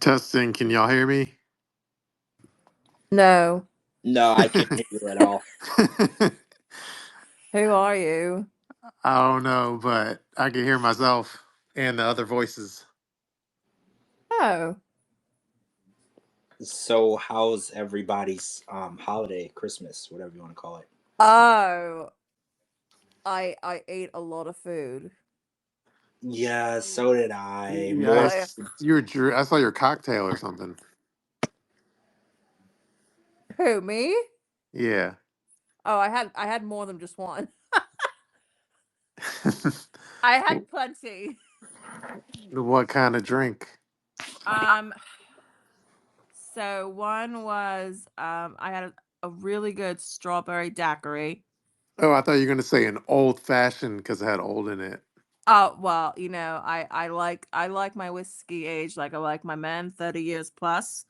Testing, can y'all hear me? No. No, I can't hear you at all. Who are you? I don't know, but I can hear myself and the other voices. Oh. So, how's everybody's holiday, Christmas, whatever you want to call it? Oh. I ate a lot of food. Yeah, so did I. Yeah, I I saw your cocktail or something. Who, me? Yeah. Oh, I had more than just one. I had plenty. What kind of drink? Um so one was I had a really good strawberry daiquiri. Oh, I thought you were going to say an old fashioned because it had old in it. Oh, well, I like my whiskey age like I like my men, 30 years plus.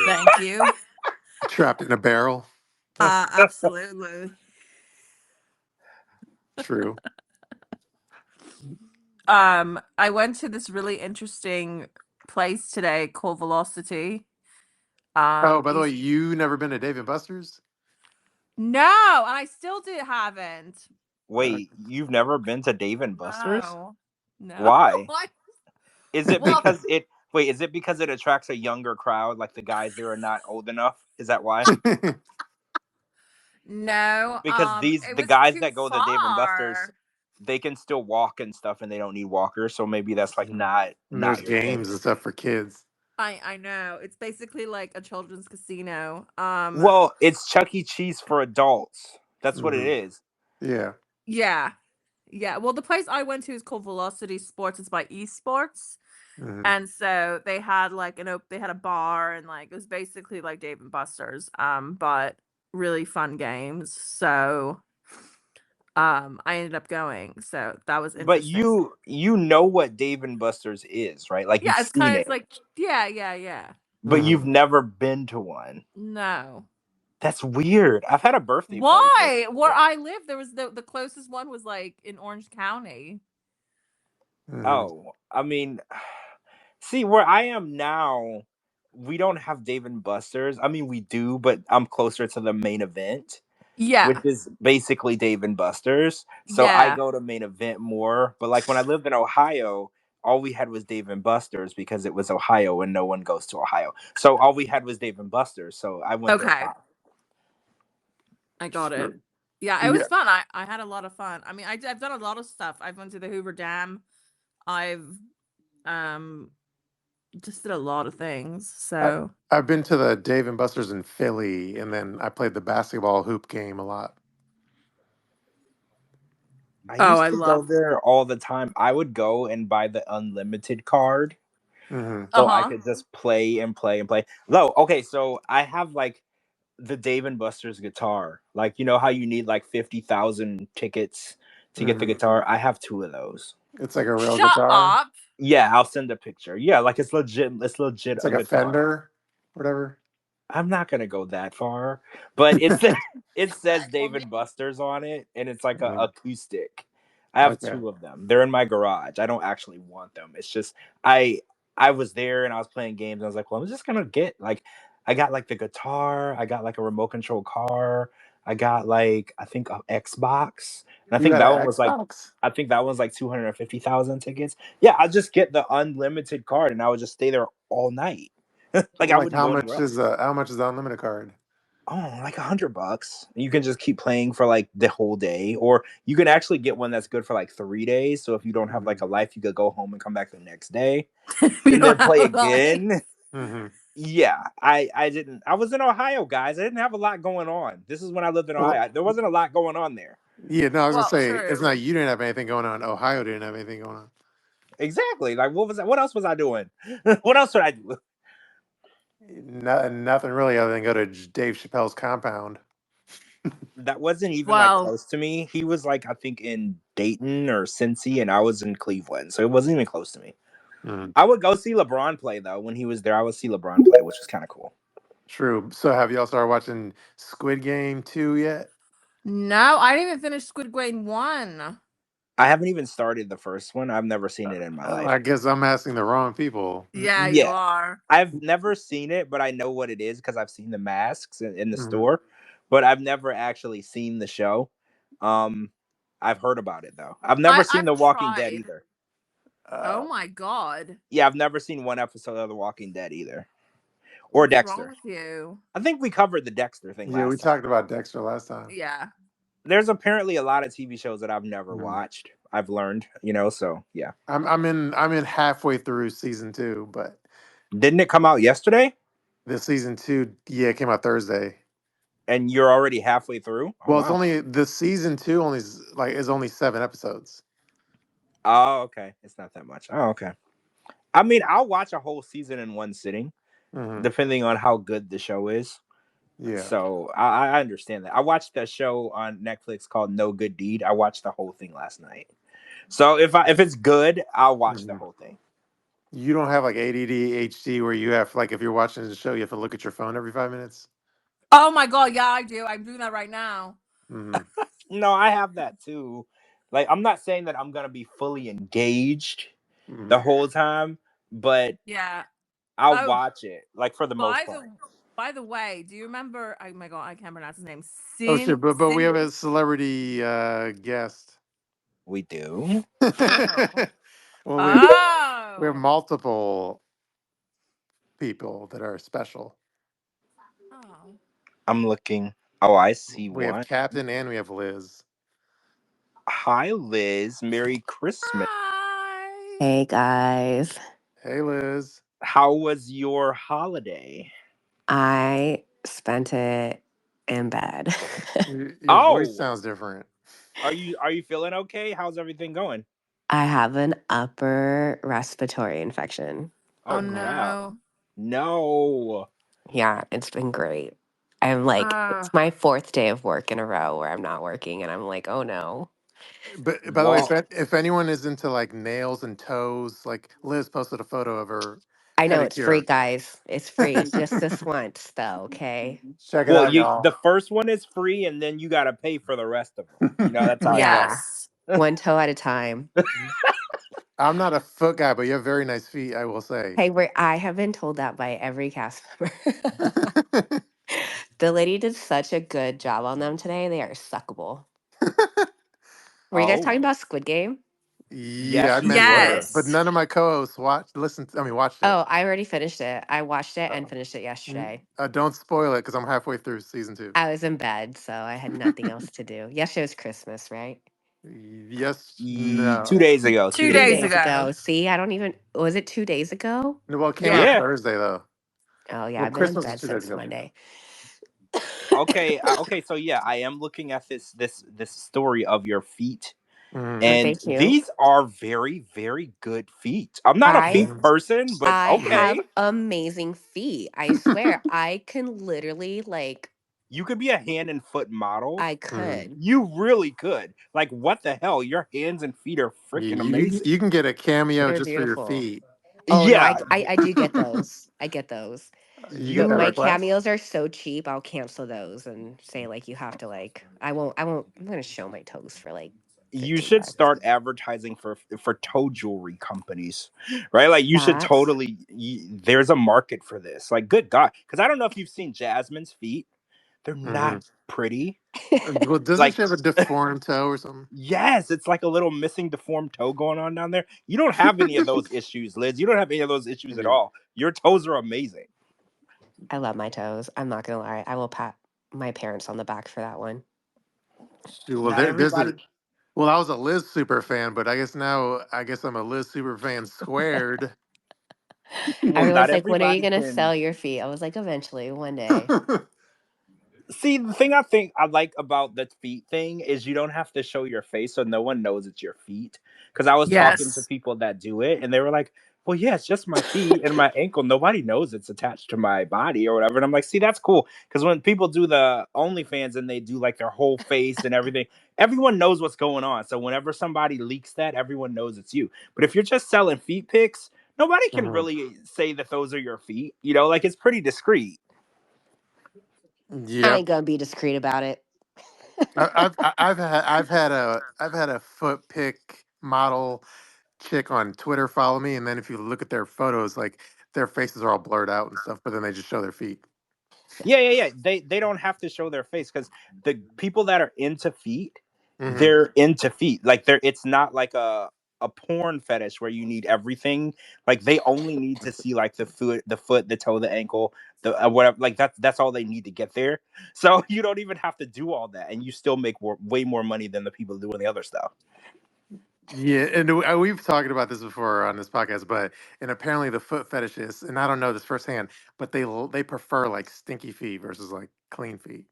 Thank you. Trapped in a barrel. Absolutely. True. I went to this really interesting place today called Velocity. Oh, by the way, East you never been to Dave and Buster's? No, and I still haven't. Wait, you've never been to Dave and Buster's? No. No. Why? Why? Is it Well, because it Wait, is it because it attracts a younger crowd, like the guys there are not old enough? Is that why? no. Because It the was guys too that go to Dave and Buster's, far. they can still walk and stuff and they don't need walkers, so maybe that's like not And there's your thing. games and stuff for kids. I know. It's basically like a children's casino. Well, it's Chuck E. Cheese for adults. That's what it Hmm. is. Yeah. Yeah. Yeah. Well, the place I went to is called Velocity Sports. It's by ESports. Hmm. And so they had like they had a bar and like it was basically like Dave and Buster's, but really fun games. So I ended up going. So that was But interesting. you know what Dave and Buster's is, right? Like you've Yeah, it's seen kind of it, it's like yeah. but Hmm. you've never been to one. No. That's weird. I've had a birthday party there Why? Where before. I live, there was the closest one was like in Orange County. Hmm. Oh, I mean, see where I am now, we don't have Dave and Buster's. I mean, we do, but I'm closer to the main event, which Yeah. is basically Dave and Buster's. So I Yeah. go to main event more. But like when I lived in Ohio, all we had was Dave and Buster's because it was Ohio and no one goes to Ohio. So all we had was Dave and Buster's. So I went there a Okay. lot. I got it. Sure. Yeah, it Yeah. was fun. I had a lot of fun. I mean, I've done a lot of stuff. I've went to the Hoover Dam. I've um just did a lot of things. I, So I've been to the Dave and Buster's in Philly, and then I played the basketball hoop game a lot. I oh, used I to go love. there all the time. I would go and buy the unlimited card Hmm. so I Uh-huh. could just play and play and play. No, okay, so I have like the Dave and Buster's guitar. Like you know how you need like 50,000 tickets to get the Hmm. guitar? I have two of those. It's like a real Shut guitar. up. Yeah, I'll send a picture. Yeah, like it's legit It's a like a guitar. Fender, whatever. I'm not gonna go that far, but it says Well, Dave and Buster's on it, and it's like a Mhm. acoustic. I have Okay. two of them. They're in my garage. I don't actually want them. It's just I I was there and I was playing games. And I was like, well, I'm just gonna get like I got like the guitar. I got like a remote control car. I got like I think an Xbox, and You got an Xbox? I think that was like 250,000 tickets. Yeah, I'll just get the unlimited card, and I would just stay there all night. Like I Like wouldn't go anywhere else. how much is the unlimited card? Oh, like $100. You can just keep playing for like the whole day, or you can actually get one that's good for like 3 days. So if you don't have like a life, you could go home and come back the next day we and don't then have play a life. again. Hmm. Yeah, I didn't. I was in Ohio, guys. I didn't have a lot going on. This is when I lived in Well, Ohio. There wasn't a lot going on there. yeah, no, I was gonna Well, say it's true. not you didn't have anything going on. Ohio didn't have anything going on. Exactly. Like what was that? What else was I doing? What else would I do? Nothing really other than go to Dave Chappelle's compound. That wasn't even like Well, close to me. He was like I think in Dayton or Cincy, and I was in Cleveland, so it wasn't even close to me. Mm, I would go see LeBron play though. When he was there, I would see LeBron play, which was kind of cool. true. So have y'all started watching Squid Game 2 yet? no, I didn't even finish Squid Game 1. I haven't even started the first one. I've never seen it in my life. I guess I'm asking the wrong people. Yeah, you Yeah. are. I've never seen it, but I know what it is because I've seen the masks in the Mhm. store, but I've never actually seen the show. I've heard about it though. I've never seen I've The Walking Dead tried. either. Oh my god. Yeah, I've never seen one episode of The Walking Dead either, or What's Dexter. wrong with you? I think we covered the Dexter thing Yeah, we last time. talked about Dexter last time. Yeah. There's apparently a lot of TV shows that I've never Mhm. watched. I've learned, so yeah. I'm in halfway through season 2, but Didn't it come out yesterday? the season 2, yeah, it came out Thursday. And you're already halfway through? Oh, Well, it's wow. only the season 2 only is only 7 episodes. Oh, okay. It's not that much. Oh, okay. I mean, I'll watch a whole season in one sitting, depending on how good the show is. Yeah. So I understand that. I watched a show on Netflix called No Good Deed. I watched the whole thing last night. So if it's good, I'll watch the whole thing. You don't have like ADD, HD, where you have like if you're watching the show, you have to look at your phone every 5 minutes. Oh my god, yeah, I do. I'm doing that right now. No, I have that too. Like, I'm not saying that I'm gonna be fully engaged the whole time, but yeah, I'll watch it like for the most part. By the way, do you remember? Oh my god, I can't pronounce his name. Oh shit! But we have a celebrity guest. We do. Well, we have multiple people that are special. Oh. I'm looking. Oh, I see We one. have Captain and we have Liz. Hi, Liz. Merry Christmas. Hi. Hey, guys. Hey, Liz. How was your holiday? I spent it in bed. Your voice sounds different. Are you feeling okay? How's everything going? I have an upper respiratory infection. Oh, no. No. Yeah, it's been great. I'm like, it's my 4th day of work in a row where I'm not working, and I'm like, oh no. But by the way, if anyone is into like nails and toes, like Liz posted a photo of her I know it's free, pedicure. guys. It's free. Just this once, though, okay? Check it Well, out, y'all. the first one is free, and then you gotta pay for the rest of them. That's how. Yes. One toe at a time. I'm not a foot guy, but you have very nice feet, I will say. Hey, I have been told that by every cast member. The lady did such a good job on them today. They are suckable. Were you guys talking about Squid Game? Yeah, I we mentioned were. it, but none of my co-hosts watched it. Oh, I already finished it. I watched it and finished it yesterday. Don't spoil it because I'm halfway through season 2. I was in bed, so I had nothing else to do. Yesterday was Christmas, right? Yes, no. 2 days ago. 2 days ago. See, I don't even. Was it 2 days ago? Well, it came out Thursday though. Oh yeah, well, I've been in Christmas bed is 2 days since ago. Monday. Okay. So yeah, I am looking at this story of your feet. And these are very, very good feet. I'm not a feet person, but I okay. have amazing feet. I swear, I can literally like. You could be a hand and foot model. I could. You really could. Like, what the hell? Your hands and feet are freaking amazing. You can get a cameo They're just beautiful. for your feet. Oh yeah, no, I do get those. I get those. My cameos are so cheap. I'll cancel those and say like you have to like. I won't. I'm gonna show my toes for like. You should start advertising for toe jewelry companies, right? Like you should totally. There's a market for this. Like, good God, because I don't know if you've seen Jasmine's feet. They're not pretty. Well, doesn't she have a deformed toe or something? Yes, it's like a little missing deformed toe going on down there. You don't have any of those issues, Liz. You don't have any of those issues at all. Your toes are amazing. I love my toes. I'm not gonna lie. I will pat my parents on the back for that one. Well, I was a Liz super fan, but I guess I'm a Liz super fan squared. Everyone's like, when are you gonna sell your feet? I was like, eventually, one day. See, the thing I think I like about the feet thing is you don't have to show your face, so no one knows it's your feet. Because I was talking to people that do it, and they were like, well, yeah, it's just my feet and my ankle. Nobody knows it's attached to my body or whatever. And I'm like, see, that's cool. Because when people do the OnlyFans and they do like their whole face and everything, everyone knows what's going on. So whenever somebody leaks that, everyone knows it's you. But if you're just selling feet pics, nobody can really say that those are your feet. Like it's pretty discreet. I ain't gonna be discreet about it. I've had a foot pick model chick on Twitter follow me, and then if you look at their photos, like their faces are all blurred out and stuff, but then they just show their feet. Yeah. They don't have to show their face because the people that are into feet, Hmm. they're into feet. Like it's not like a porn fetish where you need everything. Like they only need to see like the foot, the toe, the ankle, the whatever. Like that's all they need to get there. So you don't even have to do all that, and you still make way more money than the people doing the other stuff. Yeah, and we've talked about this before on this podcast, but and apparently the foot fetishists, and I don't know this firsthand, but they prefer like stinky feet versus like clean feet.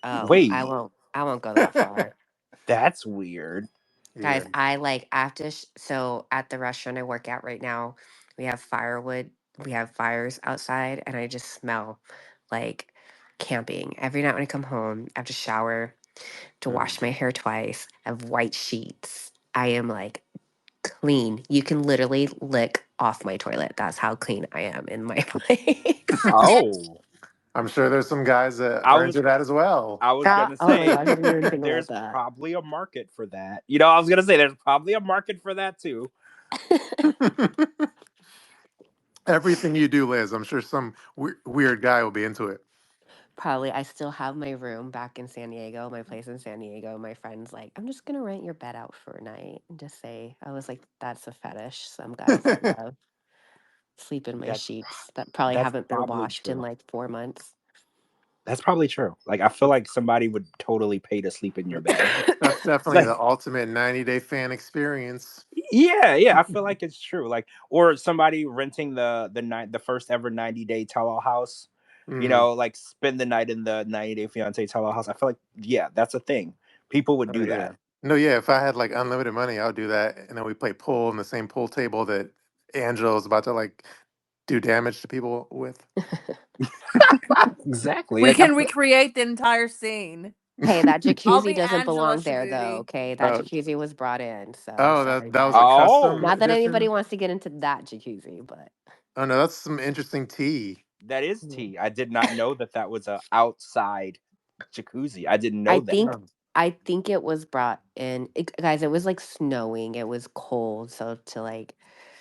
Oh, I Wait, won't. I won't go that far. that's weird. Yeah. Guys, I like after so at the restaurant I work at right now, we have firewood, we have fires outside, and I just smell like camping. Every night when I come home, I have to shower, to Mm. wash my hair twice, I have white sheets. I am like clean. You can literally lick off my toilet. That's how clean I am in my place. Oh, I'm sure there's some guys that I are was into that as well. I was gonna Oh my say gosh, I didn't even think about there's that. probably a market for that. You know, I was gonna say there's probably a market for that too. Everything you do, Liz, I'm sure some weird guy will be into it. Probably. I still have my room back in San Diego, my place in San Diego. My friend's like, I'm just gonna rent your bed out for a night and just say, I was like, that's a fetish. Some guys that love sleep in my That's sheets that probably that's haven't been probably washed in true. like 4 months. That's probably true. Like I feel like somebody would totally pay to sleep in your bed. That's definitely Like the ultimate 90-day fan experience. yeah, I feel like it's true. Like or somebody renting the first ever 90-day tell-all house. You Hmm. know, like spend the night in the 90-day fiance tell-all house. I feel like yeah, that's a thing. People would Oh do yeah. that. No, yeah. If I had like unlimited money, I would do that, and then we play pool in the same pool table that Angela is about to like do damage to people with. Exactly. We Like I can feel recreate the entire scene. Hey, that I'll jacuzzi be doesn't Angela belong there though, Shabooty. okay? That Oh, jacuzzi was brought in, so oh, sorry that was a guys. custom oh, Not that anybody edition. wants to get into that jacuzzi, but Oh no, that's some interesting tea. that is yeah. tea. I did not know that was a outside jacuzzi. I didn't I know that. think Oh. I think it was brought in guys, it was like snowing. It was cold, so to like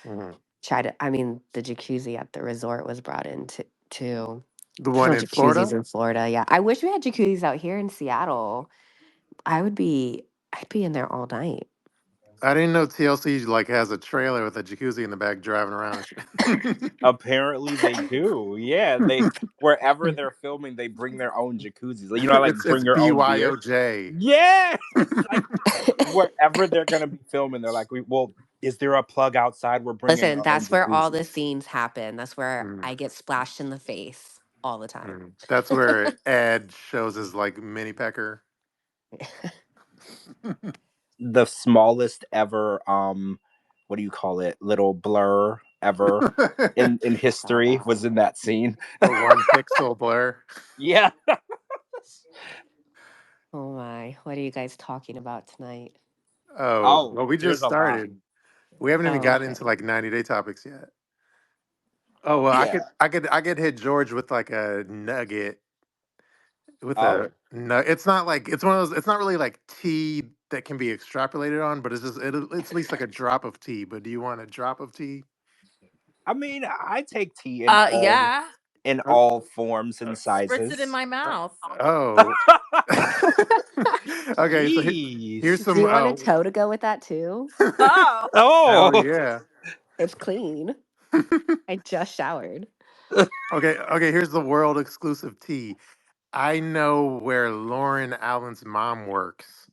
Mhm. try to I mean, the jacuzzi at the resort was brought in to The there's one no in Florida. jacuzzis in Florida. Yeah. I wish we had jacuzzis out here in Seattle. I'd be in there all night. I didn't know TLC like has a trailer with a jacuzzi in the back driving around and shit. Apparently they do. Yeah, they wherever they're filming, they bring their own jacuzzis. Like, you know, like It's bring your own beer. BYOJ. Yeah, like wherever they're gonna be filming, they're like, well, is there a plug outside? We're bringing Listen, our own that's where all jacuzzi. the scenes happen. That's where Mm, I get splashed in the face all the time. mm. That's where Ed shows his like mini pecker. The smallest ever, what do you call it? Little blur ever in Oh history wow. was in that scene. A 1 pixel blur. Yeah. Oh my. What are you guys talking about tonight? Oh, Oh, well, we there's just a lot. started. We haven't even Oh, gotten okay. into like 90-day topics yet. Oh well, Yeah. I could hit George with like a nugget with Oh, a no. It's not like it's one of those. It's not really like tea that can be extrapolated on, but it's just it's at least like a drop of tea. But do you want a drop of tea? I mean, I take tea Yeah. in Oh, all forms and Spritz it in sizes. my mouth. oh. Okay, so here's Jeez. Do some. you want a toe to go with that too? Oh. Hell Oh. yeah. It's clean. I just showered. Okay, okay. Here's the world exclusive tea. I know where Loren Allen's mom works.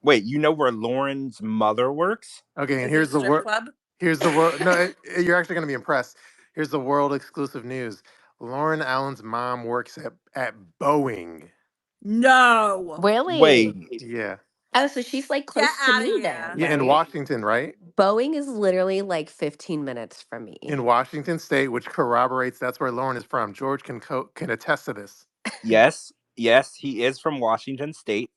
Wait, you know where Lauren's mother works? Okay, and Is it a here's the strip world. club? Here's the world. No, you're actually gonna be impressed. Here's the world exclusive news. Loren Allen's mom works at Boeing. No. Really? Wait. Yeah, Oh, so she's like Get close to out of me then, here. yeah, in right? Washington, right? Boeing is literally like 15 minutes from me. In Washington State, which corroborates that's where Lauren is from. George can attest to this. Yes. Yes, he is from Washington State.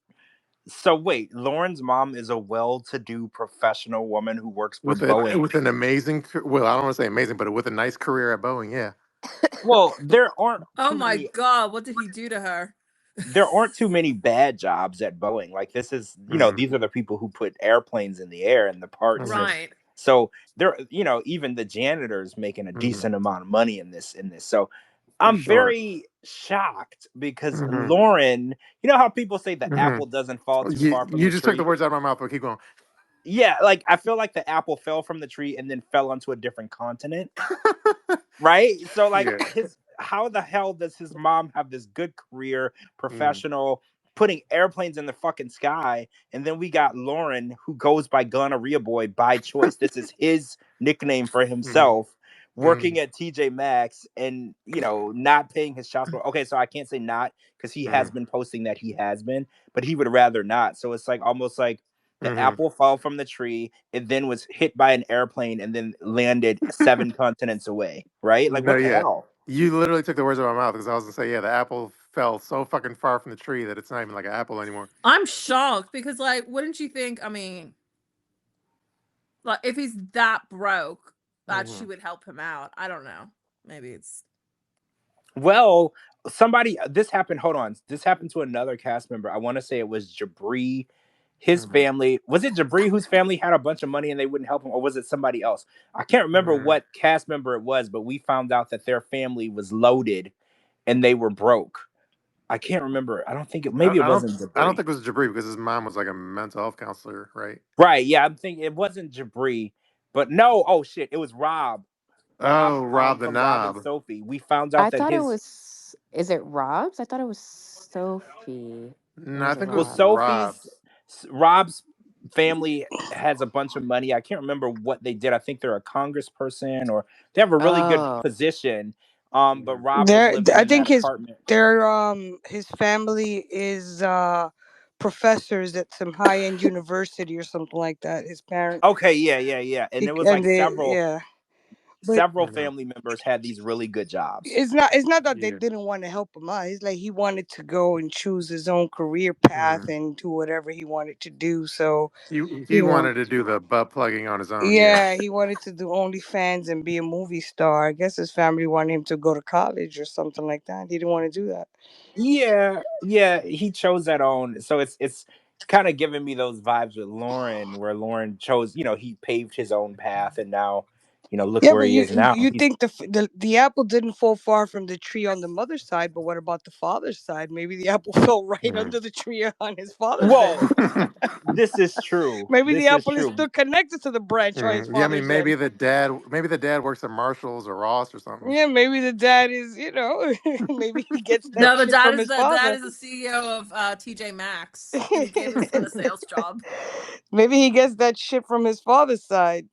So wait, Lauren's mom is a well-to-do professional woman who works for Boeing. With an amazing, well, I don't want to say amazing, but with a nice career at Boeing. Yeah. Well, there aren't Oh too my many god, what did he do to her? there aren't too many bad jobs at Boeing. Like this is, these are the people who put airplanes in the air and the parts. And Right. so they're, even the janitors making a decent amount of money in this. So I'm very shocked because Loren, you know how people say the apple doesn't fall too far from You the just took tree? the words out of my mouth, but keep going. Yeah, like I feel like the apple fell from the tree and then fell onto a different continent. Right? So like how the hell does his mom have this good career, professional, putting airplanes in the fucking sky, and then we got Loren who goes by Gonorrhea Boy by choice. This is his nickname for himself. Working at TJ Maxx and not paying his child support. Okay, so I can't say not because he has been posting that he has been, but he would rather not. So it's like almost like the apple fell from the tree, it then was hit by an airplane and then landed 7 continents away, right? Like, No, what the yeah. hell? You literally took the words out of my mouth because I was gonna say, yeah, the apple fell so fucking far from the tree that it's not even like an apple anymore. I'm shocked because, like, wouldn't you think? I mean, like, if he's that broke, that she would help him out. I don't know. Maybe it's. Well, this happened. Hold on. This happened to another cast member. I want to say it was Jibri. His family, was it Jibri whose family had a bunch of money and they wouldn't help him, or was it somebody else? I can't remember what cast member it was, but we found out that their family was loaded and they were broke. I can't remember. I don't think it wasn't Jibri. I don't think it was Jibri because his mom was like a mental health counselor, right? Right. Yeah, I'm thinking it wasn't Jibri, but no. Oh shit, it was Rob. Rob the From Rob and knob. Sophie. We found I out that thought it was. Is it Rob's? I thought it was Sophie. No, I think it was Sophie's Rob's. Rob's family has a bunch of money. I can't remember what they did. I think they're a congressperson or they have a really good position. But Rob was living I in think that apartment. his family is professors at some high-end university or something like that. His parents. Okay, yeah. And it was like several family members had these really good jobs. It's not that they didn't want to help him out. It's like he wanted to go and choose his own career path and do whatever he wanted to do. So he wanted to do the butt plugging on his own. Yeah, he wanted to do OnlyFans and be a movie star. I guess his family wanted him to go to college or something like that. He didn't want to do that. Yeah, he chose that own. So it's kind of giving me those vibes with Loren, where Loren chose, he paved his own path, and now, look where he is now. You think the apple didn't fall far from the tree on the mother's side, but what about the father's side? Maybe the apple fell right under the tree on his father's side. This is true. Maybe the apple is still connected to the branch on his father's I mean, maybe side. the dad works at Marshalls or Ross or something. Yeah, maybe the dad is, maybe he gets that shit from his father. Dad is the CEO of TJ Maxx. He gave his son a sales job. Maybe he gets that shit from his father's side.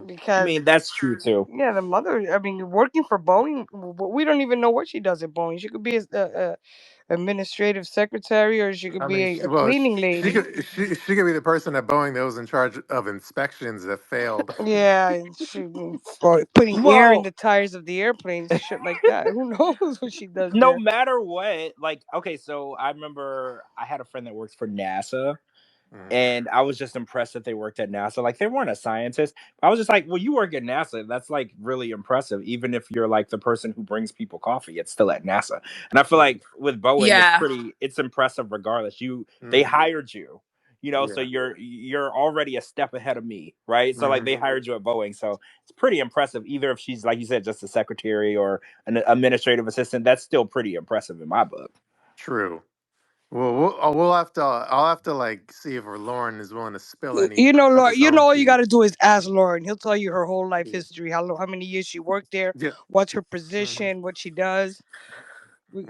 Because I mean, that's true too. Yeah, the mother. I mean, working for Boeing, we don't even know what she does at Boeing. She could be a administrative secretary, or she could be a cleaning lady. She could be the person at Boeing that was in charge of inspections that failed. Yeah, and for putting air in the tires of the airplanes, shit like that. Who knows what she does? No matter what, like, okay, so I remember I had a friend that works for NASA. And I was just impressed that they worked at NASA. Like, they weren't a scientist. I was just like, well, you work at NASA. That's like really impressive. Even if you're like the person who brings people coffee, it's still at NASA. And I feel like with Boeing, it's impressive regardless. They hired you, so you're already a step ahead of me, right? So like they hired you at Boeing. So it's pretty impressive. Either if she's, like you said, just a secretary or an administrative assistant, that's still pretty impressive in my book. True. Well, I'll have to like see if Loren is willing to spill any. Lauren, all you got to do is ask Lauren. He'll tell you her whole life history, how many years she worked there, what's her position, what she does. Be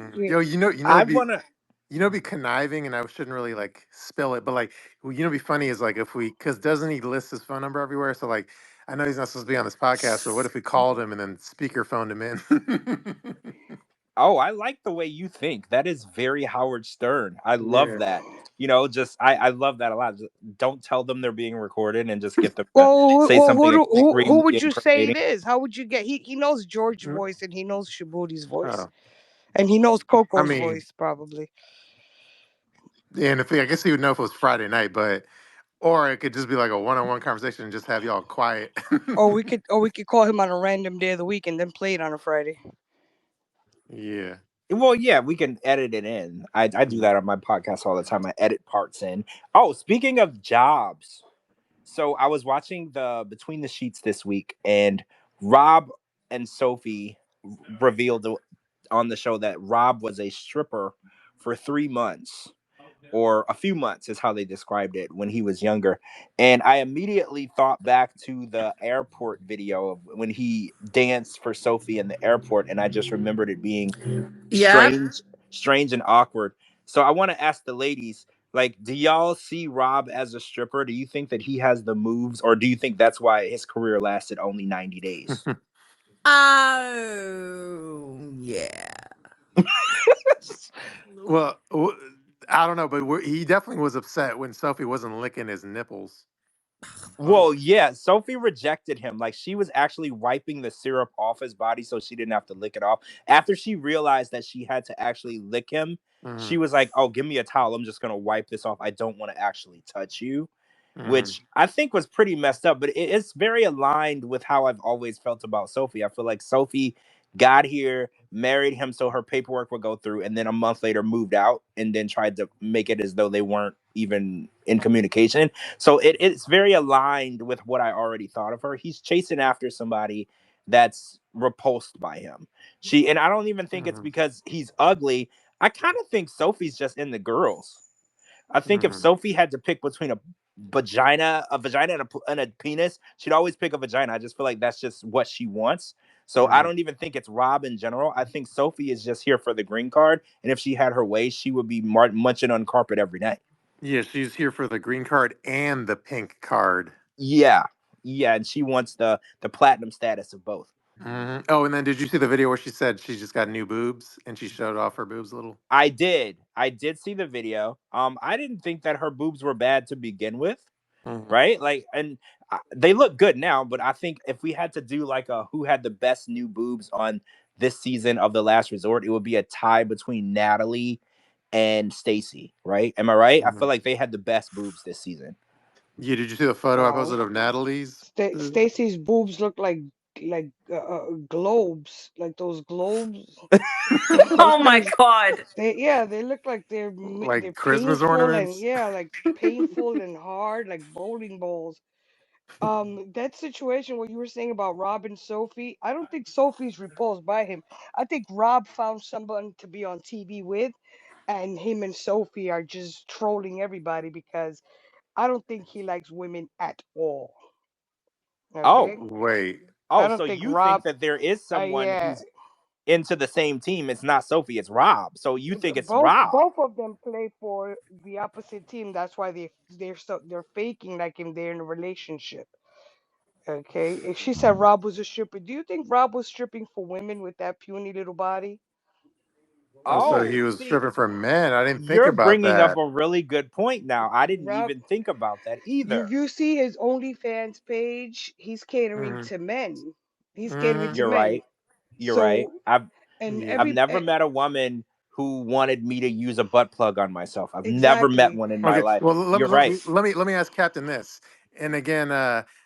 conniving, and I shouldn't really like spill it, but like, be funny is like because doesn't he list his phone number everywhere? So like, I know he's not supposed to be on this podcast, but what if we called him and then speaker phoned him in? Oh, I like the way you think. That is very Howard Stern. I love that. I love that a lot. Just don't tell them they're being recorded and just get them to say something. Who would you say it is? How would you get? He knows George's voice and he knows Shabooty's voice, and he knows Coco's voice probably. And I guess he would know if it was Friday night, or it could just be like a one-on-one conversation and just have y'all quiet. Or we could call him on a random day of the week and then play it on a Friday. Yeah. Well, yeah, we can edit it in. I do that on my podcast all the time. I edit parts in. Oh, speaking of jobs, so I was watching the Between the Sheets this week, and Rob and Sophie revealed on the show that Rob was a stripper for 3 months, or a few months is how they described it, when he was younger. And I immediately thought back to the airport video of when he danced for Sophie in the airport, and I just remembered it being Yep. strange and awkward. So I want to ask the ladies, like, do y'all see Rob as a stripper? Do you think that he has the moves, or do you think that's why his career lasted only 90 days? Oh, yeah. Well, I don't know, but he definitely was upset when Sophie wasn't licking his nipples. Well, yeah, Sophie rejected him. Like, she was actually wiping the syrup off his body so she didn't have to lick it off. After she realized that she had to actually lick him, Mm-hmm. she was like, "Oh, give me a towel. I'm just gonna wipe this off. I don't want to actually touch you." Mm-hmm. Which I think was pretty messed up, but it's very aligned with how I've always felt about Sophie. I feel like Sophie got here, married him so her paperwork would go through, and then a month later moved out and then tried to make it as though they weren't even in communication. So it's very aligned with what I already thought of her. He's chasing after somebody that's repulsed by him. And I don't even think it's Mm-hmm. because he's ugly. I kind of think Sophie's just in the girls. I think if Mm-hmm. Sophie had to pick between a vagina and a penis, she'd always pick a vagina. I just feel like that's just what she wants. So I Mm-hmm. don't even think it's Rob in general. I think Sophie is just here for the green card, and if she had her way, she would be munching on carpet every night. Yeah, she's here for the green card and the pink card. Yeah, yeah, and she wants the platinum status of both. Mm-hmm. Oh, and then did you see the video where she said she just got new boobs and she showed off her boobs a little? I did see the video. I didn't think that her boobs were bad to begin with, Mm-hmm. right? Like, and they look good now, but I think if we had to do like a who had the best new boobs on this season of The Last Resort, it would be a tie between Natalie and Stacy, right? Am I right? I Mm-hmm. feel like they had the best boobs this season. Yeah, did you see the photo I Wow. posted of Natalie's? Stacy's boobs look like globes, like those globes. Those Oh my things. God. They look like they're Like Christmas painful and ornaments? yeah, like painful and hard, like bowling balls. That situation what you were saying about Rob and Sophie, I don't think Sophie's repulsed by him. I think Rob found someone to be on TV with, and him and Sophie are just trolling everybody because I don't think he likes women at all. Oh, Okay, Wait. I so don't think you think Rob. that there is someone Yeah, who's into the same team? It's not Sophie, it's Rob. So you think it's both Rob? both of them play for the opposite team. That's why they're faking like they're in a relationship. Okay, if she said Rob was a stripper, do you think Rob was stripping for women with that puny little body? Oh, so Oh, he was see, stripping for men. I didn't think you're about bringing up that. a really good point now. I didn't Rob, even think about that you either. you see his OnlyFans page, he's catering Mm-hmm. to men. He's catering Mm-hmm. to You're men. right. You're right. So I've and Yeah. I've every never met a woman who wanted me to use a butt plug on myself. I've never met exactly. one in my Okay. life. Well, You're right. let me ask Captain this. And again,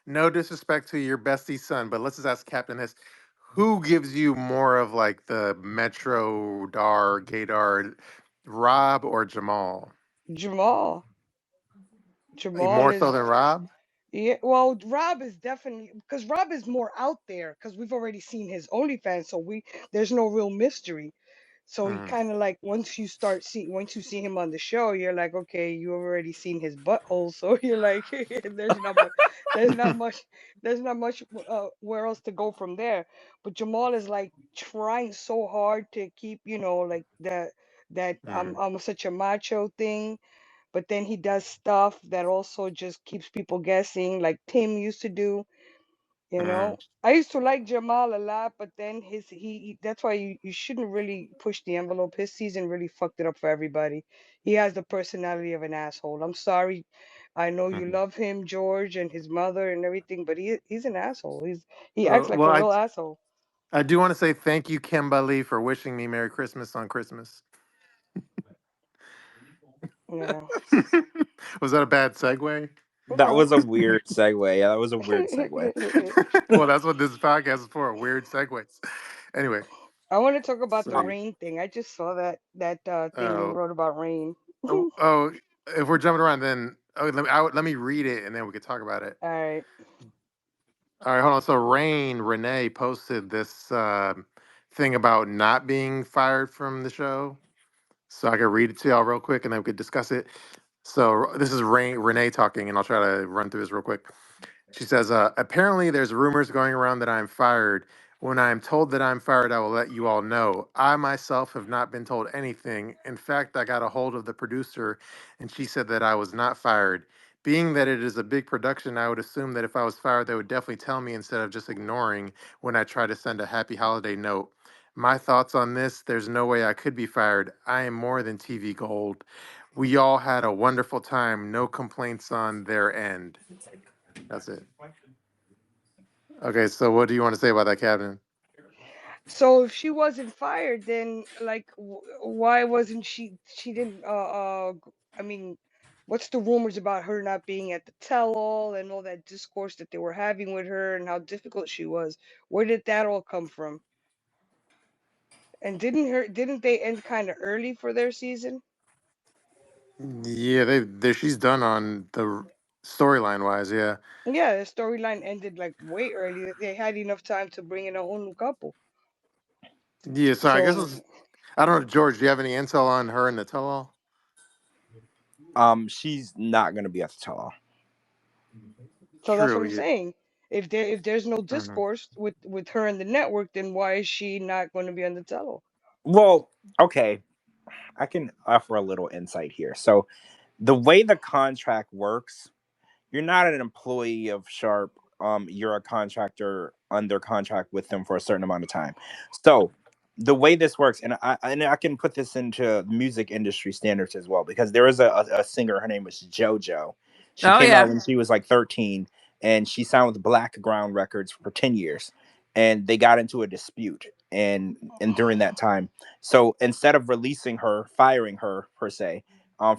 no disrespect to your bestie son, but let's just ask Captain this: who gives you more of like the Metro Dar Gaydar, Rob or Jamal? Jamal. Jamal More so is than Rob? yeah. Well, Rob is definitely because Rob is more out there because we've already seen his OnlyFans, so we there's no real mystery. So he Mm-hmm. kind of like once you see him on the show, you're like, okay, you already seen his butthole, so you're like, there's not much, there's not much, there's not much where else to go from there. But Jamal is like trying so hard to keep, like that Mm-hmm. I'm such a macho thing, but then he does stuff that also just keeps people guessing, like Tim used to do. You Mm-hmm. know, I used to like Jamal a lot, but then that's why you shouldn't really push the envelope. His season really fucked it up for everybody. He has the personality of an asshole. I'm sorry. I know you Mm-hmm. love him, George, and his mother and everything, but he's an asshole. He acts like Well, a I real asshole. I do want to say thank you, Kimberly, for wishing me Merry Christmas on Christmas. Yeah. Was that a bad segue? That No. was a weird segue. Yeah, that was a weird segue. Well, that's what this podcast is for, weird segues. Anyway, I want to talk about the So, Rayne thing. I just saw that thing you oh, wrote about Rayne. oh, if we're jumping around, then let me read it and then we could talk about it. All right. All right, hold on. So Renee posted this thing about not being fired from the show. So I could read it to y'all real quick and then we could discuss it. So this is Renee talking, and I'll try to run through this real quick. She says, apparently there's rumors going around that I'm fired. When I am told that I'm fired, I will let you all know. I myself have not been told anything. In fact, I got a hold of the producer and she said that I was not fired. Being that it is a big production, I would assume that if I was fired, they would definitely tell me instead of just ignoring when I try to send a happy holiday note. My thoughts on this, there's no way I could be fired. I am more than TV gold. We all had a wonderful time. No complaints on their end. That's it. Okay, so what do you want to say about that, Captain? So if she wasn't fired, then like, why wasn't she? She didn't. I mean, what's the rumors about her not being at the tell-all and all that discourse that they were having with her and how difficult she was? Where did that all come from? And didn't they end kind of early for their season? Yeah, she's done on the storyline wise. Yeah, Yeah, the storyline ended like way early. They had enough time to bring in a whole new couple. yeah. So I guess So, I don't know, George. Do you have any intel on her and the tell-all? She's not gonna be at the tell-all. so that's what True. I'm Yeah. saying. If there's no Hmm. discourse with her and the network, then why is she not going to be on the tell? Well, okay, I can offer a little insight here. So the way the contract works, you're not an employee of Sharp. You're a contractor under contract with them for a certain amount of time. So the way this works, and I can put this into music industry standards as well, because there is a singer. Her name was JoJo. She Oh came out yeah. when she was like 13, and she signed with Black Ground Records for 10 years, and they got into a dispute. And during that time, so instead of releasing her, firing her per se,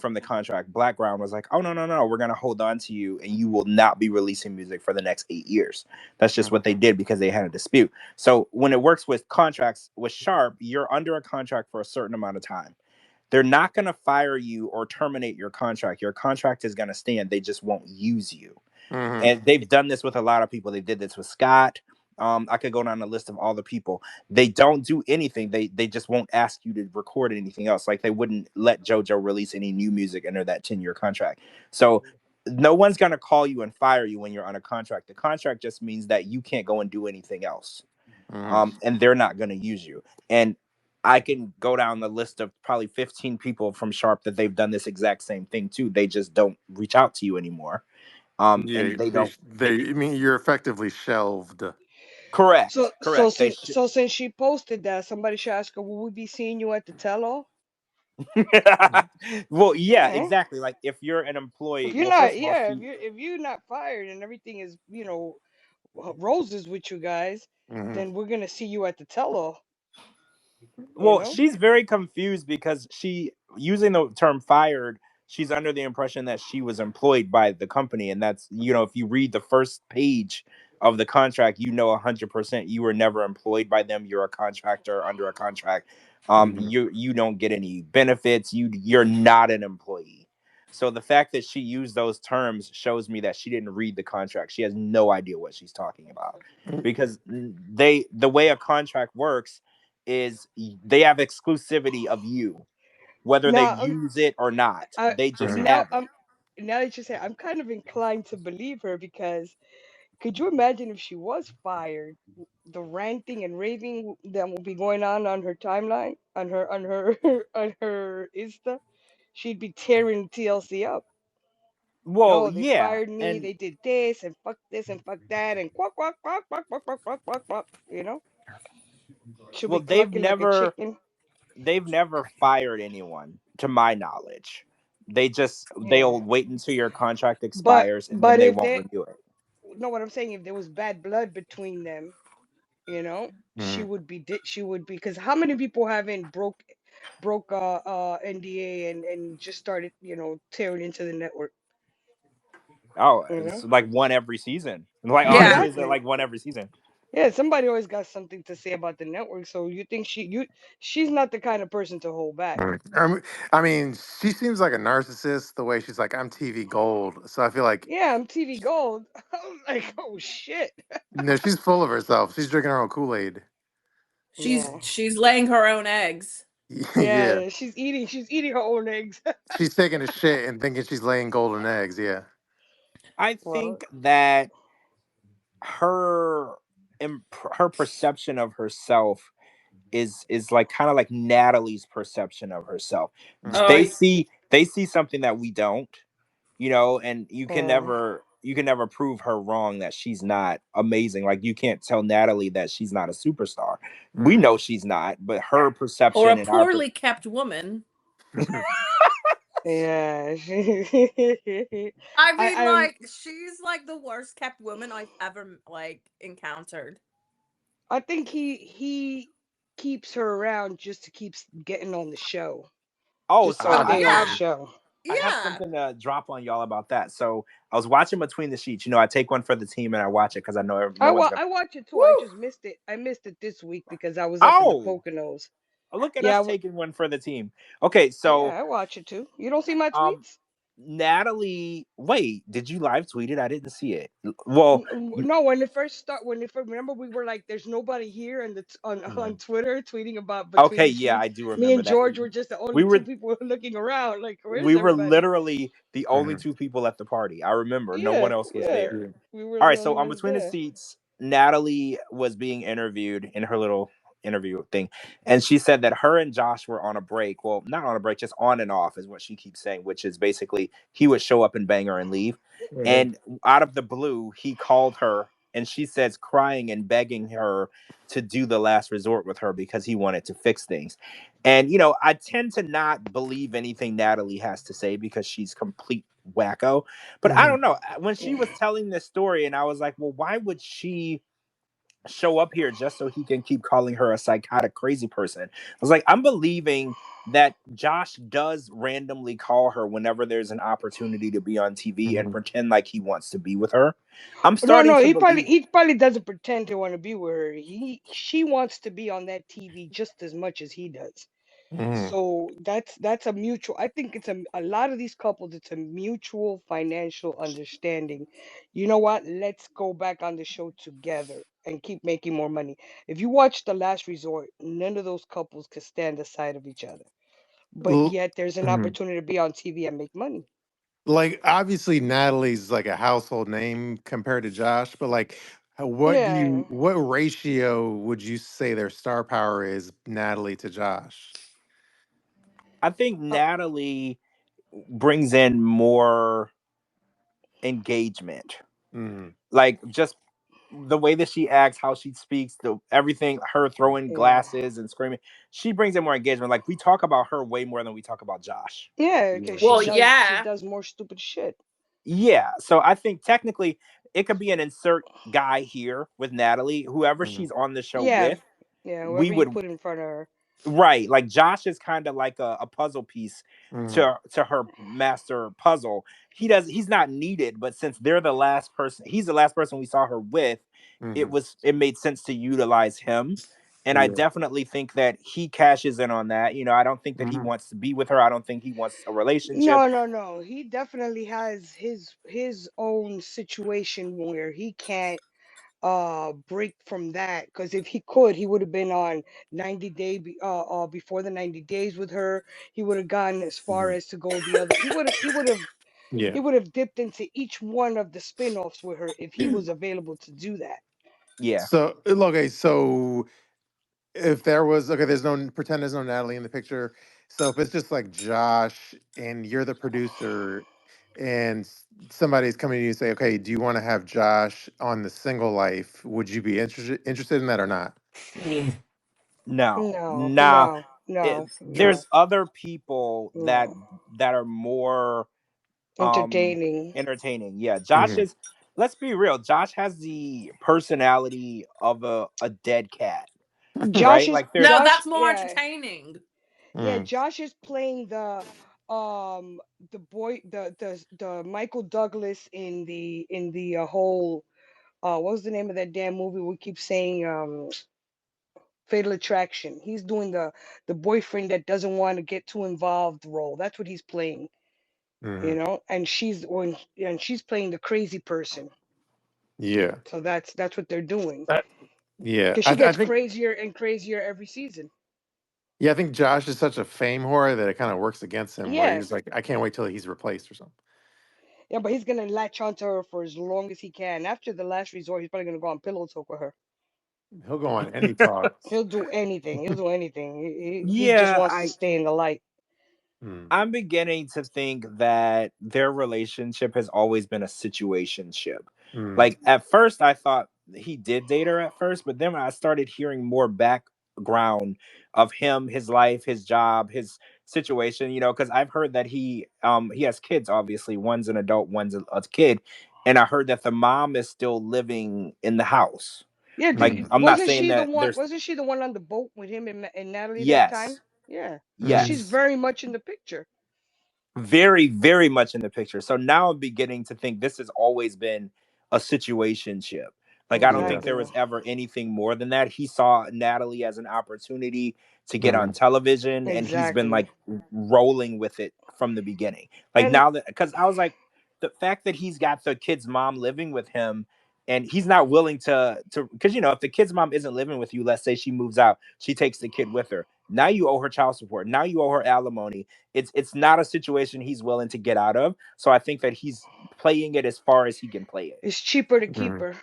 from the contract, Blackground was like, "Oh no, no, no, we're gonna hold on to you, and you will not be releasing music for the next 8 years." That's just what they did because they had a dispute. So when it works with contracts with Sharp, you're under a contract for a certain amount of time. They're not gonna fire you or terminate your contract. Your contract is gonna stand. They just won't use you. Hmm. And they've done this with a lot of people. They did this with Scott. I could go down a list of all the people. They don't do anything. They just won't ask you to record anything else. Like they wouldn't let JoJo release any new music under that 10-year contract. So no one's gonna call you and fire you when you're on a contract. The contract just means that you can't go and do anything else. Hmm. And they're not gonna use you. And I can go down the list of probably 15 people from Sharp that they've done this exact same thing too. They just don't reach out to you anymore. Yeah, And they don't. I mean, you're effectively shelved. So Correct, so correct. since so since she posted that, somebody should ask her, will we be seeing you at the tell-all? Well, yeah, Yeah. exactly. Like if you're an employee, If you're well, first not, of all, yeah, she. if you're not fired and everything is, roses with you guys, Hmm. then we're gonna see you at the tell-all. You Well, know. she's very confused because she, using the term fired, she's under the impression that she was employed by the company, and that's, if you read the first page of the contract, 100% you were never employed by them. You're a contractor under a contract. Hmm. You don't get any benefits. You're not an employee. So the fact that she used those terms shows me that she didn't read the contract. She has no idea what she's talking about, because the way a contract works is they have exclusivity of you, whether they Now, use it or not. I They just Hmm. now have it. I'm now that you say, I'm kind of inclined to believe her because could you imagine if she was fired, the ranting and raving that will be going on her timeline, on her on her Insta? She'd be tearing TLC up. Well, Yo, they yeah, fired me. and They did this and fuck that and quack quack quack quack quack quack quack quack quack. She'll well, be clucking like a chicken. they've never fired anyone to my knowledge. Yeah. They'll wait until your contract But expires and then but they if won't they renew it. know what I'm saying, if there was bad blood between them, she Hmm. would be because how many people haven't broke NDA and just started tearing into the network. Oh, You it's know like one every season. Like Yeah. honestly, it's exactly. like one every season. Yeah, somebody always got something to say about the network. So you think she's not the kind of person to hold back. I mean, she seems like a narcissist the way she's like, I'm TV gold. So I feel like, Yeah, I'm TV gold. I was like, oh shit. no, she's full of herself. She's drinking her own Kool-Aid. She's Yeah. she's laying her own eggs. Yeah. Yeah, she's eating her own eggs. She's taking a shit and thinking she's laying golden eggs. Yeah. I Well, think that her her perception of herself is like kind of like Natalie's perception of herself. Mm. Oh, They see something that we don't, and yeah. you can never prove her wrong that she's not amazing. Like you can't tell Natalie that she's not a superstar. We Mm. know she's not, but her or perception a and our poorly kept woman. Yeah. I I mean, I'm like, she's like the worst kept woman I've ever like encountered. I think he keeps her around just to keep getting on the show, oh, just to so Oh stay on the yeah, show. I have yeah. something to drop on y'all about that. So I was watching Between the Sheets. I take one for the team and I watch it because I know no one's gonna. I watch it too. I Woo! just missed it. I missed it this week because I was up in the Oh, Poconos. look at Yeah, us taking one for the team. Okay, yeah, so I watch it too. You don't see my um, tweets? Natalie, wait, did you live tweet it? I didn't see it. Well, No, when it first remember we were like, "There's nobody here," and on Mm. Twitter tweeting about Between okay, the yeah, I Sheets. do Me remember and that. George were just the We only were two people looking around. Like, we where's were everybody? literally the only Mm. two people at the party. I remember. No Yeah, one else was yeah. there. Yeah. We were All the right, only so on ones Between the there. Seats, Natalie was being interviewed in her little interview thing, and she said that her and Josh were on a break. Well, not on a break, just on and off is what she keeps saying, which is basically he would show up and bang her and leave. Mhm. And out of the blue, he called her, and she says crying and begging her to do the last resort with her because he wanted to fix things. And I tend to not believe anything Natalie has to say because she's complete wacko. But I Mhm. don't know. When she Yeah. was telling this story, and I was like, well, why would she show up here just so he can keep calling her a psychotic crazy person? I was like, I'm believing that Josh does randomly call her whenever there's an opportunity to be on TV and Mhm. pretend like he wants to be with her. I'm No, starting no, to he probably believe. he probably doesn't pretend to want to be with her. She wants to be on that TV just as much as he does. Mhm. So that's a mutual. I think it's a lot of these couples. It's a mutual financial understanding. You know what? Let's go back on the show together and keep making more money. If you watch The Last Resort, none of those couples could stand the sight of each other. But L- yet there's an mhm. opportunity to be on TV and make money. Like obviously Natalie's like a household name compared to Josh, but like Yeah. what ratio would you say their star power is, Natalie to Josh? I think Uh, Natalie brings in more engagement. Mm. Like just the way that she acts, how she speaks, the everything, her throwing yeah. glasses and screaming, she brings in more engagement. Like we talk about her way more than we talk about Josh. Yeah, Yeah. because Well, she yeah. does more stupid shit. Yeah, so I think technically it could be an insert guy here with Natalie, whoever Mhm. she's on the show Yeah. with. Yeah, We whoever you would put in front of her. Right, like Josh is kind of like a puzzle piece Mhm. to her master puzzle. He's not needed, but since they're the last person, he's the last person we saw her with. Mhm. It made sense to utilize him, and I Yeah. definitely think that he cashes in on that. I don't think that he Mhm. wants to be with her. I don't think he wants a relationship. No, no, no. He definitely has his own situation where he can't break from that, because if he could, he would have been on before the 90 days with her. He would have gone as far Mhm. as to go the other. Yeah. He would have dipped into each one of the spin-offs with her if he was available to do that. Yeah, So okay, so if there was okay, there's no pretend there's no Natalie in the picture. So if it's just like Josh and you're the producer and somebody's coming to you and say, okay, do you want to have Josh on the single life? Would you be interested in that or not? no, No, nah. no, no, no, There's other people that no. are more um Entertaining. entertaining. Yeah, Josh Mhm. is, let's be real, Josh has the personality of a dead cat, Josh right? is Like there No, Josh, that's more yeah. entertaining. Yeah, Mm. Josh is playing the boy, the Michael Douglas in the whole what was the name of that damn movie we keep saying? Fatal Attraction. He's doing the boyfriend that doesn't want to get too involved role. That's what he's playing, Hmm. and she's playing the crazy person. Yeah. So that's what they're doing. Uh, yeah. Because she I gets think. crazier and crazier every season. Yeah, I think Josh is such a fame whore that it kind of works against him. Where Yeah, he's like, I can't wait till he's replaced or something. yeah, but he's gonna latch onto her for as long as he can. After the last resort, he's probably gonna go on pillow talk with her. He'll go on any talks. He'll do anything. He'll do anything. He just Yeah, wants to stay in the light. Hmm. I'm beginning to think that their relationship has always been a situationship. Hmm. Like at first, I thought he did date her at first, but then when I started hearing more background of him, his life, his job, his situation, because I've heard that he has kids. Obviously, one's an adult, one's a kid, and I heard that the mom is still living in the house. Yeah, Like Hmm. I'm not saying that there's wasn't she the one on the boat with him and Natalie that time? yes, Yeah. So Hmm. she's yes. very much in the picture. Very, very much in the picture. So now I'm beginning to think this has always been a situationship. Like I don't Yeah. think there Exactly. was ever anything more than that. He saw Natalie as an opportunity to get Hmm. on television, and he's been Exactly. like rolling with it from the beginning. Like And now that because I was like the fact that he's got the kid's mom living with him and he's not willing to because if the kid's mom isn't living with you, let's say she moves out, she takes the kid with her. Now you owe her child support. Now you owe her alimony. It's not a situation he's willing to get out of. So I think that he's playing it as far as he can play it. it's cheaper to keep Hmm. her.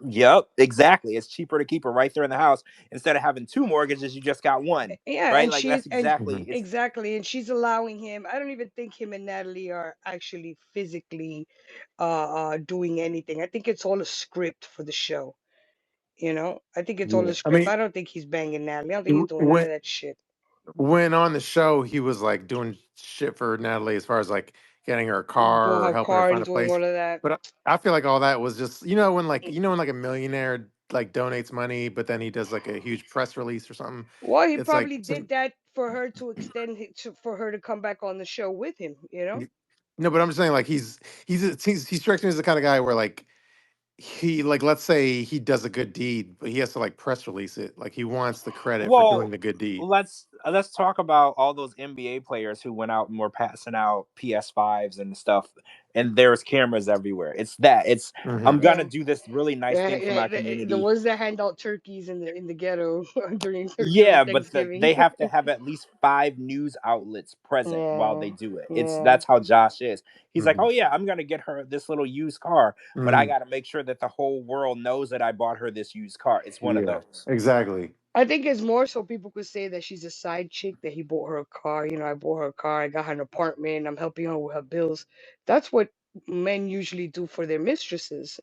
Yep, exactly. It's cheaper to keep her right there in the house instead of having two mortgages. You just got one, Yeah, right? and Like she's that's and exactly. Hmm. It's exactly, and she's allowing him. I don't even think him and Natalie are actually physically doing anything. I think it's all a script for the show. I think it's all Yeah. a I script. mean, I don't think he's banging Natalie. I don't think he's w- doing none of when that shit. when on the show, he was like doing shit for Natalie as far as like getting her a car Doing or her helping her car find and a doing place. all of that. But I feel like all that was just when like a millionaire like donates money, but then he does like a huge press release or something. Well, he It's like probably did that for her to for her to come back on the show with him. no, but I'm just saying like he strikes me as the kind of guy where like he like let's say he does a good deed, but he has to like press release it. Like he wants the credit for doing well, the good deed. let's talk about all those NBA players who went out and were passing out PS5s and stuff, and there's cameras everywhere. It's that. It's Hmm. I'm gonna Yeah. do this really nice Yeah, thing for my the community. ones that hand out turkeys in the ghetto during Yeah, but Thanksgiving. they have to have at least 5 news outlets present while Yeah, they do it. It's yeah. That's how Josh is. He's like, Hmm. "Oh yeah, I'm gonna get her this little used car, but I Hmm. got to make sure that the whole world knows that I bought her this used car." It's one of Yeah, those. exactly. I think it's more so people could say that she's a side chick, that he bought her a car. I bought her a car. I got her an apartment. I'm helping her with her bills. That's what men usually do for their mistresses.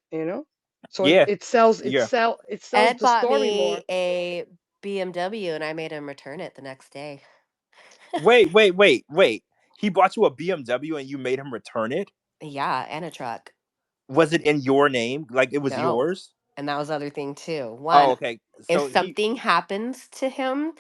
So it, Yeah, it sells it yeah. sell it sells Ed the bought story me more. a BMW and I made him return it the next day. Wait, wait, wait, wait. He bought you a BMW and you made him return it? Yeah, and a truck. Was it in your name? Like it was No. yours? And that was the other thing too. Oh, One, okay. if So he something happens to him,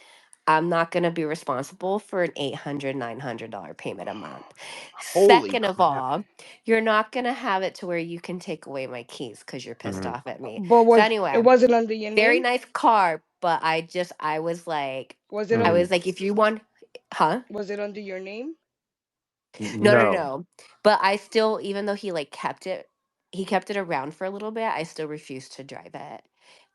I'm not going to be responsible for an $800 payment a month. holy Second of crap. all, you're not going to have it to where you can take away my keys because you're pissed Hmm. off at me. But So it anyway, wasn't under your very name? nice car, but I Was it I under Hmm. was like, if you want, huh? was it under your name? No, no, No. no. But I still, even though he kept it around for a little bit, I still refused to drive it.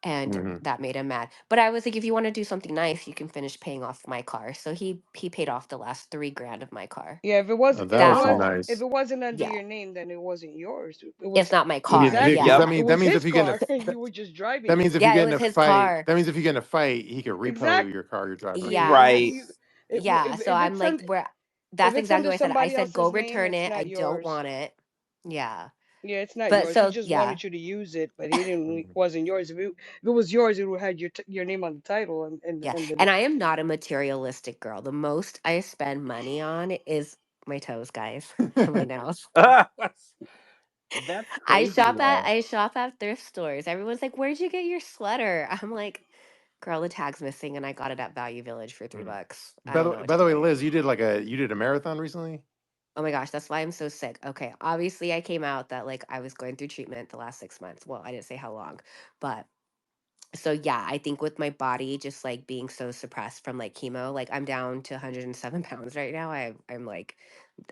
And Hmm. that made him mad. But I was like, if you want to do something nice, you can finish paying off my car. So he paid off the last 3 grand of my car. Yeah, if it was Oh, that if it was That some was one. if nice. it wasn't under Yeah. your name, then it wasn't yours. It It's was not my car. Yeah, exactly. because It, Yeah. it that was means if his you get in a car, and you were just driving that it. means if you Yeah, it get in was a his fight, car. that means if you get in a fight, he could repo Exact. your car you're driving right now. Yeah, Yeah. Right. if Yeah. So I'm it's like, under if that's it's exactly under what I said. I somebody said, go else's name, return it's it. I not don't yours. want it. Yeah. Yeah, it's not But yours. He so, just yeah. wanted you to use it, but he didn't. It Mhm. wasn't yours. If it was yours, it would have had your name on the title Yeah. and the And I am not a materialistic girl. The most I spend money on is my toes, guys, and my nails. That's I crazy shop at though. I shop at thrift stores. Everyone's like, "Where'd you get your sweater?" I'm like, "Girl, the tag's missing, and I got it at Value Village for three Mhm. bucks. I don't know what By to the way, do." Liz, you did a marathon recently. Oh my gosh, that's why I'm so sick. Okay, obviously I came out that like I was going through treatment the last 6 months. Well, I didn't say how long, but so yeah, I think with my body just like being so suppressed from like chemo, like I'm down to 107 pounds right now. I'm like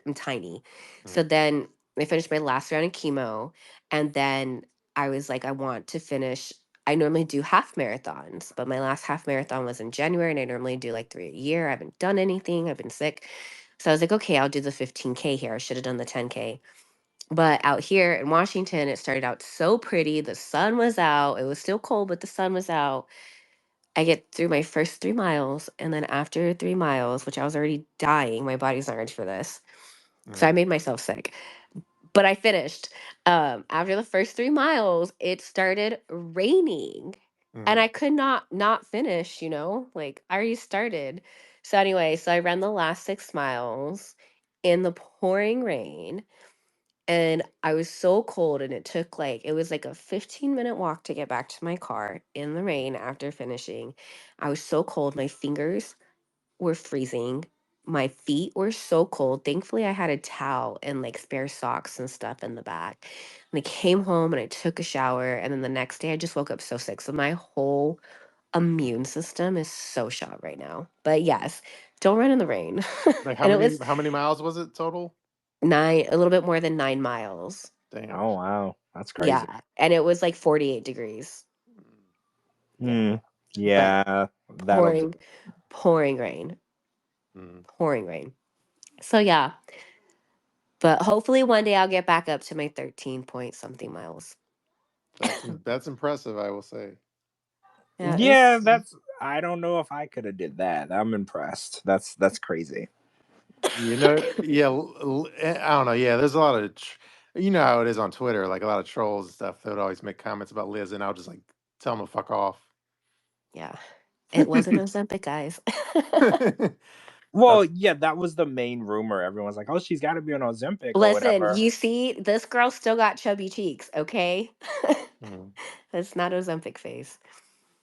I'm tiny. So Mm, then I finished my last round of chemo, and then I was like, I want to finish. I normally do half marathons, but my last half marathon was in January, and I normally do like 3 a year. I haven't done anything. I've been sick. So I was like, okay, I'll do the 15K here. I should have done the 10K. But out here in Washington, it started out so pretty. The sun was out. It was still cold, but the sun was out. I get through my first 3 miles. And then after 3 miles, which I was already dying, my body's not ready for this. So I mm, made myself sick. But I finished. After the first 3 miles, it started raining. And mm, I could not finish, like I already started. So anyway, so I ran the last 6 miles in the pouring rain, and I was so cold, and it was like a 15-minute walk to get back to my car in the rain after finishing. I was so cold. My fingers were freezing. My feet were so cold. Thankfully, I had a towel and like spare socks and stuff in the back. And I came home and I took a shower. And then the next day, I just woke up so sick. So my whole immune system is so shot right now. But yes, don't run in the rain. like And it was how many miles was it total? a little bit more than 9 miles. Damn. Oh wow, that's crazy. Yeah. And it was like 48 degrees. Yeah. Hmm. But Yeah, that'll do. pouring, pouring rain, Mm, pouring rain. So yeah, but hopefully one day I'll get back up to my 13 point something miles. that's impressive, I will say. Yeah, Yeah, it's that's. I don't know if I could have did that. I'm impressed. That's crazy. Yeah, I don't know. Yeah, there's a lot of, you know how it is on Twitter, like a lot of trolls and stuff. They would always make comments about Liz, and I'll just like tell them to fuck off. yeah. It wasn't Ozempic, guys. Well, yeah, that was the main rumor. Everyone's like, "Oh, she's got to be on Ozempic or Listen, whatever." you see, this girl still got chubby cheeks, okay? Mm, That's not Ozempic face.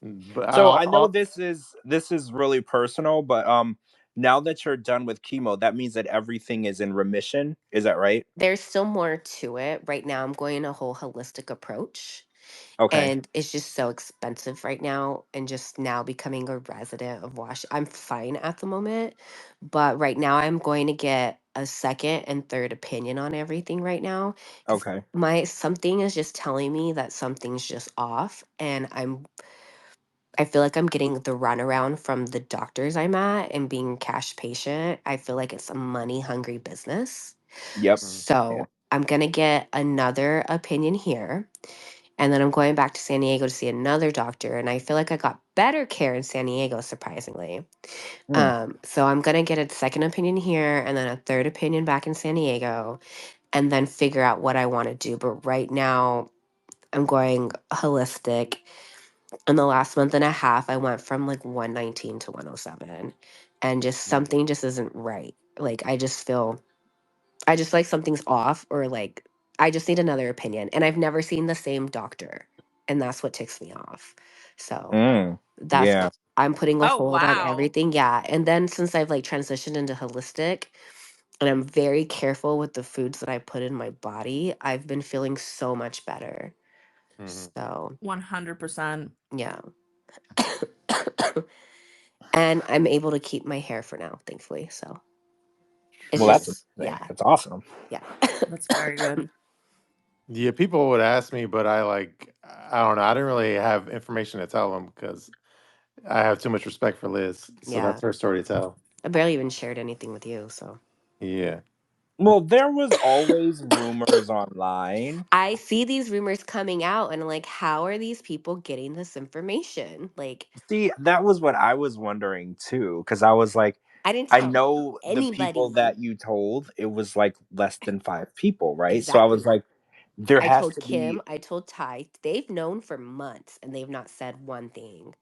but So I know this is really personal, but now that you're done with chemo, that means that everything is in remission. Is that right? There's still more to it. Right now, I'm going a whole holistic approach. Okay. And it's just so expensive right now. And just now becoming a resident of I'm fine at the moment. But right now, I'm going to get a second and third opinion on everything right now. Because Okay. something is just telling me that something's just off. And I feel like I'm getting the runaround from the doctors I'm at, and being cash patient. I feel like it's a money hungry business. Yep. mm, Yeah. So I'm going to get another opinion here. And then I'm going back to San Diego to see another doctor. And I feel like I got better care in San Diego, surprisingly. Hmm. So I'm going to get a second opinion here and then a third opinion back in San Diego, and then figure out what I want to do. But right now, I'm going holistic. In the last month and a half, I went from like 119 to 107. And just mm, something just isn't right. Like, I just like something's off, or like I just need another opinion. And I've never seen the same doctor. And that's what ticks me off. So Mm. that's Yeah. I'm putting a Oh, hold on wow. everything. Yeah. And then since I've like transitioned into holistic, and I'm very careful with the foods that I put in my body, I've been feeling so much better. mhm. So 100%. yeah. And I'm able to keep my hair for now, thankfully. So it's Well, that's Sweet. just amazing. yeah. That's awesome. Yeah. That's very good. Yeah, people would ask me, but I don't know. I didn't really have information to tell them because I have too much respect for Liz. So Yeah. that's her story to tell. I barely even shared anything with you. So Yeah. Well, there was always rumors online. I see these rumors coming out, and I'm like, how are these people getting this information? Like, See, that was what I was wondering too, because I was like, I didn't I tell know the people anybody. that you told, it was like less than 5 people, right? So I was Exactly. like, there I has told to Kim, be, I told Ty, they've known for months and they've not said one thing.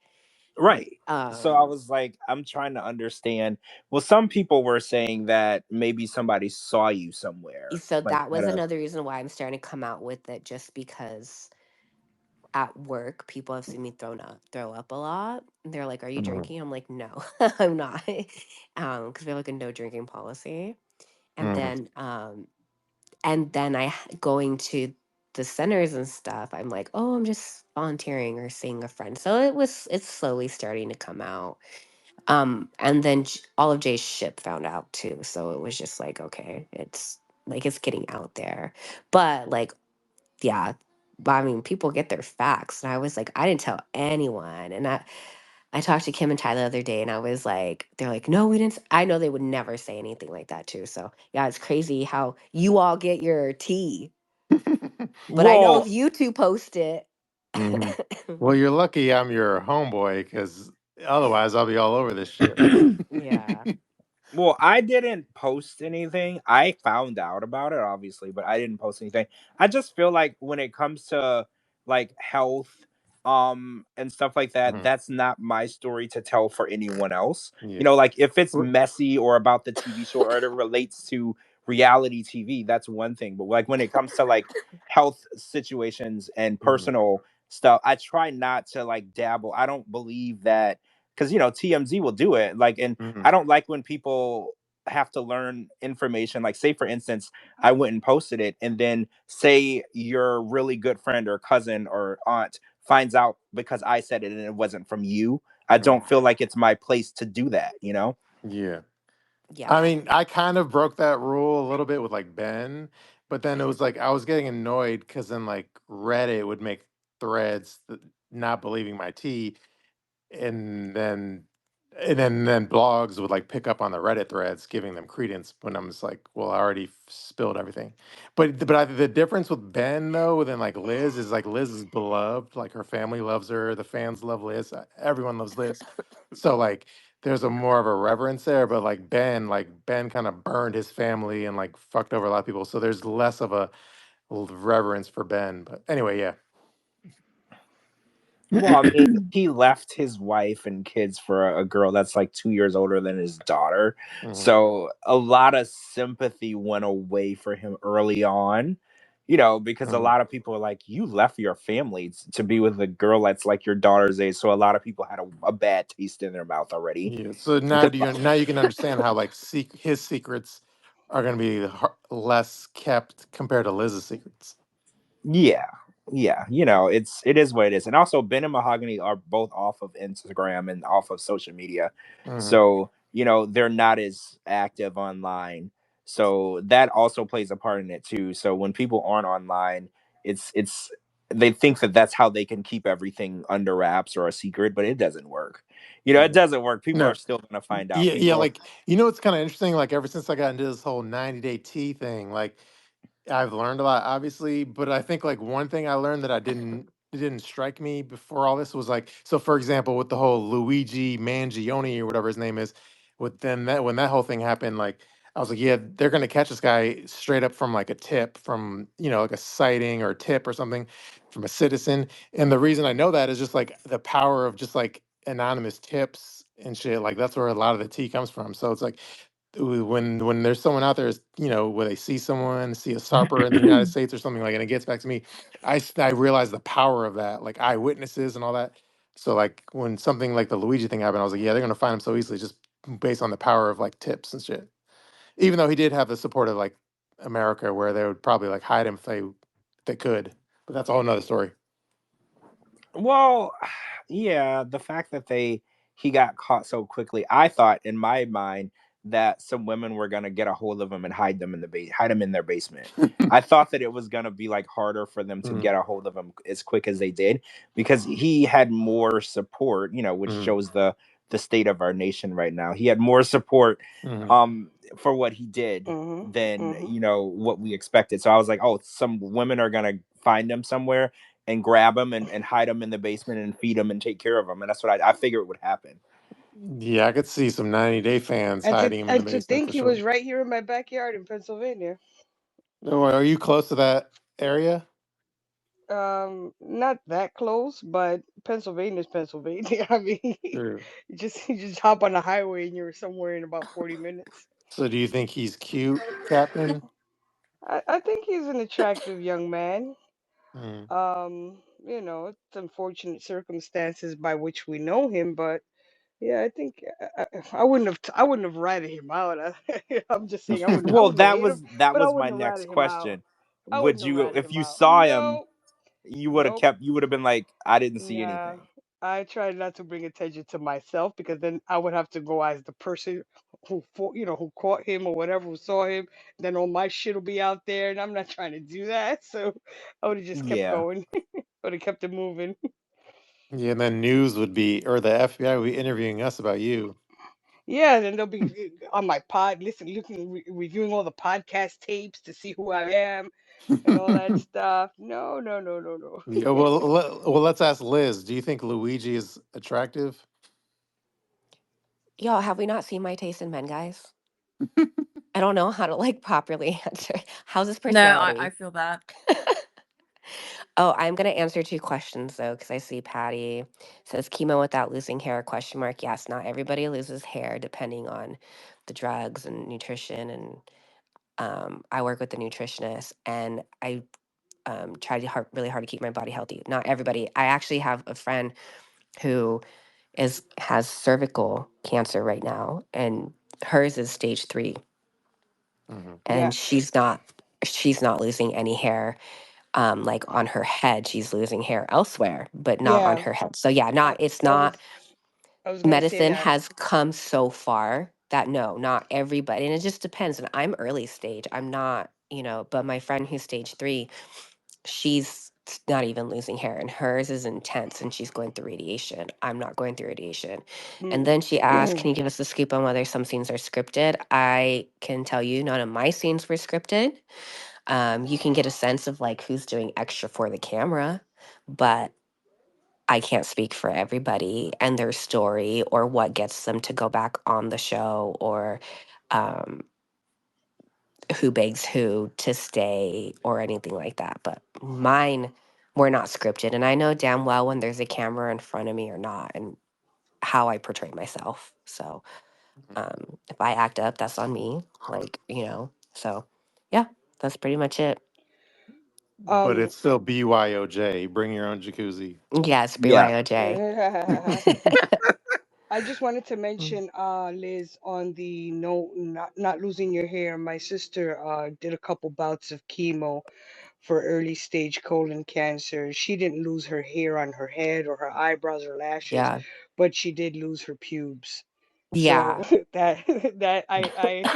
right. So I Um, was like, I'm trying to understand. Well, some people were saying that maybe somebody saw you somewhere, so like that at was a, another reason why I'm starting to come out with it, just because at work people have seen me throw up a lot. They're like, "Are you Mhm. drinking?" I'm like, "No, I'm not," because we have like a no drinking policy. And Mm-hmm. then I going to the centers and stuff. I'm like, oh, I'm just volunteering or seeing a friend. So it's slowly starting to come out. And then all of Jay's ship found out too. So it was just like, okay, it's getting out there. But like, yeah, but I mean, people get their facts. And I was like, I didn't tell anyone. And I talked to Kim and Ty the other day and I was like, they're like, no, we didn't. I know they would never say anything like that too. So yeah, it's crazy how you all get your tea. But I know if Well, you two post it. Hmm. Well, you're lucky I'm your homeboy because otherwise I'll be all over this shit. Yeah. Well, I didn't post anything. I found out about it, obviously, but I didn't post anything. I just feel like when it comes to like health, and stuff like that, Mhm. that's not my story to tell for anyone else. Yeah. You know, like if it's Wh- messy or about the TV show or it relates to reality TV, that's one thing. But like when it comes to like health situations and mhm. personal stuff, I try not to like dabble. I don't believe that because TMZ will do it. Like, and Mhm. I don't like when people have to learn information. Like, say for instance, I went and posted it, and then say your really good friend or cousin or aunt finds out because I said it and it wasn't from you. I don't Yeah. feel like it's my place to do that, you know? Yeah. I Yeah. mean, I kind of broke that rule a little bit with like Ben, but then it was like I was getting annoyed because then like Reddit would make threads not believing my tea, and then blogs would like pick up on the Reddit threads, giving them credence when I'm just like, well, I already spilled everything. The difference with Ben though, than like Liz is like Liz is beloved, like her family loves her, the fans love Liz, everyone loves Liz. So like there's a more of a reverence there, but like Ben kind of burned his family and like fucked over a lot of people. So there's less of a reverence for Ben. But anyway, yeah. Well, I mean, he left his wife and kids for a girl that's like 2 years older than his daughter. Hmm. So a lot of sympathy went away for him early on, because a Hmm. lot of people are like, you left your family to be with a girl that's like your daughter's age. So a lot of people had a bad taste in their mouth already. Yeah. So Because, now you can understand how like his secrets are going to be less kept compared to Liz's secrets. yeah. Yeah, it is what it is. And also Ben and Mahogany are both off of Instagram and off of social media. Hmm. So, they're not as active online. So that also plays a part in it too. So when people aren't online, it's they think that that's how they can keep everything under wraps or a secret, but it doesn't work. It Yeah. doesn't work. People are No. still going to find out. Yeah. Yeah. People. Like it's kind of interesting. Like ever since I got into this whole 90-day tea thing, like I've learned a lot, obviously, but I think like one thing I learned that it didn't strike me before all this was like, so for example, with the whole Luigi Mangione or whatever his name is, with then that when that whole thing happened, like I was like, yeah, they're gonna catch this guy straight up from like a tip from like a sighting or a tip or something from a citizen. And the reason I know that is just like the power of just like anonymous tips and shit. Like that's where a lot of the tea comes from. So it's like when there's someone out there, where they see someone, see a sarper in the United States or something like, and it gets back to me, I realize the power of that, like eyewitnesses and all that. So like when something like the Luigi thing happened, I was like, yeah, they're gonna find him so easily just based on the power of like tips and shit. Even though he did have the support of like America, where they would probably like hide him if they could, but that's a whole nother story. Well, yeah, the fact that he got caught so quickly, I thought in my mind that some women were gonna get a hold of him and hide him in their basement. I thought that it was gonna be like harder for them to Mm, get a hold of him as quick as they did because he had more support, which mm, shows the state of our nation right now. He had more support mm, for what he did Mhm. than Mhm. what we expected. So I was like, oh, some women are gonna find him somewhere and grab him and hide him in the basement and feed him and take care of him. And that's what I figured would happen. yeah, I could see some 90-day fans And to hiding him in the and to basement think for he sure. was right here in my backyard in Pennsylvania. Oh, are you close to that area? Not that close, but Pennsylvania's Pennsylvania. I mean, Sure. you just hop on the highway and you're somewhere in about 40 minutes. So do you think he's cute, Captain? I think he's an attractive young man. Mm, It's unfortunate circumstances by which we know him, but Yeah, I think I wouldn't have ratted him out. I'm just saying I Well, wouldn't have hated him, that but I was my wouldn't have ratted next him out. question. I Would wouldn't have you, ratted if him you out. saw him, No, you would have nope. kept, you would have been like, I didn't see Nah. anything. I try not to bring attention to myself because then I would have to go as the person who caught him or whatever, who saw him. Then all my shit will be out there, and I'm not trying to do that. So I would have just kept Yeah. going. Would have kept it moving. Yeah, and then news would be, or the FBI would be interviewing us about you. Yeah, then they'll be on my pod, looking, reviewing all the podcast tapes to see who I am and all that stuff. No, no, no, no, no. Yeah, well, let's ask Liz. Do you think Luigi is attractive? Y'all, have we not seen my taste in men, guys? I don't know how to like properly answer. How's his No, I personality? feel that. Oh, I'm gonna answer two questions though, because I see Patty says chemo without losing hair? Question mark. Yes, not everybody loses hair depending on the drugs and nutrition. And I work with the nutritionist, and I try really hard to keep my body healthy. Not everybody. I actually have a friend who has cervical cancer right now, and hers is stage 3, Hmm. Yeah, and she's not losing any hair like on her head. She's losing hair elsewhere, but not on yeah. her head. So yeah, I, it's I not. was I was gonna say Medicine that. has come so far that no, not everybody, and it just depends. And I'm early stage. I'm not, but my friend who's stage 3, she's not even losing hair, and hers is intense, and she's going through radiation. I'm not going through radiation. And Mm. then she asked, can you give us a scoop on whether some scenes are scripted? I can tell you none of my scenes were scripted. You can get a sense of like who's doing extra for the camera, but I can't speak for everybody and their story or what gets them to go back on the show, or um, who begs who to stay or anything like that. But mine were not scripted. And I know damn well when there's a camera in front of me or not, and how I portray myself. So if I act up, that's on me. So yeah, that's pretty much it. But um, it's still BYOJ. Bring your own jacuzzi. Yes, Yeah. BYOJ. I just wanted to mention, Liz, on the no, not losing your hair. My sister did a couple bouts of chemo for early stage colon cancer. She didn't lose her hair on her head or her eyebrows or lashes, Yeah. but she did lose her pubes. So Yeah. that that I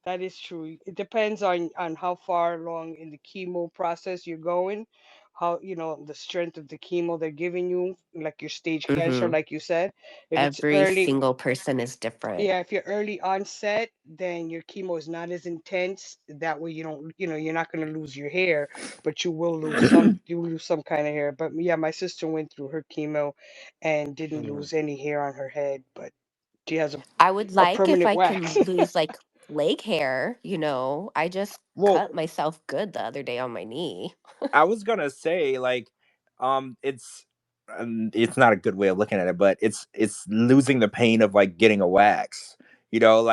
that is true. It depends on how far along in the chemo process you're going, how the strength of the chemo they're giving you, like your stage cancer, Hmm. like you said. If it's Every early, single person is different. yeah, if you're early onset, then your chemo is not as intense. That way you don't, you're not going to lose your hair, but you will lose some kind of hair. But yeah, my sister went through her chemo and didn't Mhm. lose any hair on her head, but she has I would a like if permanent I wax. can lose like leg hair. I just Well, cut myself good the other day on my knee. I was gonna say like, it's not a good way of looking at it, but it's losing the pain of like getting a wax.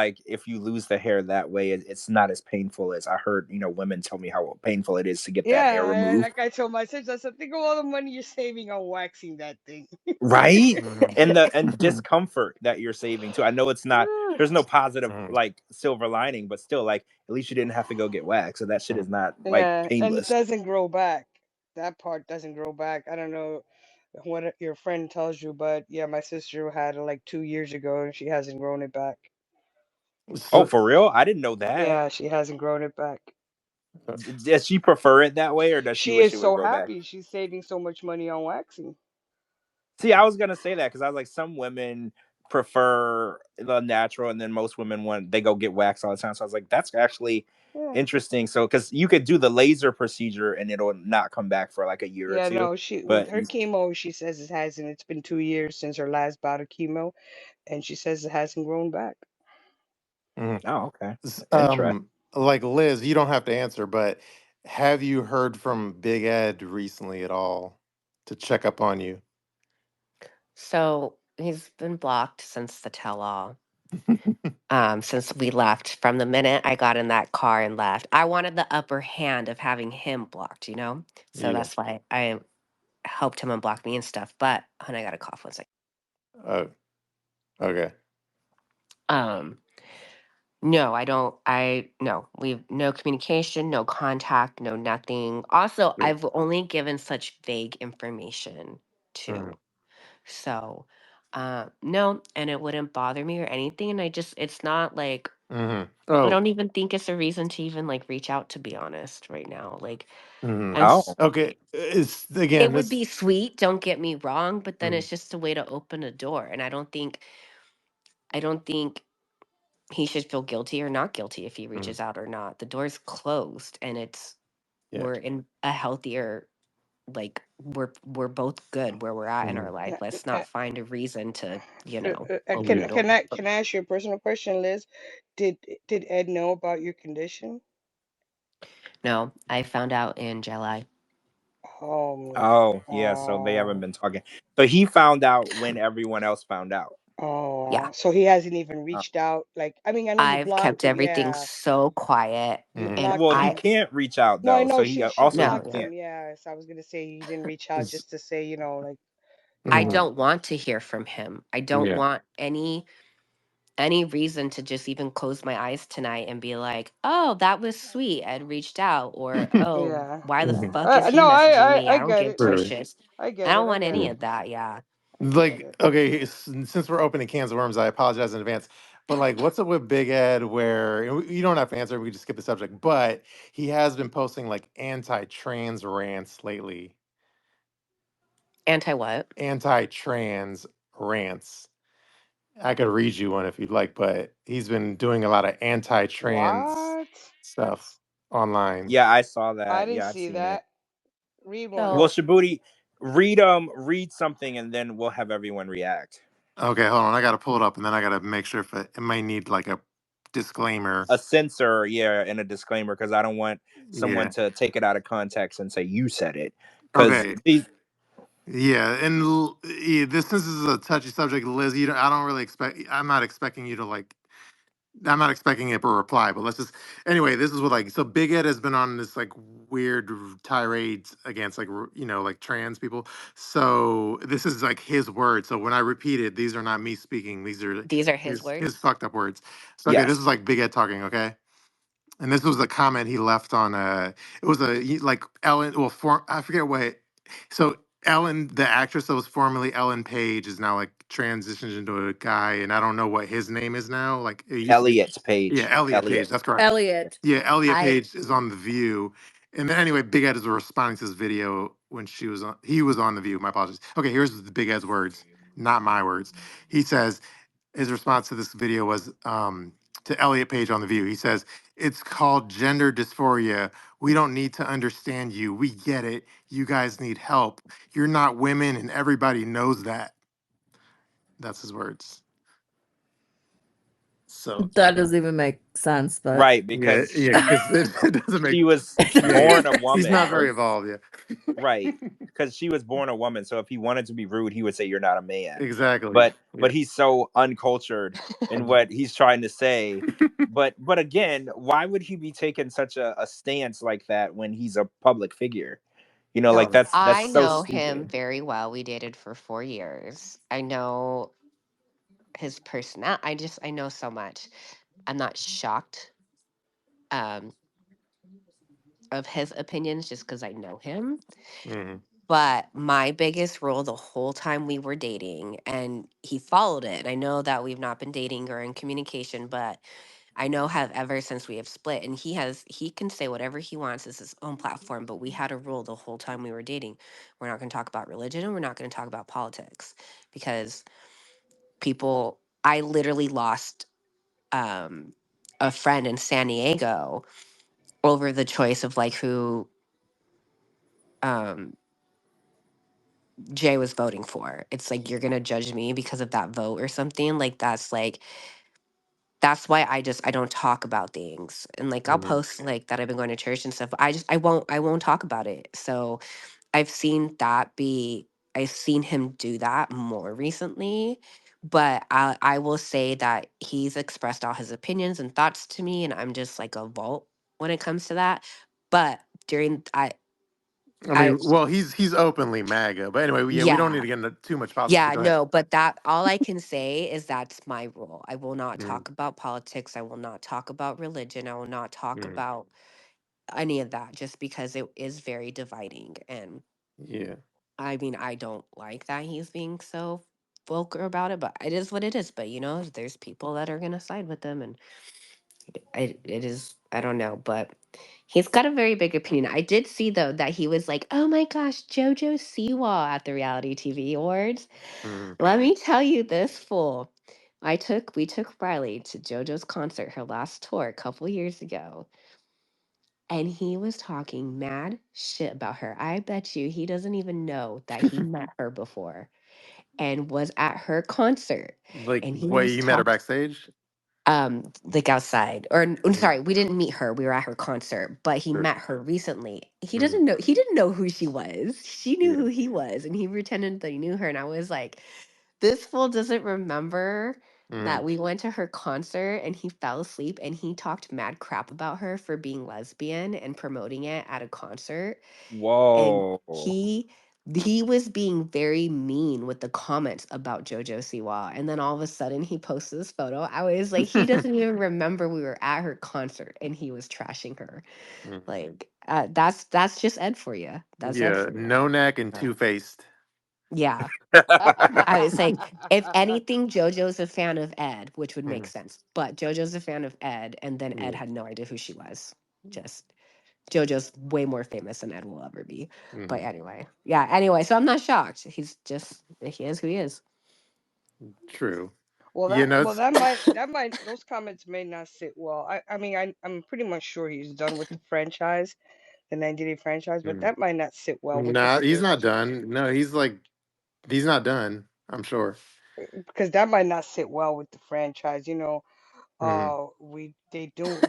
Like if you lose the hair that way, it's not as painful as I heard. Women tell me how painful it is to get that hair Yeah, removed. like I told my sister, I said, think of all the money you're saving on waxing that thing. Right. Mhm. And discomfort that you're saving too. I know it's not, there's no positive Mhm. like silver lining, but still, like, at least you didn't have to go get waxed, so that shit is not like Yeah, and it painless. doesn't grow back. That part doesn't grow back. I don't know what your friend tells you, but yeah, my sister had it like 2 years ago and she hasn't grown it back. Oh, So, for real? I didn't know that. Yeah, she hasn't grown it back. Does she prefer it that way, or does she She wish is it would so grow back? happy. She's saving so much money on waxing. See, I was gonna say that because I was like, some women prefer the natural, and then most women want they go get waxed all the time. So I was like, that's actually Yeah. interesting. So because you could do the laser procedure and it'll not come back for like a year or Yeah, two, no, she with but her chemo, she says it hasn't. It's been 2 years since her last bout of chemo, and she says it hasn't grown back. mhm. oh, okay, S- interesting. um, like Liz, you don't have to answer, but have you heard from Big Ed recently at all to check up on you? So he's been blocked since the tell all. Since we left, from the minute I got in that car and left, I wanted the upper hand of having him blocked. So Yeah. that's why I helped him unblock me and stuff. But, honey, I got a cough 1 second. Uh, Okay. Um, no, I don't. No, we've no communication, no contact, no nothing. Also, Sweet. I've only given such vague information Mm-hmm. too. So, no, and it wouldn't bother me or anything. And it's not like, Mm-hmm. I Oh. don't even think it's a reason to even like reach out, to be honest, right now. Like, Mm-hmm. I'm, Oh, Okay. It's it again. would This. be sweet, don't get me wrong, but then Mm, it's just a way to open a door. And I don't think he should feel guilty or not guilty if he mm, reaches out or not. The door's closed and yeah. we're in a healthier, like we're both good where we're at in Mm-hmm. our life. Uh, Let's uh, not find a reason to, open can the Yeah. door. can I ask you a personal question, Liz? Did did Ed know about your condition? No, I found out in July. Oh, oh, yeah. So they haven't oh, been talking. So he found out when everyone else found out. Yeah. so he hasn't even Uh, reached out. Like, I mean, I know you I've blocked kept him. everything Yeah, so quiet, you Mm-hmm. and blocked well, he I him. can't reach out No, I though. know So he she also he no, blocked yeah. can't. him. Yes, I was gonna say you didn't reach out It's, just to say, like, I mm-hmm. don't want to hear from him. I don't Yeah. want any reason to just even close my eyes tonight and be like, "Oh, that was sweet. Ed reached out," or "Oh, yeah. why the Mm-hmm. fuck is he No, messaging me? I I don't get give it. two Right. shits." I I get it. don't I want get any Yeah. it. of that. Yeah. I get Like, it. okay, since we're opening cans of worms, I apologize in advance. But like, what's up with Big Ed? Where and you don't have to answer, we can just skip the subject. But he has been posting like anti-trans rants lately. Anti what? Anti-trans rants. I could read you one if you'd like, but he's been doing a lot of anti-trans What? stuff online. Yeah, I saw I that. didn't Yeah, I've see seen it. that. Read one. Well, So Shabooty, read something, and then we'll have everyone react. Okay, hold on. I gotta pull it up, and then I gotta make sure if it might need like a disclaimer. A censor, yeah, and a disclaimer because I don't want someone Yeah. to take it out of context and say you said it. Because Okay. Yeah, and yeah, this is a touchy subject, Liz. I don't really expect. I'm not expecting you to like. I'm not expecting a reply, but let's just. Anyway, this is what like. So Big Ed has been on this like weird tirades against like like trans people. So this is like his words. So when I repeat it, these are not me speaking. These are these are his his words. fucked up words. So okay, this yes, is like Big Ed talking. Okay. And this was a comment he left on it was like Ellen, well, I forget what. So Ellen, the actress that was formerly Ellen Page, is now like transitioned into a guy, and I don't know what his name is now. Like it used to be, Elliot's yeah, page. Elliot Page. Elliot. That's correct. Elliot. Yeah, Elliot I Page is on The View. And then anyway, Big Ed is responding to this video when he was on The View. My apologies. Okay, here's the Big Ed's words, not my words. He says his response to this video was to Elliot Page on The View. He says, "It's called gender dysphoria. We don't need to understand you. We get it. You guys need help. You're not women, and everybody knows that." That's his words. So That doesn't even make sense, but Right, yeah, because yeah, because it doesn't make. she was Yeah, born a he's not woman. very evolved. Yeah, Right, because she was born a woman. So if he wanted to be rude, he would say you're not a man. exactly. But Yeah. he's so uncultured in what he's trying to say. But again, why would he be taking such a stance like that when he's a public figure? Like so that's I so know him stupid. very well. We dated for 4 years. I know his personality. I know so much. I'm not shocked um of his opinions just because I know him. Hmm. But my biggest rule the whole time we were dating, and he followed it. And I know that we've not been dating or in communication, but I know have ever since we have split. And he can say whatever he wants. It's his own platform. But we had a rule the whole time we were dating. We're not going to talk about religion and we're not going to talk about politics because I literally lost a friend in San Diego over the choice of like who um Jay was voting for. It's like you're gonna judge me because of that vote or something. Like that's why I don't talk about things. And like I'll Hmm. post like that I've been going to church and stuff. I won't talk about it. So I've seen that be I've seen him do that more recently. But I will say that he's expressed all his opinions and thoughts to me, and I'm just like a vault when it comes to that. But during I I mean, well, he's openly MAGA, but anyway, yeah, we don't need Yeah. to get into too much politics. But Yeah, go ahead. no, but that all I can say is that's my rule. I will not Mm, talk about politics. I will not talk about religion. I will not talk mm, about any of that just because it is very dividing. And yeah, I mean, I don't like that he's being so vocal about it, but it is what it is. But there's people that are gonna side with them, and it is. I don't know, but he's got a very big opinion. I did see though that he was like, "Oh my gosh, JoJo Siwa at the reality TV awards." mm, Let me tell you this fool. We took Riley to JoJo's concert, her last tour a couple years ago, and he was talking mad shit about her. I bet you he doesn't even know that he met her before and was at her concert, like and he wait, was you met her talking backstage? like outside, or I'm Mm, sorry, we didn't meet her, we were at her concert, but he sure. met her recently. Mm, He didn't know who she was. She knew yeah. who he was, and he pretended that he knew her. And I was like, this fool doesn't remember that Mm. we went to her concert and he fell asleep and he talked mad crap about her for being lesbian and promoting it at a concert. And Whoa. he was being very mean with the comments about JoJo Siwa. And then all of a sudden he posted this photo. I was like, he doesn't even remember we were at her concert and he was trashing her. Mm. Like that's just Ed for you. That's Ed Yeah, for you. no neck and Uh, two faced. yeah. I was like, if anything, JoJo's a fan of Ed, which would make Mm, sense. But JoJo's a fan of Ed, and then Ed yeah. had no idea who she was. Just JoJo's way more famous than Ed will ever be. But Mm, anyway, yeah. Anyway, so I'm not shocked. He is who he is. true. Well, You know, it's those comments may not sit well. I mean, I'm pretty much sure he's done with the franchise, the 90-day franchise, but mm. that might not sit well with the Nah, he's not producers done. No, he's not done. I'm sure. because that might not sit well with the franchise. Mm. They do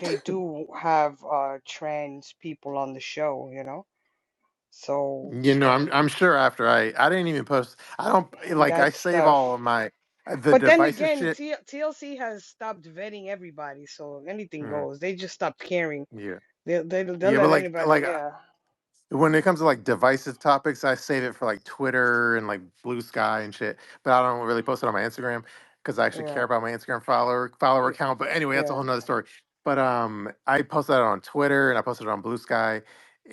have trans people on the show. So You know, I'm sure after I didn't even post. I don't like I that save stuff. all of my the But then divisive again, shit. TLC has stopped vetting everybody, so anything Mm, goes. They just stopped caring. yeah, They'll yeah, but let anybody. Yeah, when it comes to like divisive topics, I save it for like Twitter and like Blue Sky and shit. But I don't really post it on my Instagram because I actually care yeah, about my Instagram follower y- count. But anyway, that's a yeah. whole nother story. But I posted it on Twitter and I posted it on Blue Sky,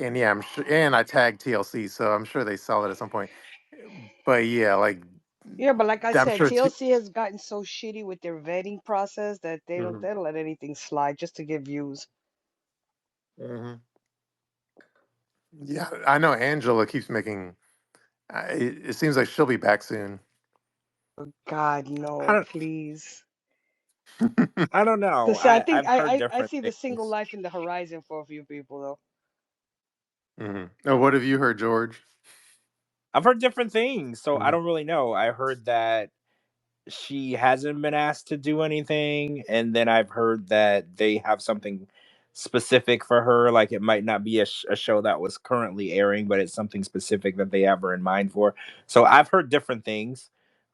and yeah, I'm sure, and I tagged TLC, so I'm sure they saw it at some point. But yeah, like Yeah, but like I I'm said, sure. TLC has gotten so shitty with their vetting process that Mhm, they'll let anything slide just to get views. mhm. Yeah, I know Angela keeps making. It seems like she'll be back soon. God, I no, don't, please. I don't know. I think I've heard I different see the single things. life in the horizon for a few people though. Hmm. Oh, what have you heard, George? I've heard different things, so I Mm, don't really know. I heard that she hasn't been asked to do anything, and then I've heard that they have something specific for her, like it might not be a show that was currently airing, but it's something specific that they have her in mind for. So I've heard different things.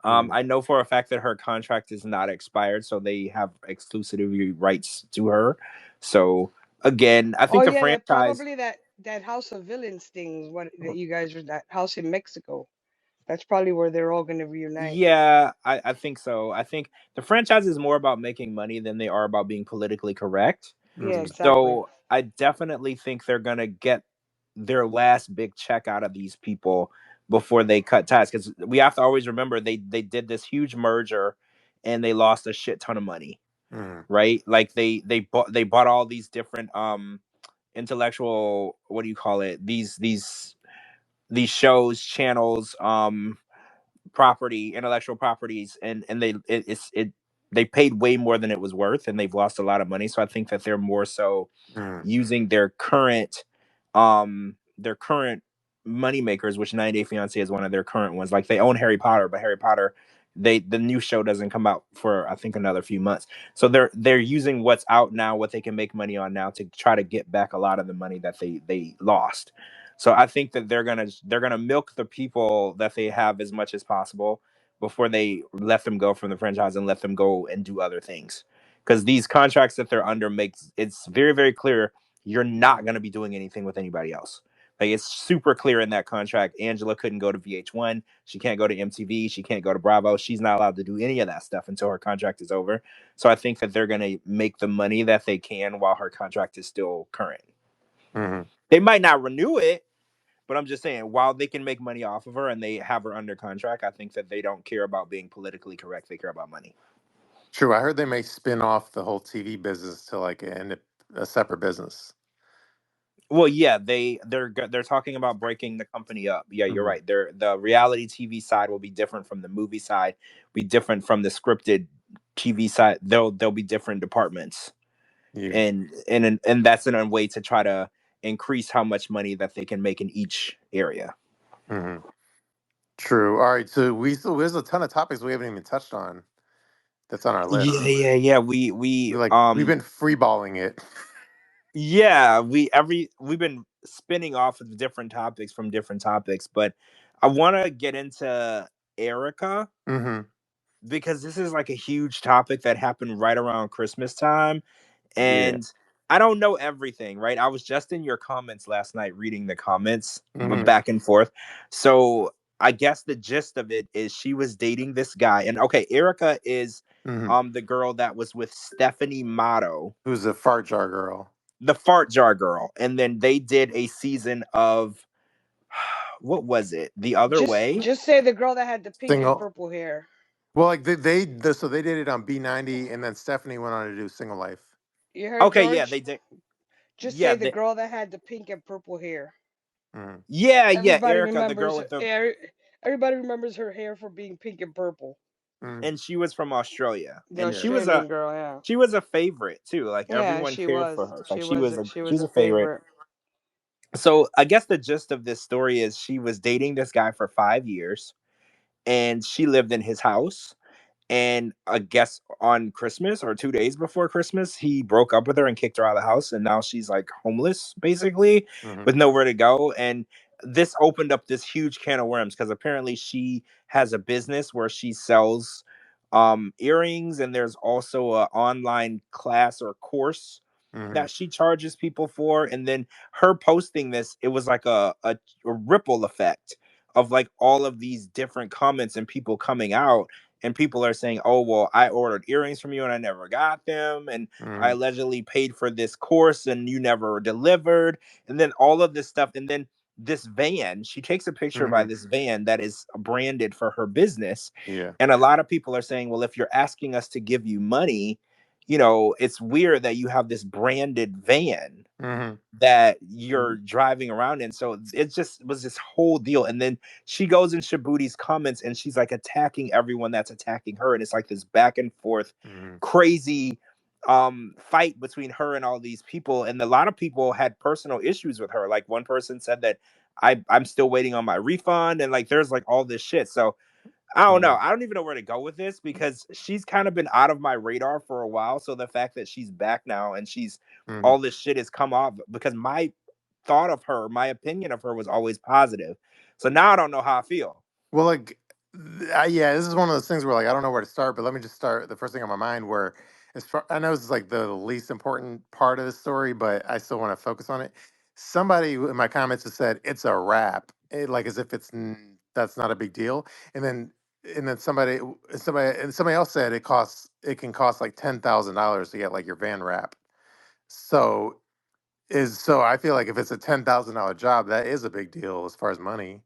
mm. I know for a fact that her contract is not expired, so they have exclusivity rights to her. So again, I Oh think the yeah, that franchise. probably that House of Villains thing. What that you guys are that house in Mexico. That's probably where they're all going to reunite. Yeah, I think so. I think the franchise is more about making money than they are about being politically correct. Yeah, Mhm. exactly. So I definitely think they're gonna get their last big check out of these people before they cut ties. Because we have to always remember they did this huge merger and they lost a shit ton of money, Mhm. right? Like they bought all these different intellectual, what do you call it, these shows, channels, intellectual properties, and they paid way more than it was worth, and they've lost a lot of money. So I think that they're more so Mhm. using their current money makers, which 90 Day Fiance is one of their current ones. Like they own Harry Potter, but Harry Potter, the new show doesn't come out for I think another few months. So they're using what's out now, what they can make money on now, to try to get back a lot of the money that they lost. So I think that they're gonna milk the people that they have as much as possible before they let them go from the franchise and let them go and do other things. Because these contracts that they're under makes it's very, very clear you're not going to be doing anything with anybody else. Like it's super clear in that contract. Angela couldn't go to VH1. She can't go to MTV. She can't go to Bravo. She's not allowed to do any of that stuff until her contract is over. So I think that they're gonna make the money that they can while her contract is still current. Hmm. They might not renew it, but I'm just saying, while they can make money off of her and they have her under contract, I think that they don't care about being politically correct. They care about money. True. I heard they may spin off the whole TV business to like a separate business. Well, yeah, they're talking about breaking the company up. Yeah, you're Hmm. right. The reality TV side will be different from the movie side, be different from the scripted TV side. There'll be different departments, Yeah. and that's in a way to try to increase how much money that they can make in each area. Hmm. True. All right. So there's a ton of topics we haven't even touched on that's on our Yeah, list. yeah, yeah. We've We've been freeballing it. yeah, we've been spinning off of different topics from different topics, but I want to get into Erica Hmm. because this is like a huge topic that happened right around Christmas time. Yeah. And I don't know everything, right? I was just in your comments last night reading the comments Hmm. back and forth. So I guess the gist of it is she was dating this guy. And okay, Erica is Hmm. the girl that was with Stephanie Motto, Who's a fart jar girl? the fart jar girl. And then they did a season of what was it? The Other Way? Just say the girl that had the pink and Single. purple hair. Well, like so they did it on B90, and then Stephanie went on to do Single Life. You heard Okay, yeah, George? they did. Just Yeah, say the girl that had the pink and purple hair. Hmm. yeah, Everybody Erica, the girl remembers. with the Everybody remembers her hair for being pink and purple. Hmm. and she was from Australia, The and Yeah. Australian girl, yeah. she was a favorite too. Like Yeah, everyone she cared was. for her. Like she was She was she's a a favorite. favorite. So I guess the gist of this story is she was dating this guy for 5 years, and she lived in his house. And I guess on Christmas or 2 days before Christmas, he broke up with her and kicked her out of the house. And now she's like homeless, basically, Hmm. with nowhere to go. And this opened up this huge can of worms because apparently she has a business where she sells earrings, and there's also a online class or course Hmm. that she charges people for. And then her posting this, it was like a ripple effect of like all of these different comments and people coming out, and people are saying, oh well, I ordered earrings from you and I never got them, and I Hmm. allegedly paid for this course and you never delivered, and then all of this stuff. And then this van, she takes a picture by Hmm. this van that is branded for her business. Yeah. And a lot of people are saying, well, if you're asking us to give you money, it's weird that you have this branded van Hmm. that you're driving around in. So it just was this whole deal. And then she goes in Shabooty's comments and she's like attacking everyone that's attacking her. And it's like this back and forth Hmm. crazy fight between her and all these people. And a lot of people had personal issues with her. Like one person said that I'm still waiting on my refund, and like there's like all this shit. So I don't know. Hmm. I don't even know where to go with this because she's kind of been out of my radar for a while. So the fact that she's back now and she's Hmm. all this shit has come off, because my thought of her, my opinion of her was always positive. So now I don't know how I feel. Well, like, yeah, this is one of those things where like I don't know where to start, but let me just start the first thing on my mind. Where I know it's like the least important part of the story, but I still want to focus on it. Somebody in my comments has said it's a wrap, like as if that's not a big deal, and then somebody else said it can cost like $10,000 to get like your van wrap. So so I feel like if it's a $10,000 job, that is a big deal as far as money.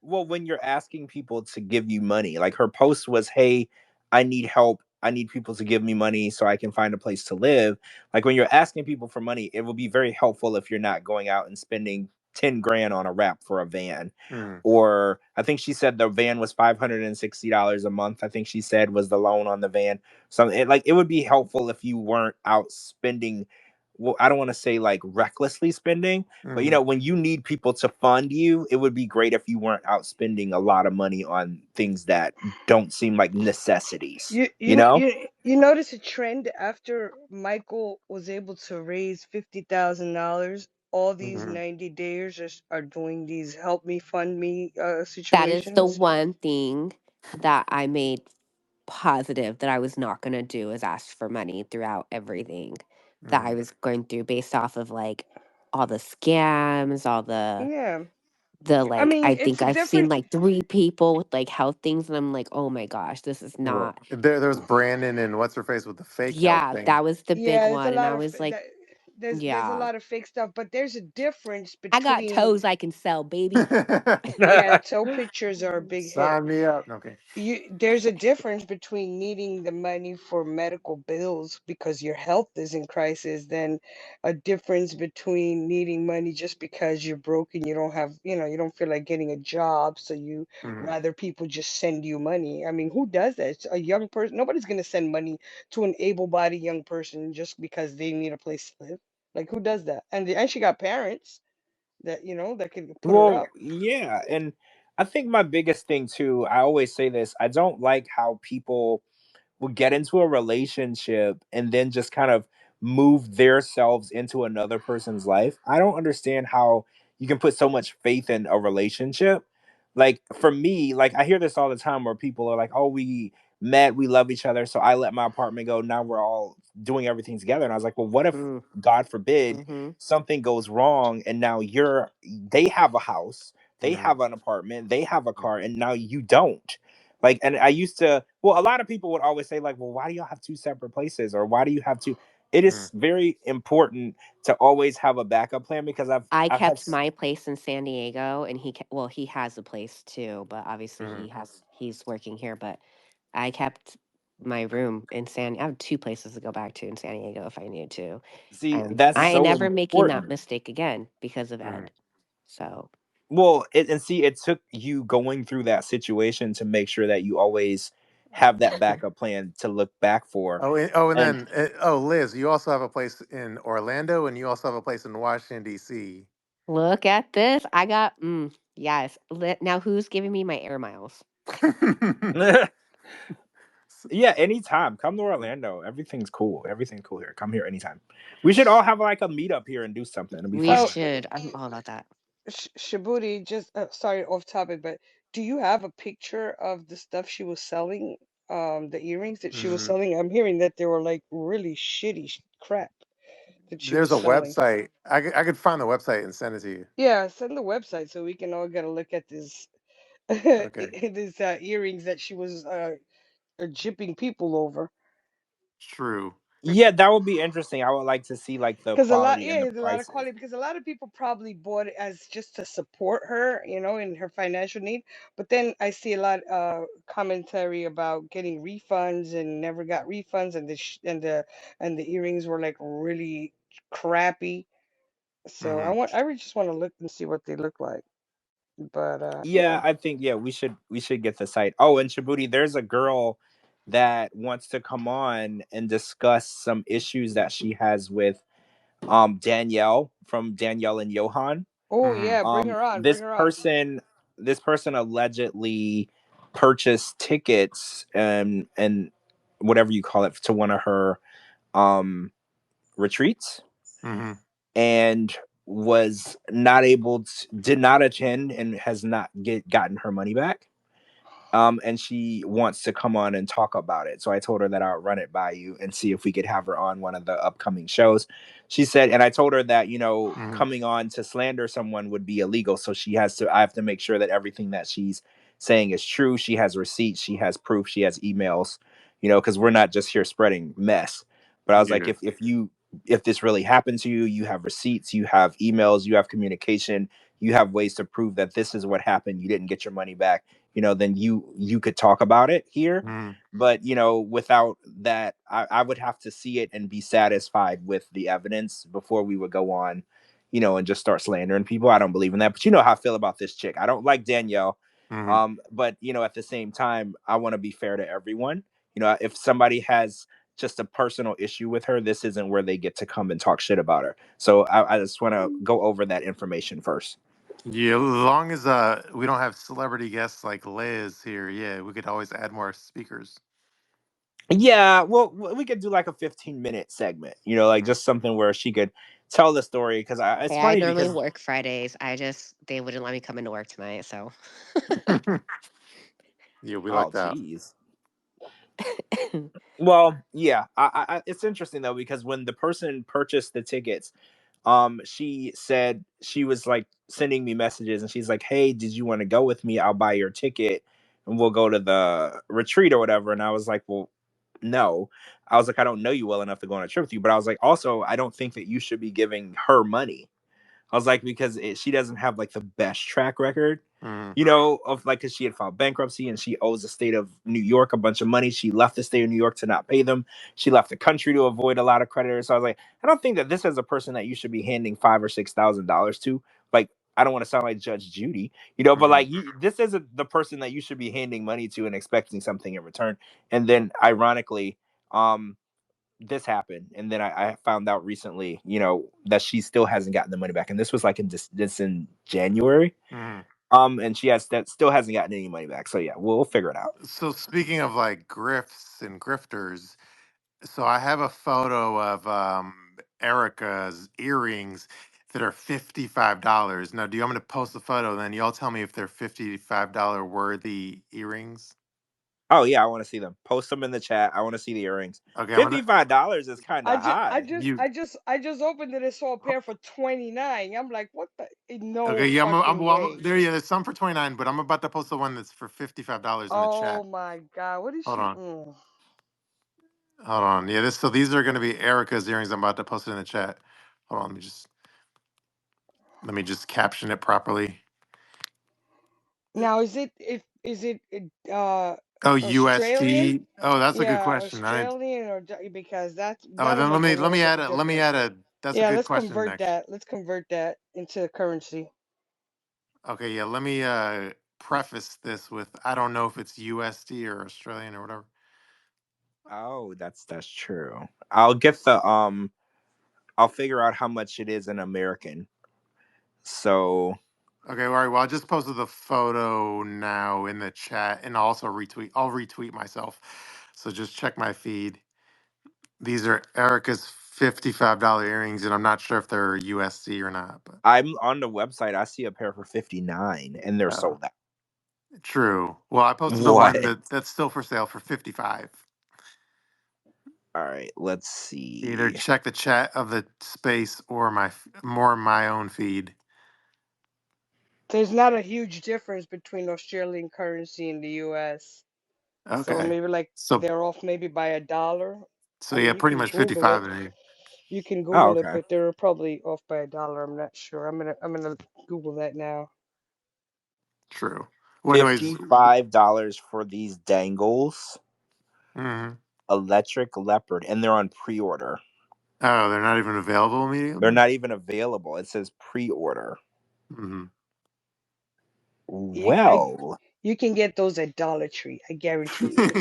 Well, when you're asking people to give you money, like her post was, hey, I need help. I need people to give me money so I can find a place to live. Like when you're asking people for money, it will be very helpful if you're not going out and spending 10 grand on a wrap for a van. Mm, Or I think she said the van was $560 a month. I think she said was the loan on the van. So it would be helpful if you weren't out spending. Well, I don't want to say like recklessly spending, but mhm, when you need people to fund you, it would be great if you weren't out spending a lot of money on things that don't seem like necessities. You notice a trend after Michael was able to raise $50,000. All these mhm, 90 dayers are doing these help me fund me That is the situations. one thing that I made positive that I was not going to do is ask for money throughout everything that I mhm, was going through based off of like all the scams, all Yeah. the I like, mean, I it's think I've seen different. like 3 people with like health things, and I'm like, oh my gosh, this is Well, not. there was Brandon and what's her face with the fake health Yeah, thing. that was the big Yeah, there's a one, and lot I of was like, there's a yeah, lot of fake stuff, but there's a difference I got between. toes I can sell, baby. Yeah, toe pictures are a big hit. Sign me up. Okay. There's a difference between needing the money for medical bills because your health is in crisis than a difference between needing money just because you're broke and you don't have, you don't feel like getting a job, so you Mhm. rather people just send you money. I mean, who does that? It's a young person. Nobody's going to send money to an able-bodied young person just because they need a place to live. Like, who does that? And she got parents that, that can put her Well, up. yeah, and I think my biggest thing too, I always say this, I don't like how people will get into a relationship and then just kind of move themselves into another person's life. I don't understand how you can put so much faith in a relationship. Like for me, like I hear this all the time where people are like, "Oh, we met, we love each other, so I let my apartment go. Now we're all doing everything together." And I was like, "Well, what if Mm, God forbid mm-hmm. something goes wrong and now they have a house, they Mhm. have an apartment, they have a car and now you don't." Like, and I used to, well, a lot of people would always say, like, well, why do y'all have two separate places? Or why do you have two? It Mhm. is very important to always have a backup plan because I I've had, kept my place in San Diego, and well, he has a place too, but obviously Mhm. he's working here. But I kept my room in I have 2 places to go back to in San Diego if I need to, see, and that's I ain't so never making that important. mistake again because of Mhm. Ed. So Well, and see, it took you going through that situation to make sure that you always have that backup plan to look back for. And And then Liz, you also have a place in Orlando, and you also have a place in Washington D.C. look at this. I got yes. Now who's giving me my air miles? yeah, anytime. Come to Orlando. Everything's cool. Everything's cool here. Come here anytime. We should all have like a meetup here and do something. It'll be We fun. Oh, should. I'm all about that. Shabooty, just sorry, off topic, but do you have a picture of the stuff she was selling? The earrings that she was Mhm. selling? I'm hearing that they were like really shitty crap that she There's was a selling. website. I could find the website and send it to you. Yeah, send the website so we can all get a look at this Okay. these earrings that she was jipping people over. True. Yeah, that would be interesting. I would like to see like the Because quality and yeah, the there's a lot of prices. quality. Because a lot of people probably bought it as just to support her, in her financial need. But then I see a lot commentary about getting refunds and never got refunds, and the earrings were like really crappy. So Hmm. I just want to look and see what they look like. But Yeah, yeah. I think yeah, we should get the site. Oh, and Shabooty, there's a girl that wants to come on and discuss some issues that she has with Danielle from Danielle and Johan. Oh Hmm. yeah, bring her on, bring This her on. person allegedly purchased tickets and whatever you call it to one of her um retreats Hmm. and was not able to did not attend and has not gotten her money back. And she wants to come on and talk about it. So I told her that I'll run it by you and see if we could have her on one of the upcoming shows. She said, and I told her that, Hmm. coming on to slander someone would be illegal. So I have to make sure that everything that she's saying is true. She has receipts, she has proof, she has emails, because we're not just here spreading mess. But I was like, Yeah. if this really happened to you, you have receipts, you have emails, you have communication, you have ways to prove that this is what happened. You didn't get your money back, then you could talk about it here. Hmm. But without that, I would have to see it and be satisfied with the evidence before we would go on, and just start slandering people. I don't believe in that. But you know how I feel about this chick. I don't like Danielle. Hmm. But at the same time, I want to be fair to everyone. If somebody has just a personal issue with her, this isn't where they get to come and talk shit about her. So I just want to go over that information first. Yeah, as long as we don't have celebrity guests like Liz here, yeah, we could always add more speakers. Yeah, well, we could do like a 15-minute segment, like just something where she could tell the story. Because it's Hey, I funny normally because, work Fridays. They wouldn't let me come into work tonight, so. Yeah, we like oh, that. geez. Well, yeah, it's interesting though because when the person purchased the tickets, She said she was like sending me messages, and she's like, "Hey, did you want to go with me? I'll buy your ticket, and we'll go to the retreat or whatever." And I was like, "Well, no." I was like, "I don't know you well enough to go on a trip with you." But I was like, "Also, I don't think that you should be giving her money." I was like, because she doesn't have like the best track record, of like, because she had filed bankruptcy and she owes the state of New York a bunch of money. She left the state of New York to not pay them. She left the country to avoid a lot of creditors. So I was like, I don't think that this is a person that you should be handing $5,000 or $6,000 to. Like, I don't want to sound like Judge Judy, but like, this isn't the person that you should be handing money to and expecting something in return. And then, ironically, this happened, and then I found out recently, that she still hasn't gotten the money back, and this was like this in January, and she still hasn't gotten any money back. So yeah, we'll figure it out. So speaking of like grifts and grifters, so I have a photo of Erika's earrings that are $55. Now, do you want me to post the photo? Then y'all tell me if they're $55 worthy earrings. Oh yeah, I want to see them. Post them in the chat. I want to see the earrings. Okay, I'm gonna. $55 is kind I of just, I high. just, You I just, I just opened it and saw a pair for 29. I'm like, what the? No okay? Yeah, fucking way. there. Yeah, there's some for 29, but I'm about to post the one that's for $55 in the Oh chat. my god, what is Hold she? on, hold on. Yeah, so these are gonna be Erika's earrings. I'm about to post it in the chat. Hold on, let me just caption it properly. Now, is it Oh, Australian? USD. Oh, that's a good Yeah, question. Australian or because Oh, that'll then make a let me world of add a a let me difference. add a. That's a Yeah, good let's question convert next. that. Let's convert that into currency. Okay, yeah. Let me preface this with I don't know if it's USD or Australian or whatever. Oh, that's true. I'll get the I'll figure out how much it is in American. So Okay, all right. Well, I just posted the photo now in the chat, and I'll also retweet. I'll retweet myself. So just check my feed. These are Erika's $55 earrings, and I'm not sure if they're USD or not. But I'm on the website. I see a pair for 59, and they're oh, sold out. true. Well, I posted the What? one that's still for sale for 55. All right, let's Either see. check the chat of the space or my own feed. There's not a huge difference between Australian currency and the US. So Okay. maybe like So they're off maybe by $1. I yeah, mean, you pretty can much Google it. 55 in here. You can Oh, Google it, okay. but they're probably off by $1. I'm not sure. I'm gonna Google that now. True. Well, anyways. $55 for these dangles, Mhm. electric leopard, and they're on pre-order. Oh, they're not even available They're immediately? not even available. It says pre-order. Mm-hmm. Well, You can get those at Dollar Tree. I guarantee you.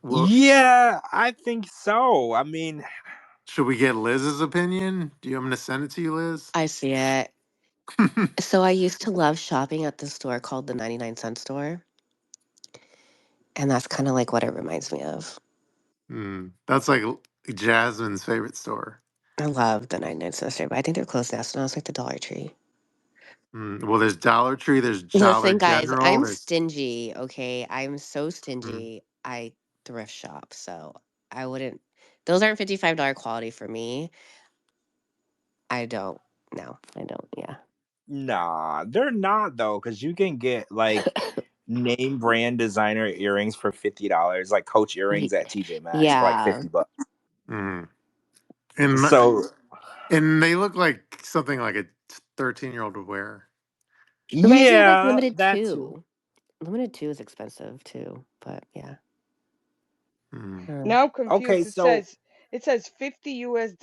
Well, yeah, I think so. I mean, should we get Liz's opinion? Do you want me to send it to you, Liz? I see it. So I used to love shopping at this store called the 99-cent store. And that's kind of like what it reminds me of. That's like Jasmine's favorite store. I love the 99-cent store, but I think they're closed now. So now it's like the Dollar Tree. Well, there's Dollar Tree, there's Dollar Listen, guys, General, I'm there's. stingy. Okay. I'm so Mm. stingy. I thrift shop. So I wouldn't, those aren't $55 quality for me. I don't. No, I don't. Yeah. nah, they're not though, because you can get like name brand designer earrings for $50, like Coach earrings at TJ Maxx for like Yeah. $50. Mm. And So and they look like something like a 13-year-old would wear. Reminds me of like yeah, limited that too. two. Limited two is expensive too, but yeah. Mm. Hmm. Now I'm Okay, confused. so It says $50 US.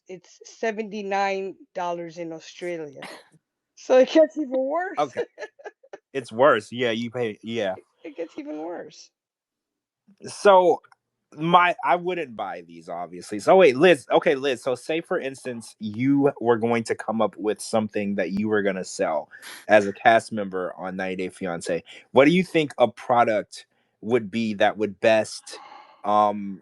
It's $79 in Australia. So it gets even worse. okay, it's worse. Yeah, you pay. Yeah. It gets even worse. So I wouldn't buy these obviously. So wait, Liz. Okay, Liz. So say for instance you were going to come up with something that you were going to sell as a cast member on 90 Day Fiance. What do you think a product would be that would best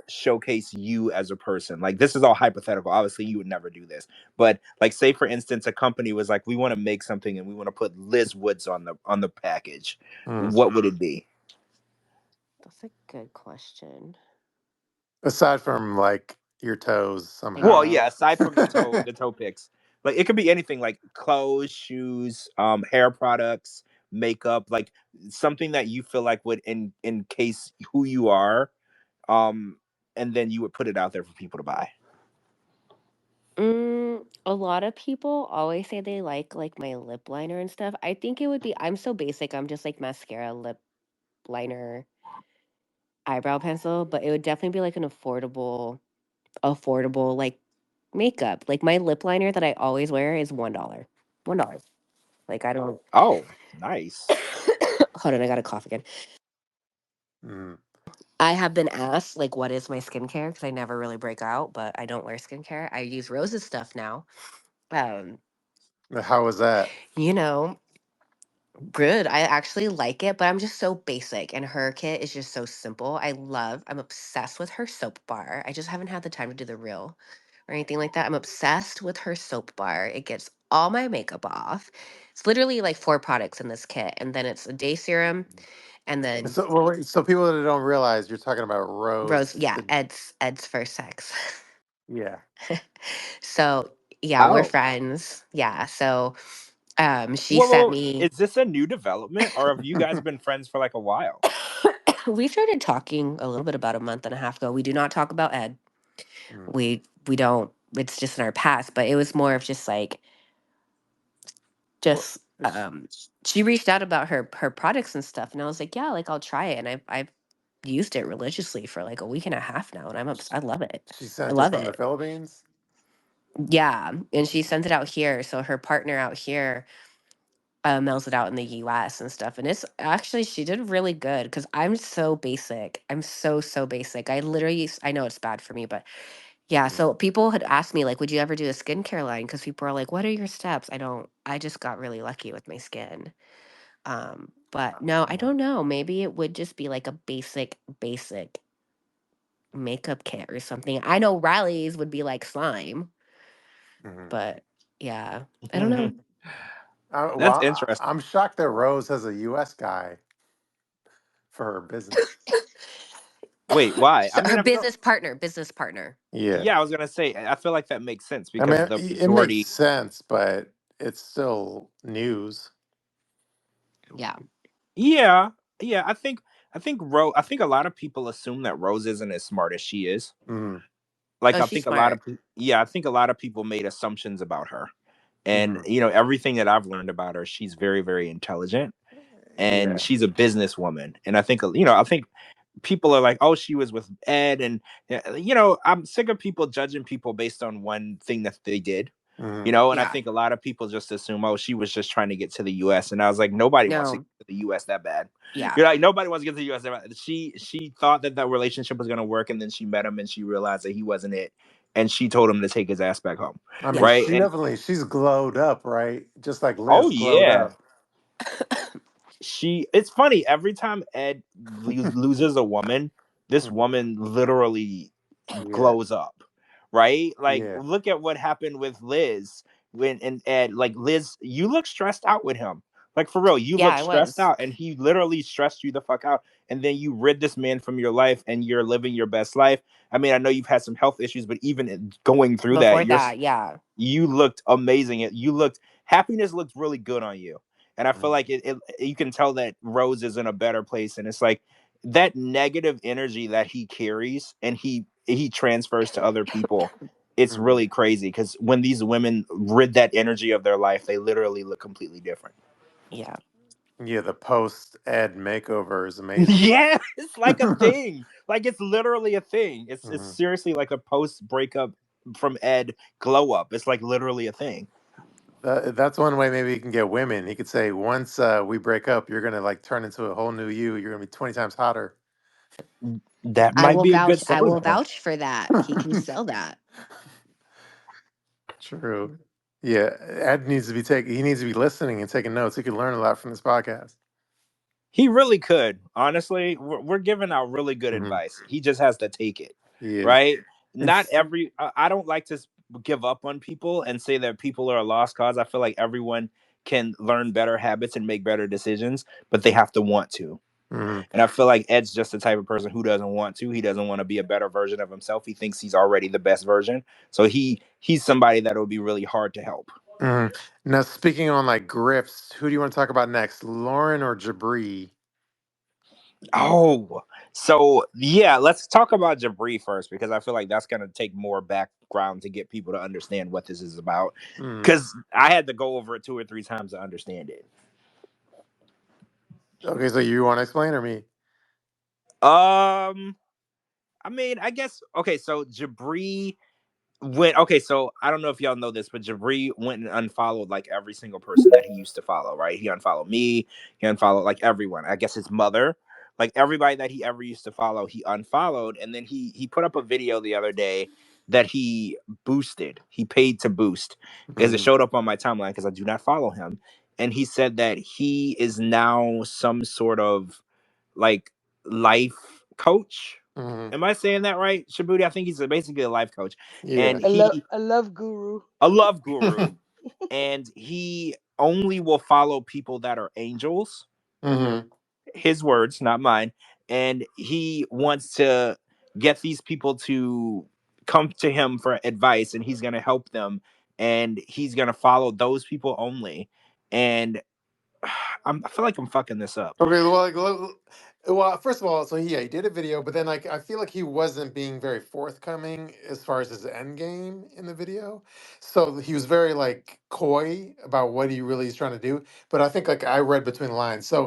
showcase you as a person? Like, this is all hypothetical. Obviously you would never do this. But like, say for instance a company was like, we want to make something and we want to put Liz Woods on the package. Mm. What would it be? That's a good question. Aside from like your toes somehow. Well, yeah, aside from the Oh. toe picks. Like it could be anything like clothes, shoes, hair products, makeup, like something that you feel like would encase who you are. Um, and then you would put it out there for people to buy. A lot of people always say they like my lip liner and stuff. I think it would be I'm so basic. I'm just like mascara, lip liner, eyebrow pencil, but it would definitely be like an affordable like makeup. Like my lip liner that I always wear is $1. $1. Like I don't Oh, nice. hold on, I got to cough again. Mm. I have been asked like what is my skincare because I never really break out, but I don't wear skincare. I use Rose's stuff now. Um, How was that? you know, good. I actually like it, but I'm just so basic and her kit is just so simple. I'm obsessed with her soap bar. I just haven't had the time to do the reel or anything like that. I'm obsessed with her soap bar. It gets all my makeup off. It's literally like 4 products in this kit and then it's a day serum and then So, well, wait, so people that don't realize you're talking about Rose, Rose, yeah, the Ed's first sex. yeah. So, yeah, we're Oh, friends. Yeah. So, she sent well, me is this a new development, or have you guys been friends for like a while? we started talking a little bit about a month and a half ago. We do not talk about Ed. Mm. We don't it's just in our past, but it was more of just like Well, just sh- she reached out about her products and stuff and I was like, "Yeah, like I'll try it." And I've used it religiously for like a week and a half now and I love it. she I sent it love from the it. Philippines. Yeah, and she sent it out here, so her partner out here mails it out in the US and stuff. And it's actually, she did really good because I'm so basic. I'm so basic. I know it's bad for me, but yeah. Mm. So people had asked me, like, would you ever do a skincare line? Because people are like, what are your steps? I just got really lucky with my skin. But no, I Well, don't know. Maybe it would just be like a basic makeup kit or something. I know Riley's would be like slime, mhm. but yeah, I don't know. That's interesting. I'm shocked that Rose has a U.S. guy for her business. Wait, why? I So mean, her I'm no. business partner. Yeah, Yeah, I was gonna say. I feel like that makes sense I because mean, the it makes majority. sense, but it's still news. Yeah. Yeah, yeah. I think a lot of people assume that Rose isn't as smart as she is. Mm. Like Oh, I she's think a lot smart. of yeah, I think a lot of people made assumptions about her. And Hmm. everything that I've learned about her, she's very, very intelligent, and Yeah. she's a businesswoman. And I think people are like, oh, she was with Ed, and I'm sick of people judging people based on one thing that they did. Hmm. And I Yeah. think a lot of people just assume, oh, she was just trying to get to the US. And I was like, nobody wants to get No. to the US that bad. Yeah. You're like, nobody wants to get to the US that bad. She thought that relationship was gonna work, and then she met him and she realized that he wasn't it. And she told him to take his ass back home. I mean, Yeah. Right. she And definitely she's glowed up, right? Just like oh Liz glowed yeah. up. It's funny every time Ed loses a woman, this Mhm. woman literally Yeah. glows up, right? Like Yeah. look at what happened with Liz when and Ed. Like Liz, you look stressed out with him, like for real, you Yeah, look I stressed was. out, and he literally stressed you the fuck out, and then you rid this man from your life and you're living your best life. I mean, I know you've had some health issues, but even going through that, Before that, yeah. you looked amazing. You looked happiness looked really good on you, and I feel Mhm. like you can tell that Rose is in a better place, and it's like that negative energy that he carries and he transfers to other people. It's Mhm. really crazy because when these women rid that energy of their life, they literally look completely different. Yeah. Yeah, the post Ed makeover is amazing. Yeah, it's like a thing. Like it's literally a thing. It's Hmm. seriously like a post breakup from Ed glow up. It's like literally a thing. That's one way maybe he can get women. He could say, once we break up, you're gonna like turn into a whole new you. You're gonna be 20 times hotter. That might be a good I selling will point. vouch for that. He can sell that. True. Yeah, Ed needs to be taking. He needs to be listening and taking notes. He could learn a lot from this podcast. He really could. Honestly, we're giving out really good Hmm. advice. He just has to take it, Yeah. right? And Not every. I don't like to give up on people and say that people are a lost cause. I feel like everyone can learn better habits and make better decisions, but they have to want to. Mhm. And I feel like Ed's just the type of person who doesn't want to. He doesn't want to be a better version of himself. He thinks he's already the best version. So he's somebody that will be really hard to help. Mhm. Now, speaking on like grifts, who do you want to talk about next, Loren or Jibri? Oh, so yeah, let's talk about Jabri first because I feel like that's gonna take more background to get people to understand what this is about. Mhm. Because I had to go over it 2 or 3 times to understand it. Okay, so you want to explain or me? I mean, I guess okay. So Jabri went okay, so I don't know if y'all know this, but Jabri went and unfollowed like every single person that he used to follow, right? He unfollowed me, he unfollowed like everyone. I guess his mother, like everybody that he ever used to follow, he unfollowed. And then he put up a video the other day that he boosted. He paid to boost because it Mhm. showed up on my timeline because I do not follow him. And he said that he is now some sort of like life coach. Mhm. Am I saying that right, Shabooty? I think he's basically a life coach, and Yeah. he A love guru. a love guru, and he only will follow people that are angels. Mhm. His words, not mine. And he wants to get these people to come to him for advice, and he's going to help them, and he's going to follow those people only. And I feel like I'm fucking this up. Okay, well, well, first of all, so yeah, he did a video, but then like I feel like he wasn't being very forthcoming as far as his end game in the video. So he was very like coy about what he really is trying to do. But I think like I read between the lines. So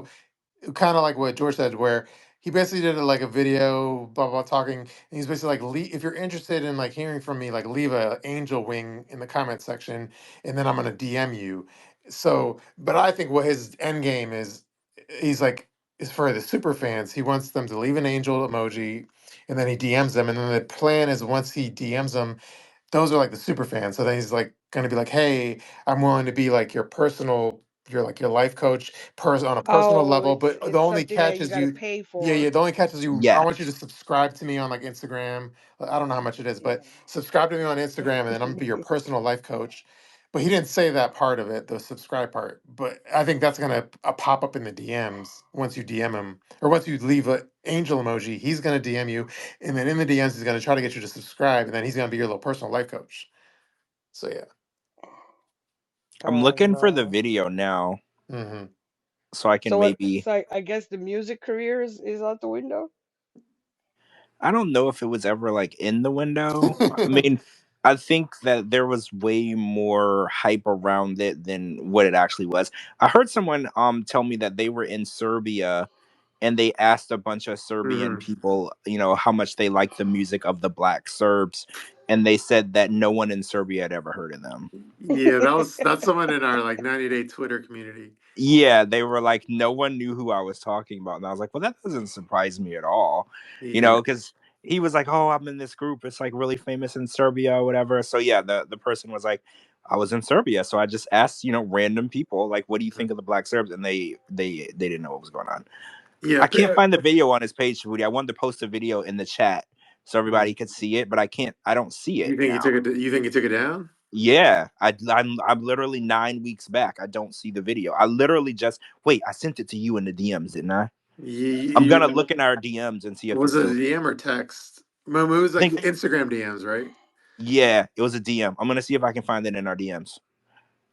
kind of like what George said, where he basically did like a video, blah blah, talking. And he's basically like, if you're interested in like hearing from me, like leave a angel wing in the comment section, and then I'm gonna DM you. So, but I think what his end game is, he's like, is for the super fans. He wants them to leave an angel emoji, and then he DMs them, and then the plan is once he DMs them, those are like the super fans. So then he's like gonna be like, "Hey, I'm willing to be like your personal, your like your life coach, on a personal Oh, level." But the it's only something that catch you is gotta you, pay yeah, for. yeah. The only catch is you. I Yeah. want you to subscribe to me on like Instagram. I don't know how much it is, Yeah. but subscribe to me on Instagram, and then I'm gonna be your personal life coach. But he didn't say that part of it, the subscribe part. But I think that's gonna pop up in the DMs once you DM him, or once you leave an angel emoji. He's gonna DM you, and then in the DMs, he's gonna try to get you to subscribe, and then he's gonna be your little personal life coach. So yeah. I'm Oh looking for the no. video now Hmm. so I can So what? maybe. So I guess the music career is out the window. I don't know if it was ever like in the window. I mean, I think that there was way more hype around it than what it actually was. I heard someone tell me that they were in Serbia and they asked a bunch of Serbian Hmm. people, how much they liked the music of the Black Serbs, and they said that no one in Serbia had ever heard of them. Yeah, that's someone in our like 90-day Twitter community. Yeah, they were like, no one knew who I was talking about. And I was like, well, that doesn't surprise me at all, Yeah. because he was like, oh, I'm in this group. It's like really famous in Serbia or whatever. So yeah, the person was like, I was in Serbia. So I just asked, random people, like, what do you think of the Black Serbs? And they didn't know what was going on. Yeah. I can't find the video on his page, Woody. I wanted to post a video in the chat so everybody could see it, but I don't see it You think he now. took it? You think he took it down? Yeah, I'm literally 9 weeks back. I don't see the video. I literally just wait. I sent it to you in the DMs, didn't I? I'm gonna look in our DMs and see if it's Was it a still. DM or text? It was I like think Instagram DMs, right? yeah, it was a DM. I'm gonna see if I can find it in our DMs.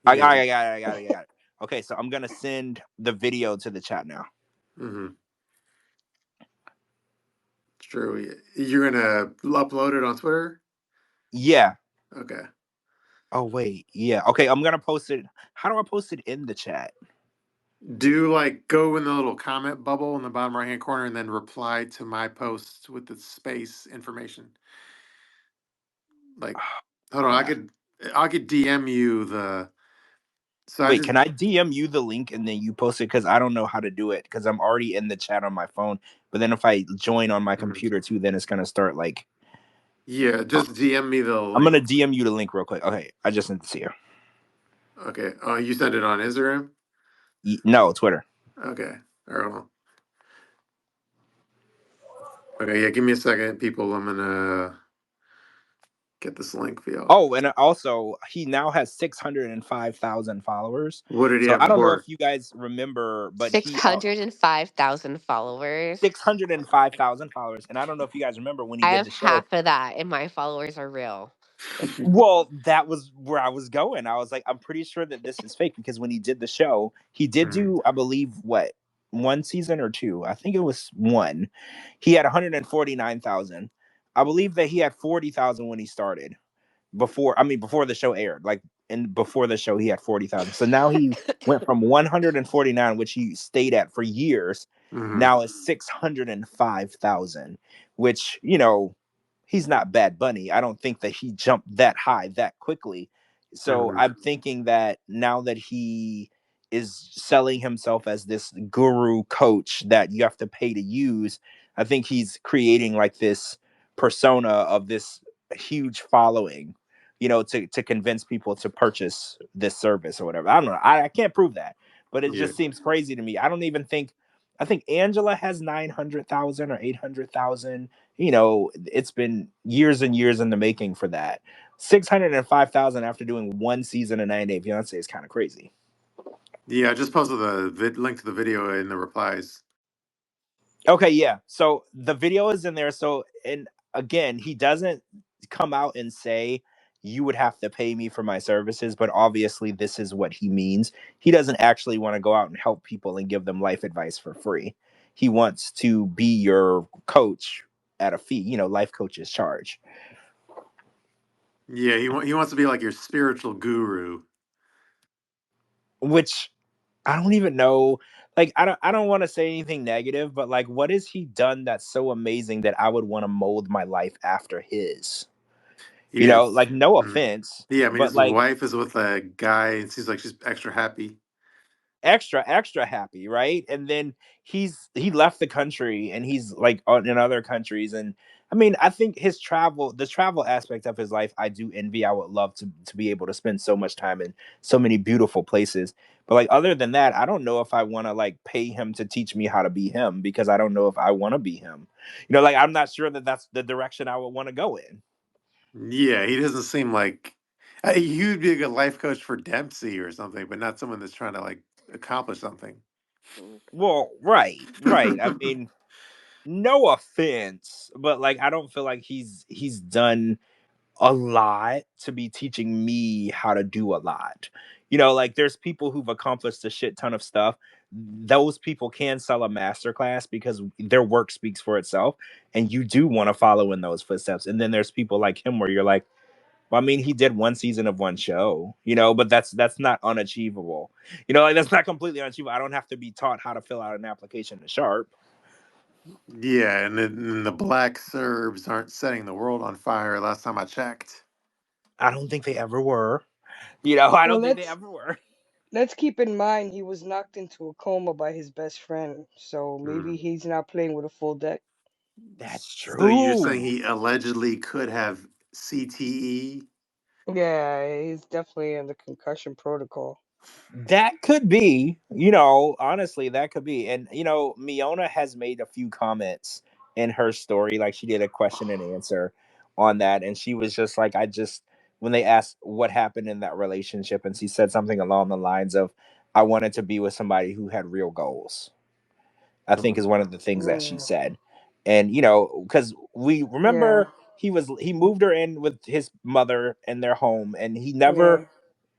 Yeah. I got it. I got it. I got it. Okay, so I'm gonna send the video to the chat now. Mm-hmm. It's true. You're gonna upload it on Twitter? Yeah. Okay. Oh wait. Yeah. Okay, I'm gonna post it. How do I post it in the chat? Do like go in the little comment bubble in the bottom right hand corner and then reply to my post with the space information. Like, hold on, Yeah. I could DM you the. So I Wait, just can I DM you the link and then you post it? Because I don't know how to do it because I'm already in the chat on my phone. But then if I join on my Mhm. computer too, then it's gonna start like Yeah, just DM me the I'm gonna link. DM you the link real quick. Okay, I just sent it to you. Okay. Oh, you sent it on Instagram? No, Twitter. Okay. All right. Well. Okay. Yeah. Give me a second, people. I'm gonna. get this link for y'all. Oh, and also he now has 605,000 followers. What did he So have I don't know if before? you guys remember, but he 605,000 followers. 605,000 followers, and I don't know if you guys remember when he I did have the show. half of that, and my followers are real. Well, that was where I was going. I was like, I'm pretty sure that this is fake because when he did the show, he did do, I believe, what, one season or two? I think it was one. He had 149,000. I believe that he had 40,000 when he started. Before the show aired, like, and before the show he had 40,000. So now he went from 149, which he stayed at for years, now is 605,000, which, he's not Bad Bunny. I don't think that he jumped that high that quickly. So I'm thinking that now that he is selling himself as this guru coach that you have to pay to use, I think he's creating like this persona of this huge following, to convince people to purchase this service or whatever. I don't know. I can't prove that, but it just seems crazy to me. I think Angela has 900,000 or 800,000. It's been years and years in the making for that. 605,000 after doing one season of 90 Day Fiance is kind of crazy. Yeah, I just posted the link to the video in the replies. Okay, yeah. So the video is in there. So, and again, he doesn't come out and say you would have to pay me for my services, but obviously this is what he means. He doesn't actually want to go out and help people and give them life advice for free. He wants to be your coach at a fee. Life coaches charge. Yeah, he wants to be like your spiritual guru. Which I don't even know. Like, I don't want to say anything negative, but like, what has he done that's so amazing that I would want to mold my life after his? Yeah, Like, no offense, yeah. I mean, but his like, wife is with a guy, and seems like she's extra happy. extra happy, right? And then he left the country and he's like in other countries. And I mean, I think the travel aspect of his life, I do envy. I would love to be able to spend so much time in so many beautiful places. But like, other than that, I don't know if I want to like pay him to teach me how to be him, because I don't know if I want to be him. Like, I'm not sure that that's the direction I would want to go in. Yeah, he doesn't seem like he'd be a good life coach for Dempsey or something, but not someone that's trying to like accomplish something. Well, right. I mean, no offense, but like, I don't feel like he's done a lot to be teaching me how to do a lot. Like, there's people who've accomplished a shit ton of stuff. Those people can sell a masterclass because their work speaks for itself, and you do want to follow in those footsteps. And then there's people like him where you're like, well, I mean, he did one season of one show, but that's not unachievable. Like, that's not completely unachievable. I don't have to be taught how to fill out an application to Sharp. Yeah, and the black Serbs aren't setting the world on fire. Last time I checked. I don't think they ever were. I Well, don't think they ever were. let's keep in mind he was knocked into a coma by his best friend, so maybe he's not playing with a full deck. That's So you're saying true. he allegedly could have CTE? Yeah, he's definitely in the concussion protocol. That could be, honestly, that could be. And, Miona has made a few comments in her story. Like, she did a question and answer on that. And she was just like, when they asked what happened in that relationship, and she said something along the lines of, I wanted to be with somebody who had real goals, I think is one of the things that she Mm, said. And, because we yeah, remember he moved her in with his mother in their home, and yeah.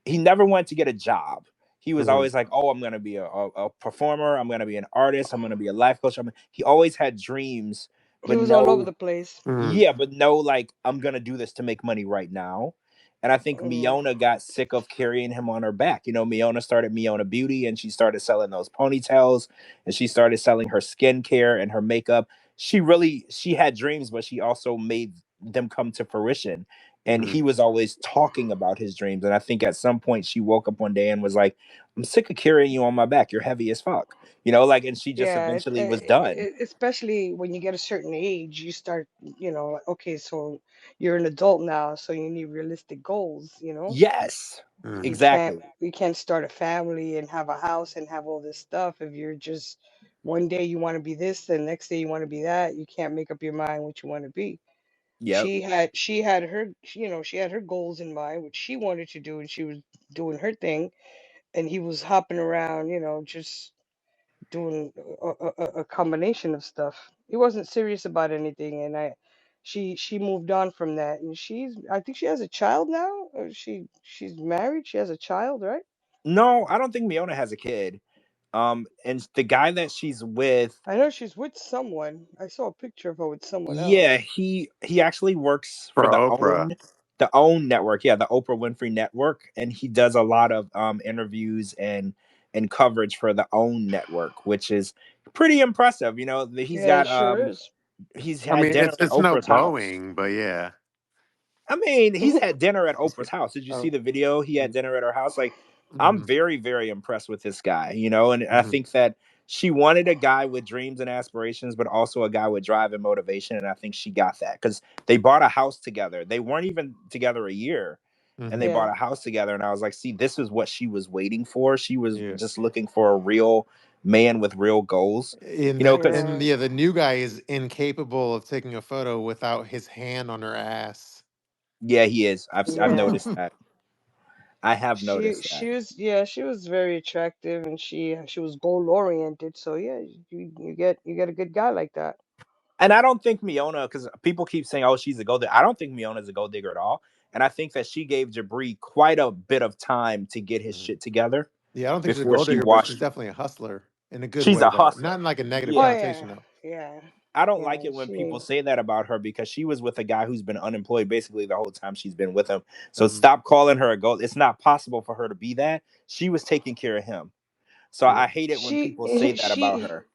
he never wanted to get a job. He was Mhm. always like, oh, I'm going to be a performer. I'm going to be an artist. I'm going to be a life coach. He always had dreams, He but was all over no, the place. Mhm. yeah, but no, like, I'm going to do this to make money right now. And I think Mm, Miona got sick of carrying him on her back. Miona started Miona Beauty, and she started selling those ponytails, and she started selling her skincare and her makeup. She had dreams, but she also made them come to fruition. And he Mhm. was always talking about his dreams. And I think at some point she woke up one day and was like, I'm sick of carrying you on my back. You're heavy as fuck. Like, and she just yeah, eventually was done. especially when you get a certain age, you start, like, okay, so you're an adult now, so you need realistic goals. Yes, You Mhm. can't exactly. you can't start a family and have a house and have all this stuff if you're just one day you want to be this, the next day you want to be that. You can't make up your mind what you want to be. Yep. She had her, she had her goals in mind, which she wanted to do, and she was doing her thing, and he was hopping around, just doing a combination of stuff. He wasn't serious about anything, and she moved on from that, and I think she has a child now. Or she's married. She has a child, right? No, I don't think Miona has a kid. And the guy that she's with, I know she's with someone. I saw a picture of her with someone yeah, else. he actually works For for Oprah. the own network, yeah, the Oprah Winfrey Network, and he does a lot of interviews and coverage for the own network, which is pretty impressive. He's Yeah, it got sure is. he's I had mean, dinner at it's no Oprah's house. Boeing, but yeah. I mean, he's had dinner at Oprah's house. Did you see Oh. the video? He had dinner at her house. Like, I'm Hmm. very, very impressed with this guy, and I Hmm. think that she wanted a guy with dreams and aspirations, but also a guy with drive and motivation. And I think she got that because they bought a house together. They weren't even together a year, and they Hmm. bought Yeah. a house together. And I was like, see, this is what she was waiting for. She was Yeah. just looking for a real man with real goals, And the because and Yeah. yeah, the new guy is incapable of taking a photo without his hand on her ass. yeah, he is. I've Yeah. noticed that. I have She noticed she that. was yeah, she was very attractive, and she was goal oriented. So yeah, you get a good guy like that. And I don't think Miona, because people keep saying, "Oh, she's a gold digger." I don't think Miona's a gold digger at all. And I think that she gave Jabri quite a bit of time to get his Mhm. shit together Yeah, I don't think she's a before gold she digger, but she's washed. definitely a hustler in a good She's way, a though. Not hustler. in like a negative Oh Yeah, yeah, connotation, though. yeah, I don't like yeah. it when people say that about her because she was with a guy who's been unemployed basically the whole time she's been with him. So Hmm. stop calling her a gold. It's not possible for her to be that. She was taking care of him. So Yeah. I hate it when She people say that about she her.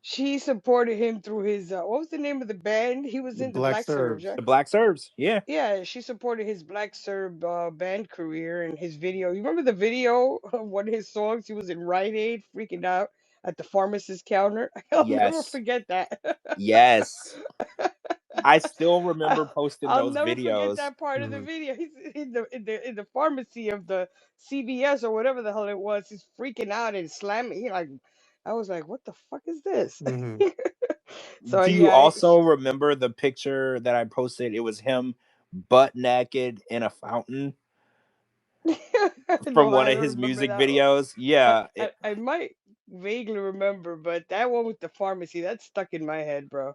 she supported him through his what was the name of the band he was The in? The Black Black Serbs, Serbs. right? The Black Serbs, yeah. Yeah, she supported his Black Serb band career and his video. You remember the video of one of his songs? He was in Rite Aid freaking out at the pharmacist counter. I'll never Yes. forget that. Yes. I still remember posting I'll those never forget videos. that part of the Hmm. video. He's in the pharmacy of the CVS or whatever the hell it was. He's freaking out and slamming. I was like, what the fuck is this? Hmm. So Do you yeah, also remember the picture that I posted? It was him butt naked in a fountain from no, one I of don't his remember music that one. videos. I, Yeah, I I might vaguely remember, but that one with the pharmacy that's stuck in my head, bro.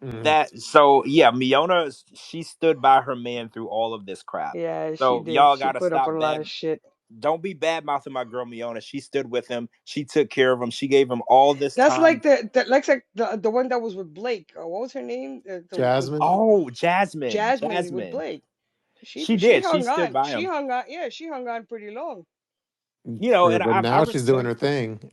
Hmm. that so yeah, Miona, she stood by her man through all of this crap. Yeah, she So did. y'all She gotta put up a stop lot bad. of shit. Don't be bad mouthing my girl Miona. She stood with him. She took care of him. She gave him all this That's like time. the one that was with Blake. What was her name? Jasmine. Oh, Jasmine, Jasmine with Jasmine. Blake. She She she did. She hung stood on. by She him. hung on. Yeah, she hung on pretty long. True, And but I now she's doing respect her thing,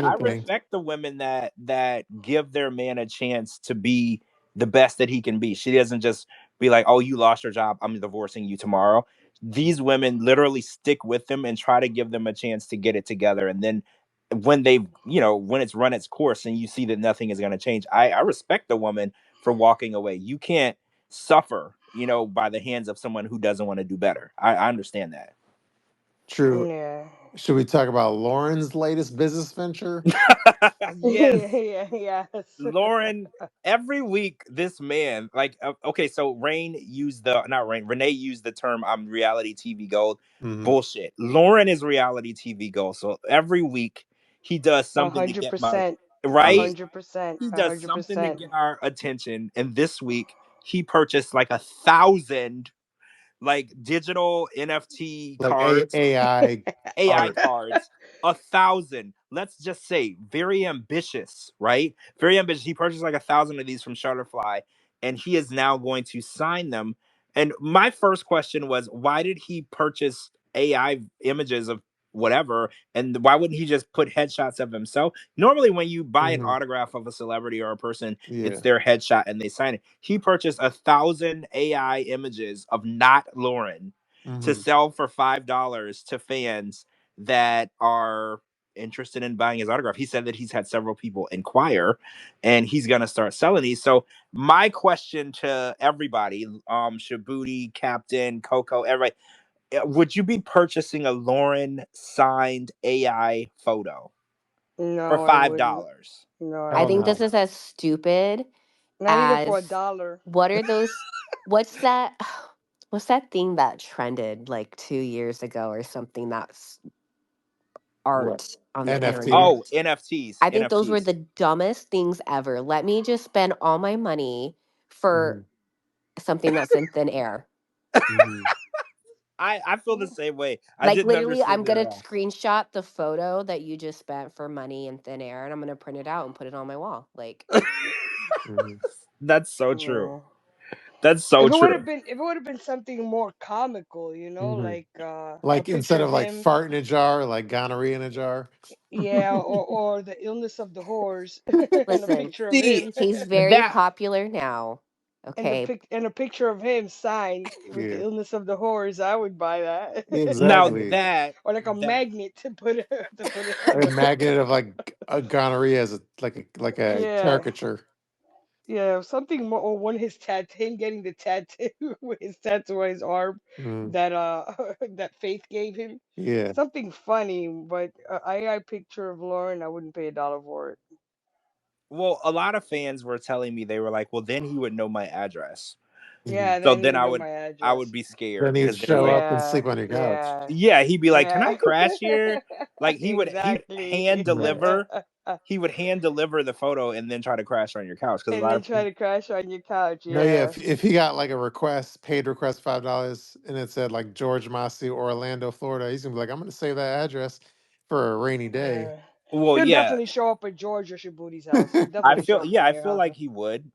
I independent thing. respect the women that give their man a chance to be the best that he can be. She doesn't just be like, "Oh, you lost your job. I'm divorcing you tomorrow." These women literally stick with them and try to give them a chance to get it together. And then when when it's run its course and you see that nothing is going to change, I respect the woman for walking away. You can't suffer, by the hands of someone who doesn't want to do better. I understand that. True. Yeah. Should we talk about Lauren's latest business venture? Yes. Yeah. Yes. Loren, every week, this man, like, okay, so Rayne used not Rayne, Renee used the term "I'm reality TV gold." Hmm. Bullshit. Loren is reality TV gold. So every week he does A something to hundred get my, percent. A right? hundred percent. He A does hundred something to percent. get our attention. And this week he purchased like 1,000 like digital NFT Like cards, AI AI art. cards, 1,000. Let's just say very ambitious, right? Very ambitious. He purchased like 1,000 of these from Shutterfly, and he is now going to sign them. And my first question was, why did he purchase AI images of whatever? And why wouldn't he just put headshots of himself? Normally, when you buy an Hmm. autograph of a celebrity or a person, it's Yeah. their headshot and they sign it. He purchased 1,000 AI images of not Loren to Hmm. sell for $5 to fans that are interested in buying his autograph. He said that he's had several people inquire and he's going to start selling these. So my question to everybody, Shabooty, Captain, Coco, everybody, would you be purchasing a Loren signed AI photo for No, I wouldn't. $5? No, I I Hell think this wouldn't. no. is as stupid Not even for a as dollar. what are those? What's that? What's that thing that trended like 2 years ago or something? That's What? art on the NFT. internet. Oh, NFTs. I think those were NFTs. the dumbest things ever. Let me just spend all my money for Mhm. something that's in thin air. Mhm. I feel the same way. I Like didn't literally, I'm understand it at gonna all. screenshot the photo that you just spent for money in thin air, and I'm gonna print it out and put it on my wall. Like, Mhm. That's so true. Yeah. That's so If it would true. have been, if it would have been something more comical, Mhm. like a Like instead picture of of like him, fart in a jar, like gonorrhea in a jar. yeah, or the illness of the horse, and a listen, picture of See him, he's very that. popular now. Okay, and a picture of him signed with the Yeah. illness of the horse, I would buy that. Now Exactly. that Or like a that magnet to put it to put it on A the. magnet of like a gonorrhea as a like a Yeah, caricature. yeah, something more. Or one his him getting the tattoo with his tattoo on his arm Mhm. that that Faith gave him. Yeah. Something funny, but AI picture of Lauren, I wouldn't pay a dollar for it. well, a lot of fans were telling me they were like, well, then he would know my address. Mhm. Yeah, So then he then would I know would my I would address. be Then scared he'd because they're show like, up and sleep Yeah, on your couch. yeah, yeah, he'd be like, can yeah. I crash here? Like he would hand Exactly. Right. deliver. He would hand deliver the photo and then try to crash on your couch because a And lot then of try to crash on your couch. No, yeah. Yeah, If he got like a request, paid request $5, and it said like George Massey, Orlando, Florida, he's gonna be like, I'm gonna save that address for a rainy day. yeah. well, He'll yeah, definitely show up at George or Shabooty's house. He'll definitely show up I in your feel house. like he would,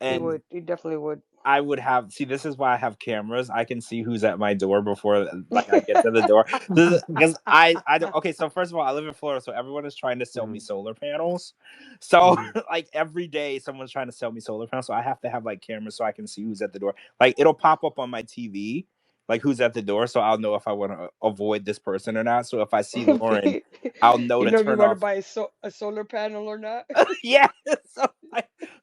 He and would. He definitely would. I would have see. This is why I have cameras. I can see who's at my door before like I get to the door. Because I don't. Okay, so first of all, I live in Florida, so everyone is trying to sell me Mhm. solar panels. So Mhm. like every day, someone's trying to sell me solar panels. So I have to have like cameras so I can see who's at the door. Like it'll pop up on my TV, like who's at the door, so I'll know if I want to avoid this person or not. So if I see Loren, I'll know You to know if you turn want to off. buy a solar panel or not. Yeah. So,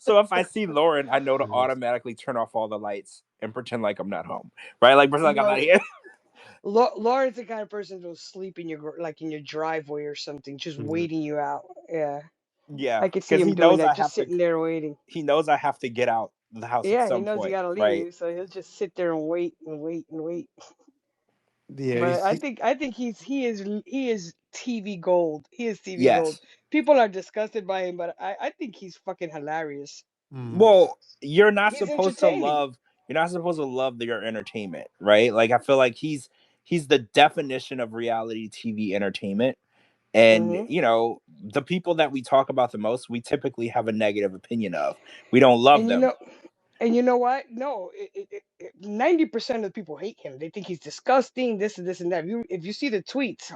so if I see Lauren, I know to Mhm. automatically turn off all the lights and pretend like I'm not home, right? Like pretend like I'm not No, here. Lauren's the kind of person who'll sleep in your like in your driveway or something, just Mhm. waiting you out. Yeah, Yeah, I could see because him he doing knows I that, just have to. sitting there waiting. He knows I have to get out the house at Yeah, he some knows you point, gotta right? leave, so he'll just sit there and wait and wait and wait. Yeah, But he's I think he is TV gold. He is TV gold. Yes. People are disgusted by him, but I think he's fucking hilarious. mhm. Well, you're not He's supposed to entertaining. love. You're not supposed to love your entertainment, right? Like I feel like he's the definition of reality TV entertainment. And Hmm. the people that we talk about the most, we typically have a negative opinion of. We don't love And you them. know, and you know what? No, 90% of the people hate him. They think he's disgusting. This and this and that. If you see the tweets,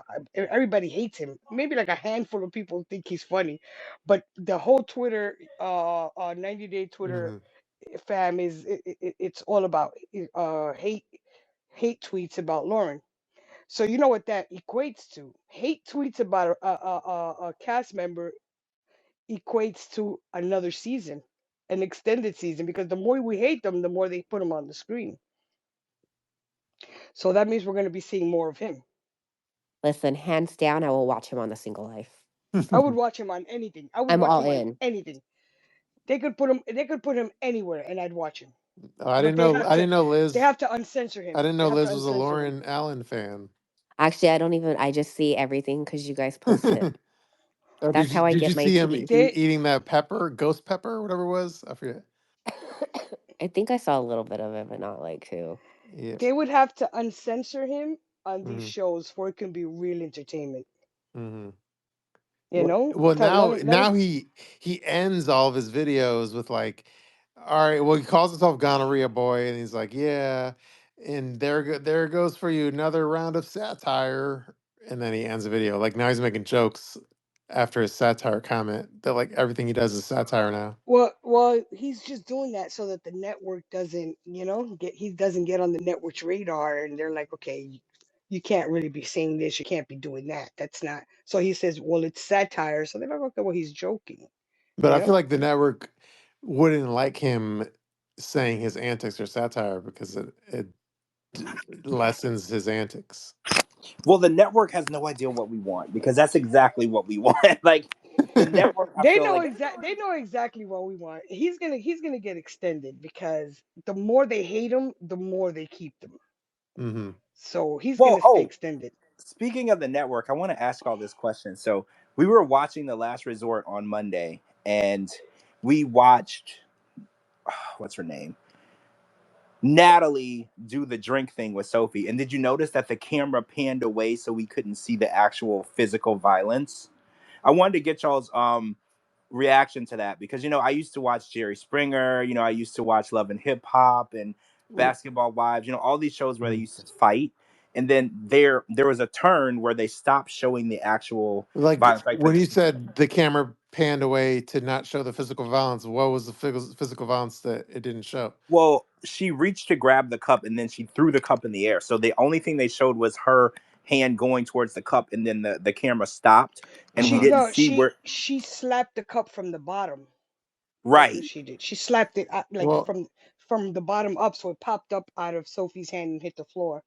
everybody hates him. Maybe like a handful of people think he's funny, but the whole Twitter, 90-day Twitter Mhm. fam it's all about hate tweets about Lauren. So you know what that equates to? Hate tweets about a cast member equates to another season, an extended season, because the more we hate them, the more they put them on the screen. So that means we're going to be seeing more of him. listen, hands down, I will watch him on The Single Life. I would watch him on anything. I would I'm watch all him on in. anything. They could put him anywhere, and I'd watch him. Oh, I But didn't they know. have I to didn't know they Liz. have to uncensor I him. didn't They know have to Liz was a uncensor him. Loren Allen fan. Actually, I don't even, I just see everything because you guys post it. Oh, That's how I did you get my see him tea. They eating that pepper, ghost pepper, whatever it was? I forget. I think I saw a little bit of it, but not like too. Yeah. they would have to uncensor him on these Hmm. shows for it can be real entertainment. Hmm. You know, Well, now let him. he ends all of his videos with like, all right. Well, he calls himself Gonorrhea Boy, and he's like, yeah, and there goes for you another round of satire, and then he ends the video. Like now he's making jokes after his satire comment that like everything he does is satire now. Well, he's just doing that so that the network doesn't, he doesn't get on the network's radar, and they're like, okay, you can't really be saying this, you can't be doing that. That's not. So he says, well, it's satire. So they're like, okay, well, he's joking, But you I feel know. like the network wouldn't like him saying his antics are satire because it lessens his antics. Well, the network has no idea what we want because that's exactly what we want. Like The network, I They feel know like, exactly what we want. He's gonna get extended because the more they hate him, the more they keep them. Hmm. So he's well, gonna stay oh, extended. speaking of the network, I want to ask all this question. So we were watching The Last Resort on Monday, and we watched what's her name, Natalie, do the drink thing with Sophie. And did you notice that the camera panned away so we couldn't see the actual physical violence? I wanted to get y'all's reaction to that because I used to watch Jerry Springer. I used to watch Love and Hip Hop and Basketball Wives. All these shows where they used to fight, and then there was a turn where they stopped showing the actual Like violence. Like when you said the camera panned away to not show the physical violence, what was the physical violence that it didn't show? well, she reached to grab the cup and then she threw the cup in the air. So the only thing they showed was her hand going towards the cup, and then the camera stopped, and we Uh-huh. didn't No, see where. she slapped the cup from the bottom. That's what Right. she did. She slapped it like Well, from the bottom up, so it popped up out of Sophie's hand and hit the floor.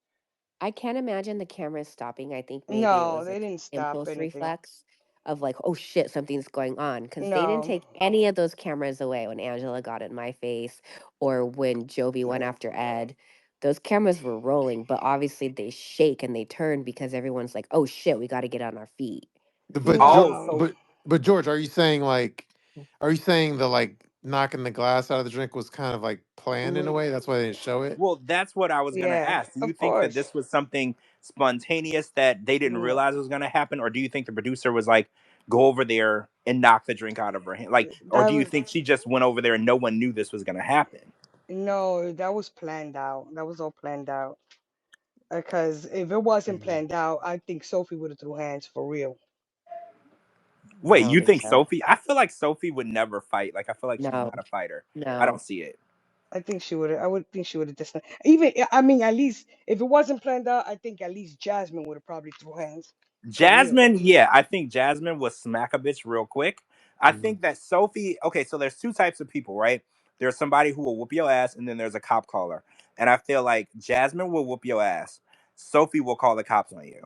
I can't imagine the cameras stopping. I think maybe it No, was they like didn't stop impulse anything. reflex of like, oh shit, something's going on. Because they didn't No, take any of those cameras away when Angela got in my face or when Jovi went no, after Ed. Those cameras were rolling, but obviously they shake and they turn because everyone's like, oh shit, we got to get on our feet. but Oh, no. so but George, are you saying the like knocking the glass out of the drink was kind of like planned in a Mhm. way? That's why they didn't show it. well, that's what I was gonna Yeah, ask. Do you of think that course. this was something spontaneous that they didn't No, realize was gonna happen, or do you think the producer was like, go over there and knock the drink out of her hand, like, or that do you was think she just went over there and no one knew this was gonna happen? no, that was planned out. That was all planned out. Because if it wasn't Mhm. planned out, I think Sophie would have threw hands for real. I Wait, don't you think think so. Sophie? I feel like Sophie would never fight. Like, I feel like she's No, not a fighter. I don't no. see it. I think she would. I would think she would have just even. I mean, at least if it wasn't planned out, I think at least Jasmine would have probably threw hands for real. Jasmine, yeah, I think Jasmine would smack a bitch real quick. I Mhm. think that Sophie, okay, so there's two types of people, right? There's somebody who will whoop your ass, and then there's a cop caller. And I feel like Jasmine will whoop your ass. Sophie will call the cops on you.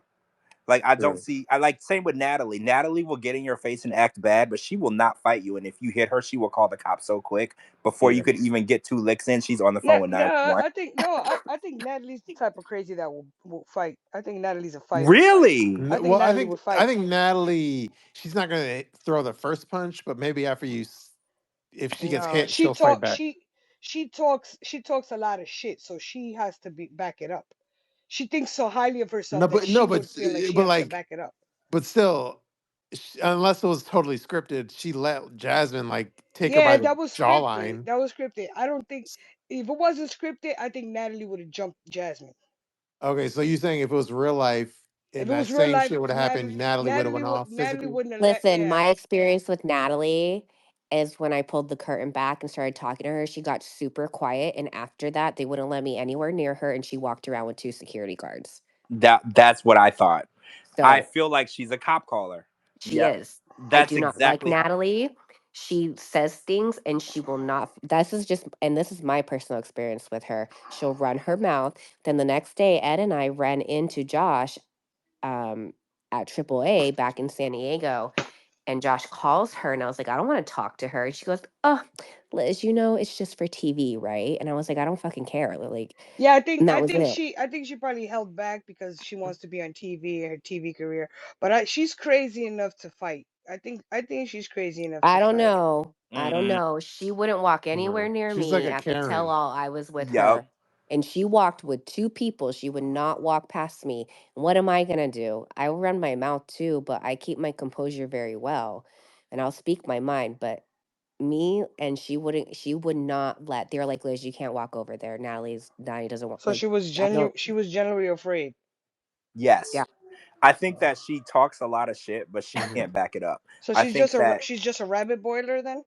Like, I don't True. see, I like, same with Natalie. Natalie will get in your face and act bad, but she will not fight you. And if you hit her, she will call the cops so quick before you Yeah. could even get two licks in. She's on the No, phone with no, 911. I think no, I think Natalie's the type of crazy that will fight. I think Natalie's a fighter. Really? I think Well, Natalie would I fight. think Natalie, she's not going to throw the first punch, but maybe after if she gets No, hit, she'll fight back. she talks a lot of shit, so she has to be back it up. She thinks so highly of No, herself that but she would feel like she has to like, back it up. but still, unless it was totally scripted, she let Jasmine like take her by Yeah, the that was scripted. jawline. That was scripted. I don't think if it wasn't scripted, I think Natalie would have jumped Jasmine. Okay, so you saying if it was real life If and it that was real same life, shit would have happened, Natalie would have went off Natalie physically. wouldn't have let. Listen, Yeah, my experience with Natalie is when I pulled the curtain back and started talking to her, she got super quiet. And after that, they wouldn't let me anywhere near her. And she walked around with two security guards. That's what I thought. I So feel like she's a cop caller. she Yep. is. I That's do not like exactly. Natalie. She says things and she will not. This is just, and this is my personal experience with her. She'll run her mouth. Then the next day, Ed and I ran into Josh um, at AAA back in San Diego. And Josh calls her, and I was like, I don't want to talk to her. And she goes, oh, Liz, it's just for TV, right? And I was like, I don't fucking care. Like, yeah. and that was it. I think she probably held back because she wants to be on TV, her TV career. But she's crazy enough to fight. I think she's crazy enough to I don't fight. know. I don't Mm, know. She wouldn't walk anywhere No, near she's like me a at the tell Karen. all I was with yep. her. And she walked with two people. She would not walk past me. What am I going to do? I will run my mouth too, but I keep my composure very well. And I'll speak my mind. But me and she would not let, they're like, Liz, you can't walk over there. Natalie doesn't want, So like, I don't, she was genuinely afraid. yeah. Yes. I think that she talks a lot of shit, but she Mhm. can't back it up. So I think that she's just a rabbit boiler then.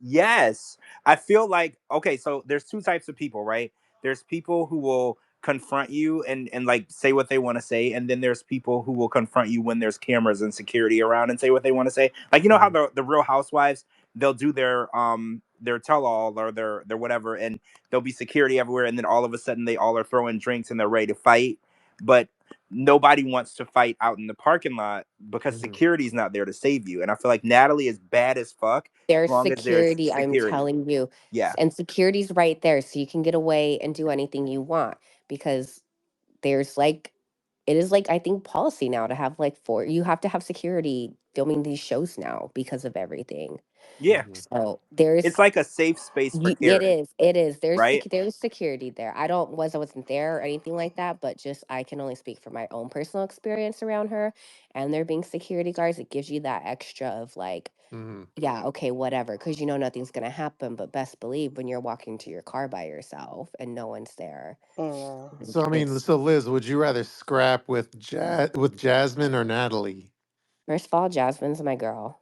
yes. I feel like okay, so there's two types of people, right? There's people who will confront you and like say what they want to say, and then there's people who will confront you when there's cameras and security around and say what they want to say. Like how Mhm. the Real Housewives, they'll do their tell all or their whatever, and there'll be security everywhere, and then all of a sudden they all are throwing drinks and they're ready to fight. But nobody wants to fight out in the parking lot because Mhm. security's not there to save you. And I feel like Natalie is bad as fuck as There's long as there's security, I'm security. telling you. Yeah. And security's right there, so you can get away and do anything you want because there's like it is like I think policy now to have like you have to have security filming these shows now because of everything. Yeah. Mhm. So It's there's like a safe space for it Karen, is. It is. right? There's security there. I wasn't there or anything like that, but just I can only speak from my own personal experience around her. And there being security guards, it gives you that extra of like, Mhm. yeah, okay, whatever, because you know nothing's gonna happen. But best believe when you're walking to your car by yourself and no one's there, Mm. So I mean, it's so Liz, would you rather scrap with Jasmine or Natalie? first of all, Jasmine's my girl.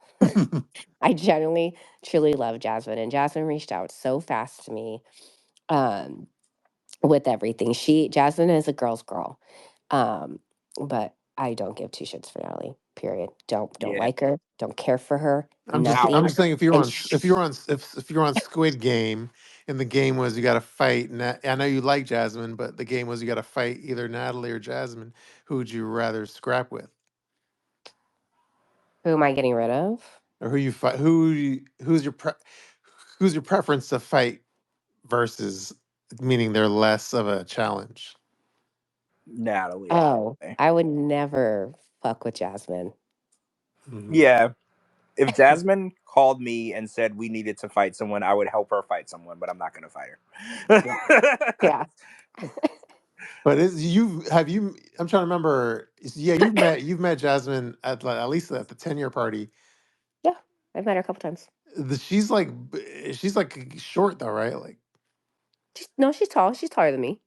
I genuinely, truly love Jasmine, and Jasmine reached out so fast to me. Um, with everything. Jasmine is a girl's girl. Um, but I don't give two shits for Natalie. Period. Don't Yeah. like her. Don't care for her. Ouch. I'm Nothing. just saying if you're And on if you're on Squid Game and the game was you got to fight. I know you like Jasmine, but the game was you got to fight either Natalie or Jasmine. Who would you rather scrap with, who am I getting rid of? or who you fight? Who's your preference to fight versus meaning they're less of a challenge? Natalie all Oh, the way. I would never fuck with Jasmine. Hmm. Yeah. If Jasmine called me and said we needed to fight someone, I would help her fight someone, but I'm not gonna fight Yeah. her. Yeah. But you? I'm trying to remember. Yeah, you've met Jasmine at least at the 10-year party. Yeah. I've met her a couple times. She's like short though, right? Like No, she's tall. She's taller than me.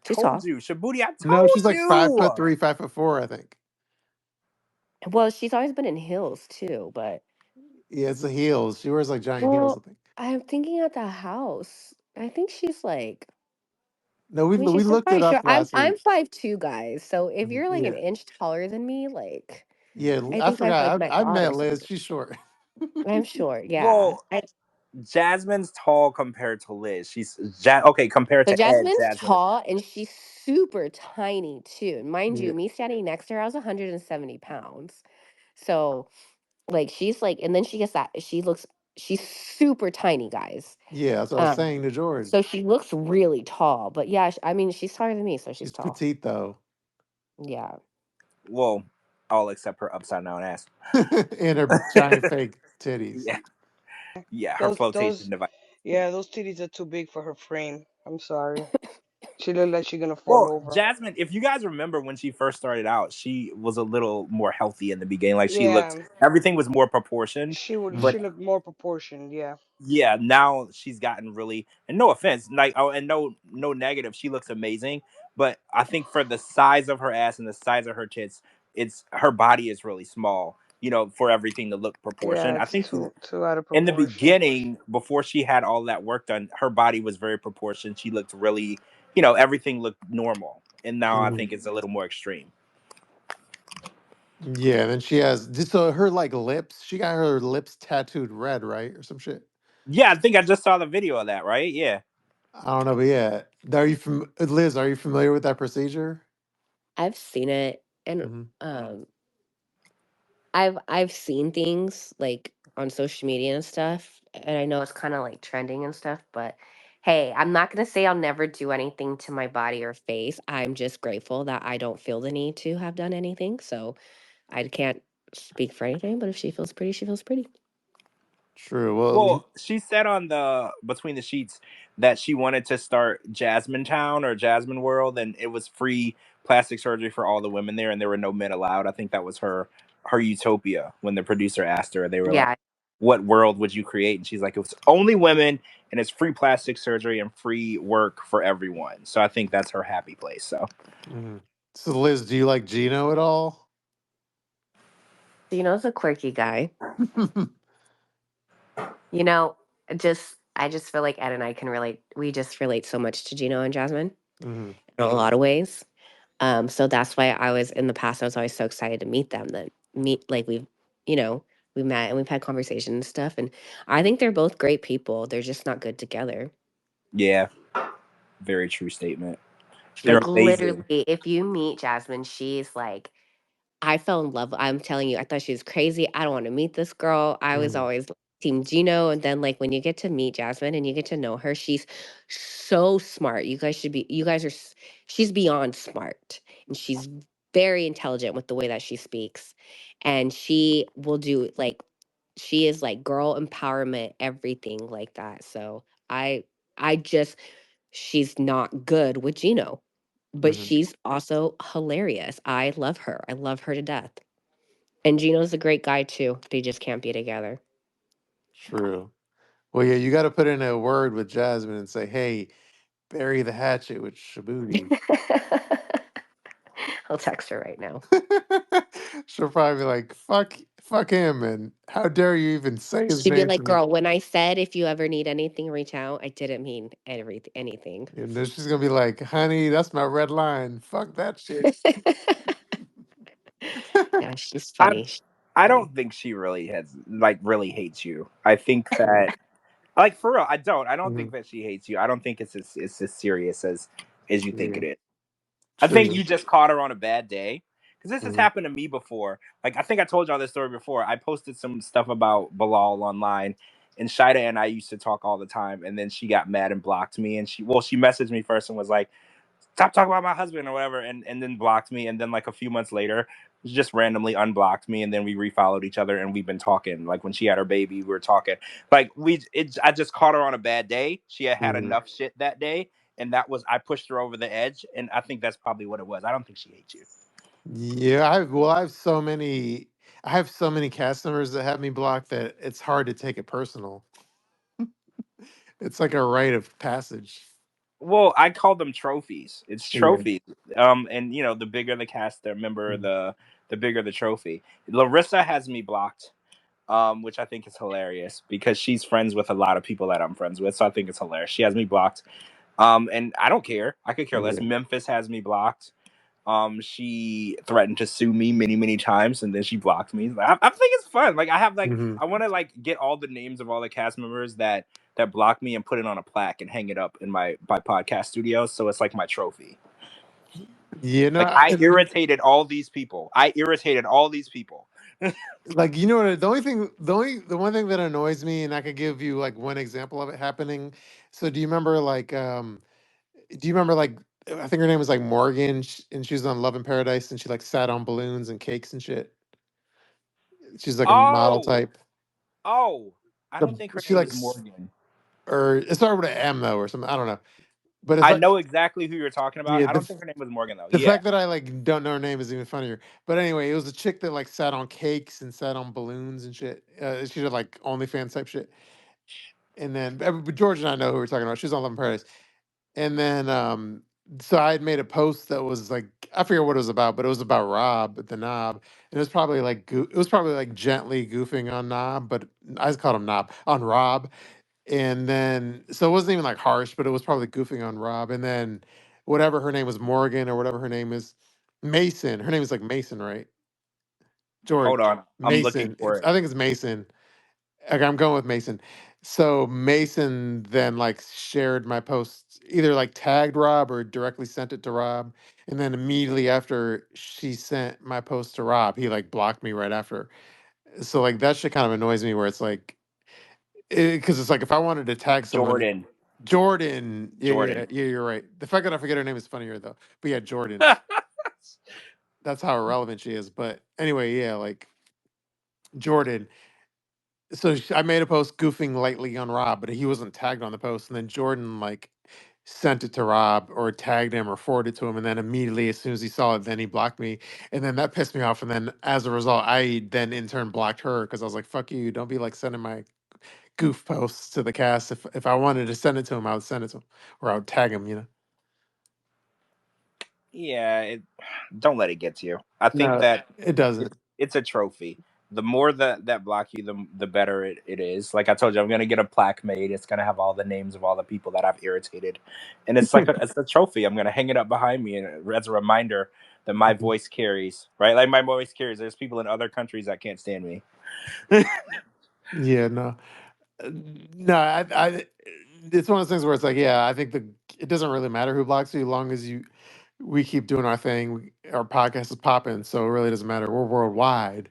She's Told tall. you, Shabooty, I no, she's told like five you. foot three, 5'4", I think. Well, she's always been in heels too, but Yeah, it's the heels. She wears like giant heels, I well, think. I'm thinking at the house. I think she's like No, I mean, we she's looked it probably up sure. last I'm week. 5'2", guys. So if Mhm. you're like an Yeah, inch taller than me, like yeah. I I think I've like forgot. met I God or met Liz. something. She's short. I'm sure. Yeah. Well, Jasmine's tall compared to Liz. Okay, compared So to Ed, Jasmine's Jasmine is tall and she's super tiny too. And mind Yeah, you, me standing next to her, I was 170 pounds. So like she's like, and then she gets that she's super tiny, guys. yeah. That's what I was Um, saying to George. so she looks really tall, but yeah, I mean, she's taller than me, so she's She's tall. petite though, Yeah. well, all except her upside down ass. and her giant fake titties. Yeah, yeah, her Those flotation device. yeah, those titties are too big for her frame. I'm sorry. She look like she's gonna fall Well, over. Jasmine, if you guys remember when she first started out, she was a little more healthy in the beginning. Like she looked, Yeah, everything was more proportioned. Mhm. But she look more proportioned. Yeah. yeah, now she's gotten really, and no offense, like and no negative, she looks amazing. But I think for the size of her ass and the size of her tits, it's her body is really small. For everything to look Yeah, proportioned. I it's think too out of in the proportion. beginning, before she had all that work done, her body was very proportioned. She looked really, everything looked normal. And now I Mhm. think it's a little more extreme. Yeah, and then she has so her like lips. She got her lips tattooed red, right, or some shit. Yeah, I think I just saw the video of that, right? Yeah. I don't know, but yeah. Liz? Are you familiar with that procedure? I've seen it and Hmm. um I've seen things like on social media and stuff, and I know it's kind of like trending and stuff, but hey, I'm not going to say I'll never do anything to my body or face. I'm just grateful that I don't feel the need to have done anything. So I can't speak for anything, but if she feels pretty, she feels pretty. True. Well, Well, she said on the Between the Sheets that she wanted to start Jasmine Town or Jasmine World, and it was free plastic surgery for all the women there, and there were no men allowed. I think that was her utopia. When the producer asked her, they were like, Yeah. "What world would you create?" And she's like, "It was only women, and it's free plastic surgery and free work for everyone." So I think that's her happy place. So mhm. So Liz, do you like Gino at all? Gino's a quirky guy. You know, I just feel like Ed and I can relate. We just relate so much to Gino and Jasmine Hmm. in a lot of ways. So that's why I was in the past. I was always so excited to meet them. That meet like you know, we met and we've had conversations and stuff. And I think they're both great people. They're just not good together. yeah, very true statement. They're Like amazing. literally, if you meet Jasmine, she's like, I fell in love. I'm telling you, I thought she was crazy. I don't want to meet this girl. I was Mhm. always team Gino. And then like when you get to meet Jasmine and you get to know her, she's so smart. You guys are, she's beyond smart. And she's very intelligent with the way that she speaks. And she will do like, she is like girl empowerment, everything like that. So I, I just, she's not good with Gino, but Mhm. she's also hilarious. I love her. I love her to death. And Gino's a great guy too. They just can't be together. True. Well, yeah, you got to put in a word with Jasmine and say, "Hey, bury the hatchet with Shabooty." I'll text her right now. She'll probably be like, fuck him, and how dare you even say his She'd be name to like, me?" "Girl, when I said if you ever need anything, reach out, I didn't mean anything." And then she's gonna be like, "Honey, that's my red line. Fuck that shit." Yeah, she's I funny. She's I funny. don't think she really has like really hates you. I think that like for real, I don't think Mhm. that she hates you. I don't think it's as serious as you think Yeah, it is. I think true. you just caught her on a bad day. Because this has Mhm. happened to me before. Like, I think I told y'all this story before. I posted some stuff about Bilal online, and Shida and I used to talk all the time. And then she got mad and blocked me. And she messaged me first and was like, stop talking about my husband or whatever. And then blocked me. And then, like, a few months later, just randomly unblocked me. And then we refollowed each other and we've been talking. Like, when she had her baby, we were talking. Like, I just caught her on a bad day. She had Mhm. enough shit that day, and that was I pushed her over the edge, and I think that's probably what it was. I don't think she hates you. Yeah, I have so many cast members that have me blocked that it's hard to take it personal. It's like a rite of passage. Well, I call them trophies. It's Yeah. trophies. And the bigger the cast their member, Mhm. the bigger the trophy. Larissa has me blocked, which I think is hilarious because she's friends with a lot of people that I'm friends with. So I think it's hilarious. She has me blocked. And I don't care. I could care less. Yeah. Memphis has me blocked. She threatened to sue me many, many times, and then she blocked me. I think it's fun. Like I have Mhm. I want to like get all the names of all the cast members that block me and put it on a plaque and hang it up in my podcast studio. So it's like my trophy. You Like know, I and irritated all these people. I irritated all these people. like you know what, the one thing that annoys me, and I could give you like one example of it happening. So do you remember like I think her name was like Morgan, and she was on Love in Paradise, and she like sat on balloons and cakes and shit. She's like a model Oh, type. oh, I The, don't think her she name like is Morgan. or it started with an M though or something. I don't know, but it's I like know exactly who you're talking about. yeah, I don't think her name was Morgan though. the Yeah. fact that I like don't know her name is even funnier. But anyway, it was a chick that like sat on cakes and sat on balloons and shit. She did like OnlyFans type shit. And then but George and I know who we're talking about. She was on Love in Paradise. And then so I had made a post that was like I forget what it was about, but it was about Rob the Knob. And it was probably like it was probably like gently goofing on Knob, but I just called him Knob on Rob. And then so it wasn't even like harsh, but it was probably goofing on Rob. And then whatever her name was, Morgan or whatever her name is, Mason. Her name is like Mason, right? George Hold on. I'm looking Mason. for It's it. I think it's Mason. Okay, I'm going with Mason. So Mason then like shared my post, either like tagged Rob or directly sent it to Rob. And then immediately after she sent my post to Rob, he like blocked me right after. So like that shit kind of annoys me where it's like because it's like if I wanted to tag someone, Jordan. Jordan, Jordan. yeah, you're right. The fact that I forget her name is funnier though. But yeah, Jordan. That's how irrelevant she is. But anyway, yeah, like Jordan. So I made a post goofing lightly on Rob, but he wasn't tagged on the post. And then Jordan like sent it to Rob or tagged him or forwarded to him. And then immediately, as soon as he saw it, then he blocked me. And then that pissed me off. And then as a result, I then in turn blocked her because I was like, fuck you. Don't be like sending my goof posts to the cast. If I wanted to send it to him, I would send it to him or I would tag him, you know? Yeah, don't let it get to you. I think No, that it doesn't. it's a trophy. The more that block you, the better it is. Like I told you, I'm gonna get a plaque made. It's gonna have all the names of all the people that I've irritated, and it's like it's a trophy. I'm gonna hang it up behind me, and as a reminder that my voice carries. Right, like my voice carries. There's people in other countries that can't stand me. Yeah, no. No, it's one of those things where it's like, yeah, I think it doesn't really matter who blocks you, as long as we keep doing our thing. Our podcast is popping, so it really doesn't matter. We're worldwide.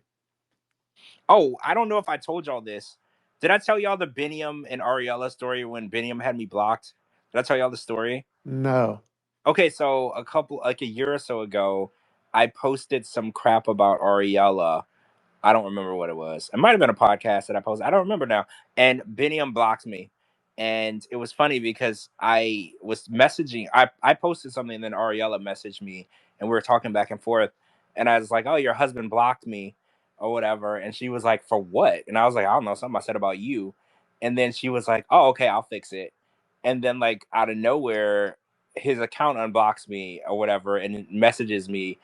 Oh, I don't know if I told y'all this. Did I tell y'all the Biniam and Ariella story when Biniam had me blocked? Did I tell y'all the story? No. Okay, so a year or so ago, I posted some crap about Ariella. I don't remember what it was. It might have been a podcast that I posted. I don't remember now. And Benny unblocked me. And it was funny because I was messaging. I posted something and then Ariella messaged me and we were talking back and forth. And I was like, oh, your husband blocked me or whatever. And she was like, for what? And I was like, I don't know, something I said about you. And then she was like, oh, okay, I'll fix it. And then like out of nowhere, his account unblocks me or whatever and messages me.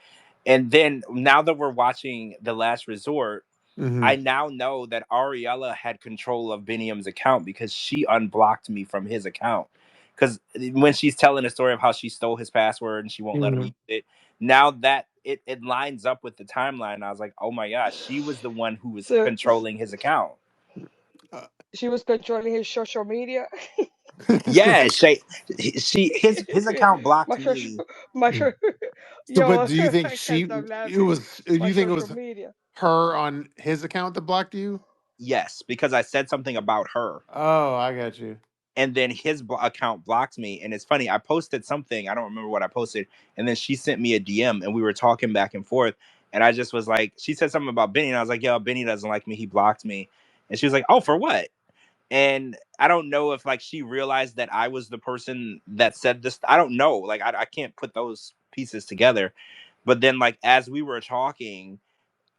And then now that we're watching The Last Resort, Hmm. I now know that Ariella had control of Biniam's account because she unblocked me from his account. Because when she's telling the story of how she stole his password and she won't let him Hmm. use it, now that it lines up with the timeline, I was like, oh my gosh, she was the one who was So controlling his account. she was controlling his social media. Yeah, his account blocked my social, me. my So, but yo, do you think I can't stop it laughing. was? Do My you think it social was media. her on his account that blocked you? Yes, because I said something about her. Oh, I got you. And then his account blocked me. And it's funny, I posted something, I don't remember what I posted, and then she sent me a DM, and we were talking back and forth. And I just was like, she said something about Benny, and I was like, yo, Benny doesn't like me, he blocked me. And she was like, oh, for what? And I don't know if like she realized that I was the person that said this. I don't know, like I can't put those pieces together. But then like as we were talking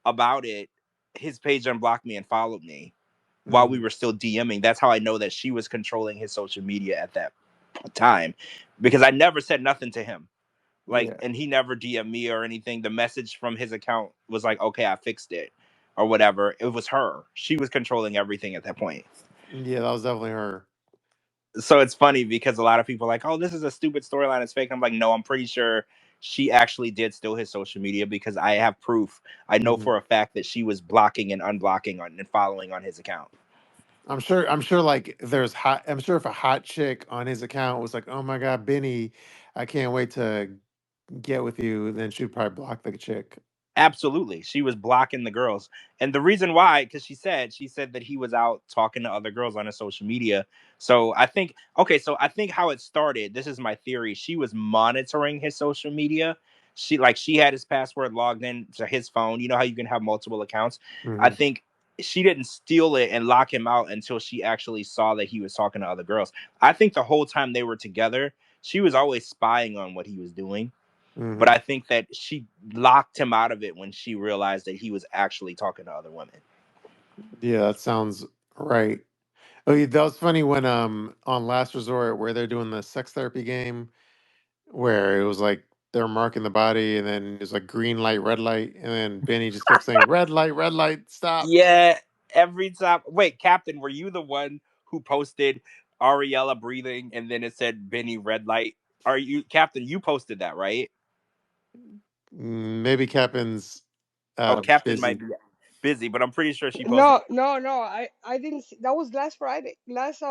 about it, his page unblocked me and followed me while we Hmm. were still DMing. That's how I know that she was controlling his social media at that time, because I never said nothing to him. Like, Yeah. and he never DM'd me or anything. The message from his account was like, okay, I fixed it or whatever. It was her. She was controlling everything at that point. Yeah, that was definitely her. So it's funny because a lot of people are like, oh, this is a stupid storyline. It's fake. I'm like, no, I'm pretty sure she actually did steal his social media because I have proof. I know Hmm. for a fact that she was blocking and unblocking on and following on his account. I'm sure. I'm sure. Like, there's hot. I'm sure if a hot chick on his account was like, "Oh my God, Benny, I can't wait to get with you," then she'd probably block the chick. Absolutely. She was blocking the girls. And the reason why, because she said that he was out talking to other girls on his social media. So I think, okay, so I think how it started, this is my theory. She was monitoring his social media. She had his password logged in to his phone. You know how you can have multiple accounts? I Hmm. think she didn't steal it and lock him out until she actually saw that he was talking to other girls. I think the whole time they were together, she was always spying on what he was doing, but Hmm. I think that she locked him out of it when she realized that he was actually talking to other women. Yeah, that sounds right. Oh, yeah, that was funny when on Last Resort where they're doing the sex therapy game where it was like they're marking the body and then it was like green light, red light, and then Benny just kept saying red light, stop. Yeah, every time. Wait, Captain, were you the one who posted Ariella breathing and then it said Benny red light? Are you Captain? You posted that, right? Maybe Captain's Oh, Captain might busy. be busy, but I'm pretty sure she posted. No, no, no. I didn't see. That was last Friday, last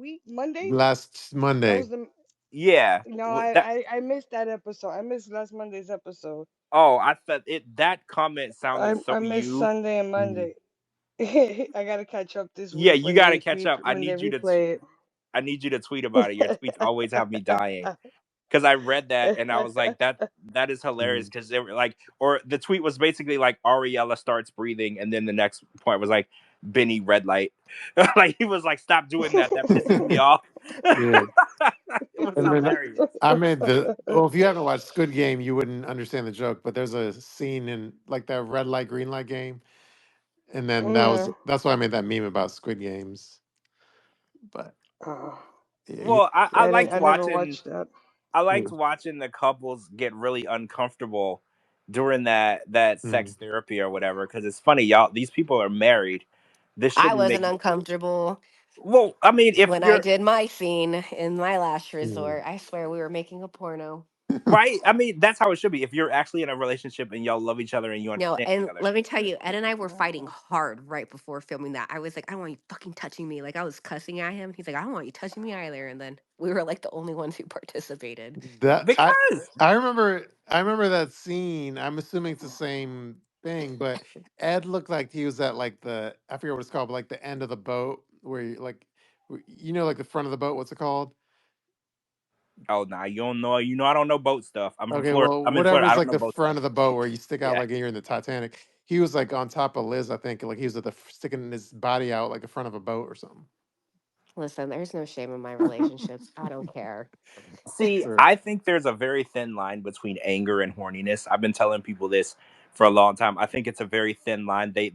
week, Monday. Last That Monday. was the. Yeah, No, that. I missed that episode. I missed last Monday's episode. Oh, I thought it. That comment sounded so I missed you. Sunday and Mhm. Monday. I gotta catch up this Yeah, week you got to catch up. when they replay I need you to tweet about it. Your it. tweets always have me dying. Because I read that and I was like, that is hilarious. Mhm. Because they were like, or the tweet was basically like Ariella starts breathing, and then the next point was like Benny red light. Like he was like, stop doing that. That pisses me off. Yeah. It was And then hilarious. I made well, if you haven't watched Squid Game, you wouldn't understand the joke, but there's a scene in like that red light, green light game. And then Yeah. that's why I made that meme about Squid Games. But Uh, yeah, Well, I yeah, liked I never watching. watched that. I yeah. liked watching the couples get really uncomfortable during that sex Mhm. therapy or whatever. Because it's funny, y'all. These people are married. This I shouldn't make. wasn't uncomfortable Well, I mean, if when I you're did my scene in my last Mhm. resort. I swear we were making a porno. Right? I mean, that's how it should be. If you're actually in a relationship and y'all love each other and you No, understand each and other. let me tell you, Ed and I were fighting hard right before filming that. I was like, I don't want you fucking touching me. Like I was cussing at him. He's like, I don't want you touching me either. And then we were like the only ones who participated. That Because I remember that scene. I'm assuming it's the same thing, but Ed looked like he was at like I forget what it's called, but like the end of the boat where you like like the front of the boat. What's it called? oh nah, you don't know. You know I don't know boat stuff. I'm from Okay, Florida. well, I'm in Florida. whatever's I don't like know the boat stuff. front of the boat where you stick out Yeah. like you're in the Titanic. He was like on top of Liz, I think. Like he was sticking his body out like the front of a boat or something. Listen, there's no shame in my relationships. I don't care. See, True. I think there's a very thin line between anger and horniness. I've been telling people this for a long time. I think it's a very thin line. They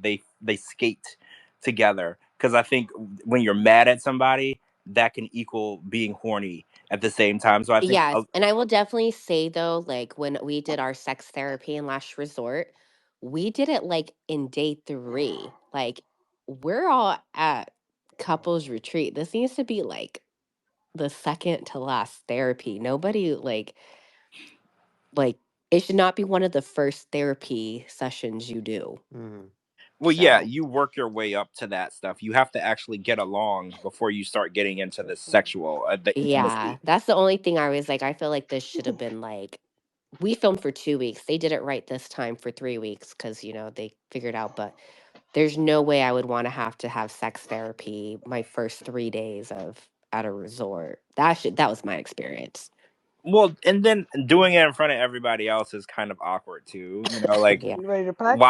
skate together because I think when you're mad at somebody, that can equal being horny at the same time. So I think Yes. And I will definitely say though, like when we did our sex therapy in last resort, we did it like in day 3. Like we're all at couples retreat. This needs to be like the second to last therapy. Nobody like it should not be one of the first therapy sessions you do. Mhm. well, yeah, So you work your way up to that stuff. You have to actually get along before you start getting into the sexual, the yeah, intimacy. that's the only thing I was like, I feel like this should have been like we filmed for 2 weeks. They did it right this time for 3 weeks because they figured out. But there's no way I would want to have sex therapy my first 3 days of at a resort. That was my experience. Well, and then doing it in front of everybody else is kind of awkward too. Like Yeah. You ready to pack?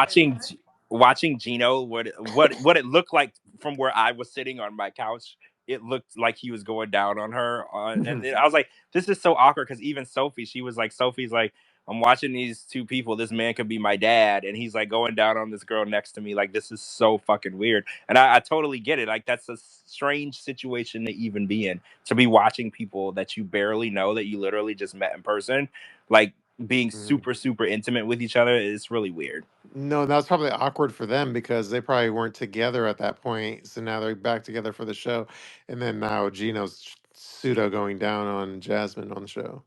watching Gino, what it looked like from where I was sitting on my couch. It looked like he was going down on her, and I was like, "This is so awkward." Because even Sophie, Sophie's like, "I'm watching these two people. This man could be my dad," and he's like going down on this girl next to me. Like this is so fucking weird, and I totally get it. Like that's a strange situation to even be in, to be watching people that you barely know, that you literally just met in person, like being Mhm. super super intimate with each other. Is really weird. No, that was probably awkward for them because they probably weren't together at that point. So now they're back together for the show, and then now Gino's pseudo going down on Jasmine on the show.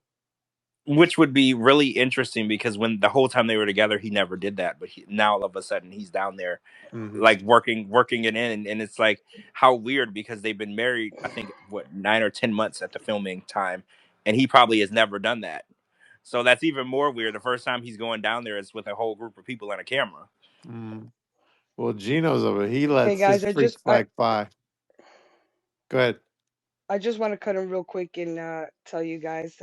Which would be really interesting because when the whole time they were together, he never did that. But now all of a sudden he's down there, Hmm. like working it in, and it's like how weird because they've been married, I think, what 9 or 10 months at the filming time, and he probably has never done that. So that's even more weird. The first time he's going down there is with a whole group of people and a camera. Mm. Well, Gino's over. He Hey lets his guys, freak flag fly. Go ahead. I just want to cut in real quick and tell you guys.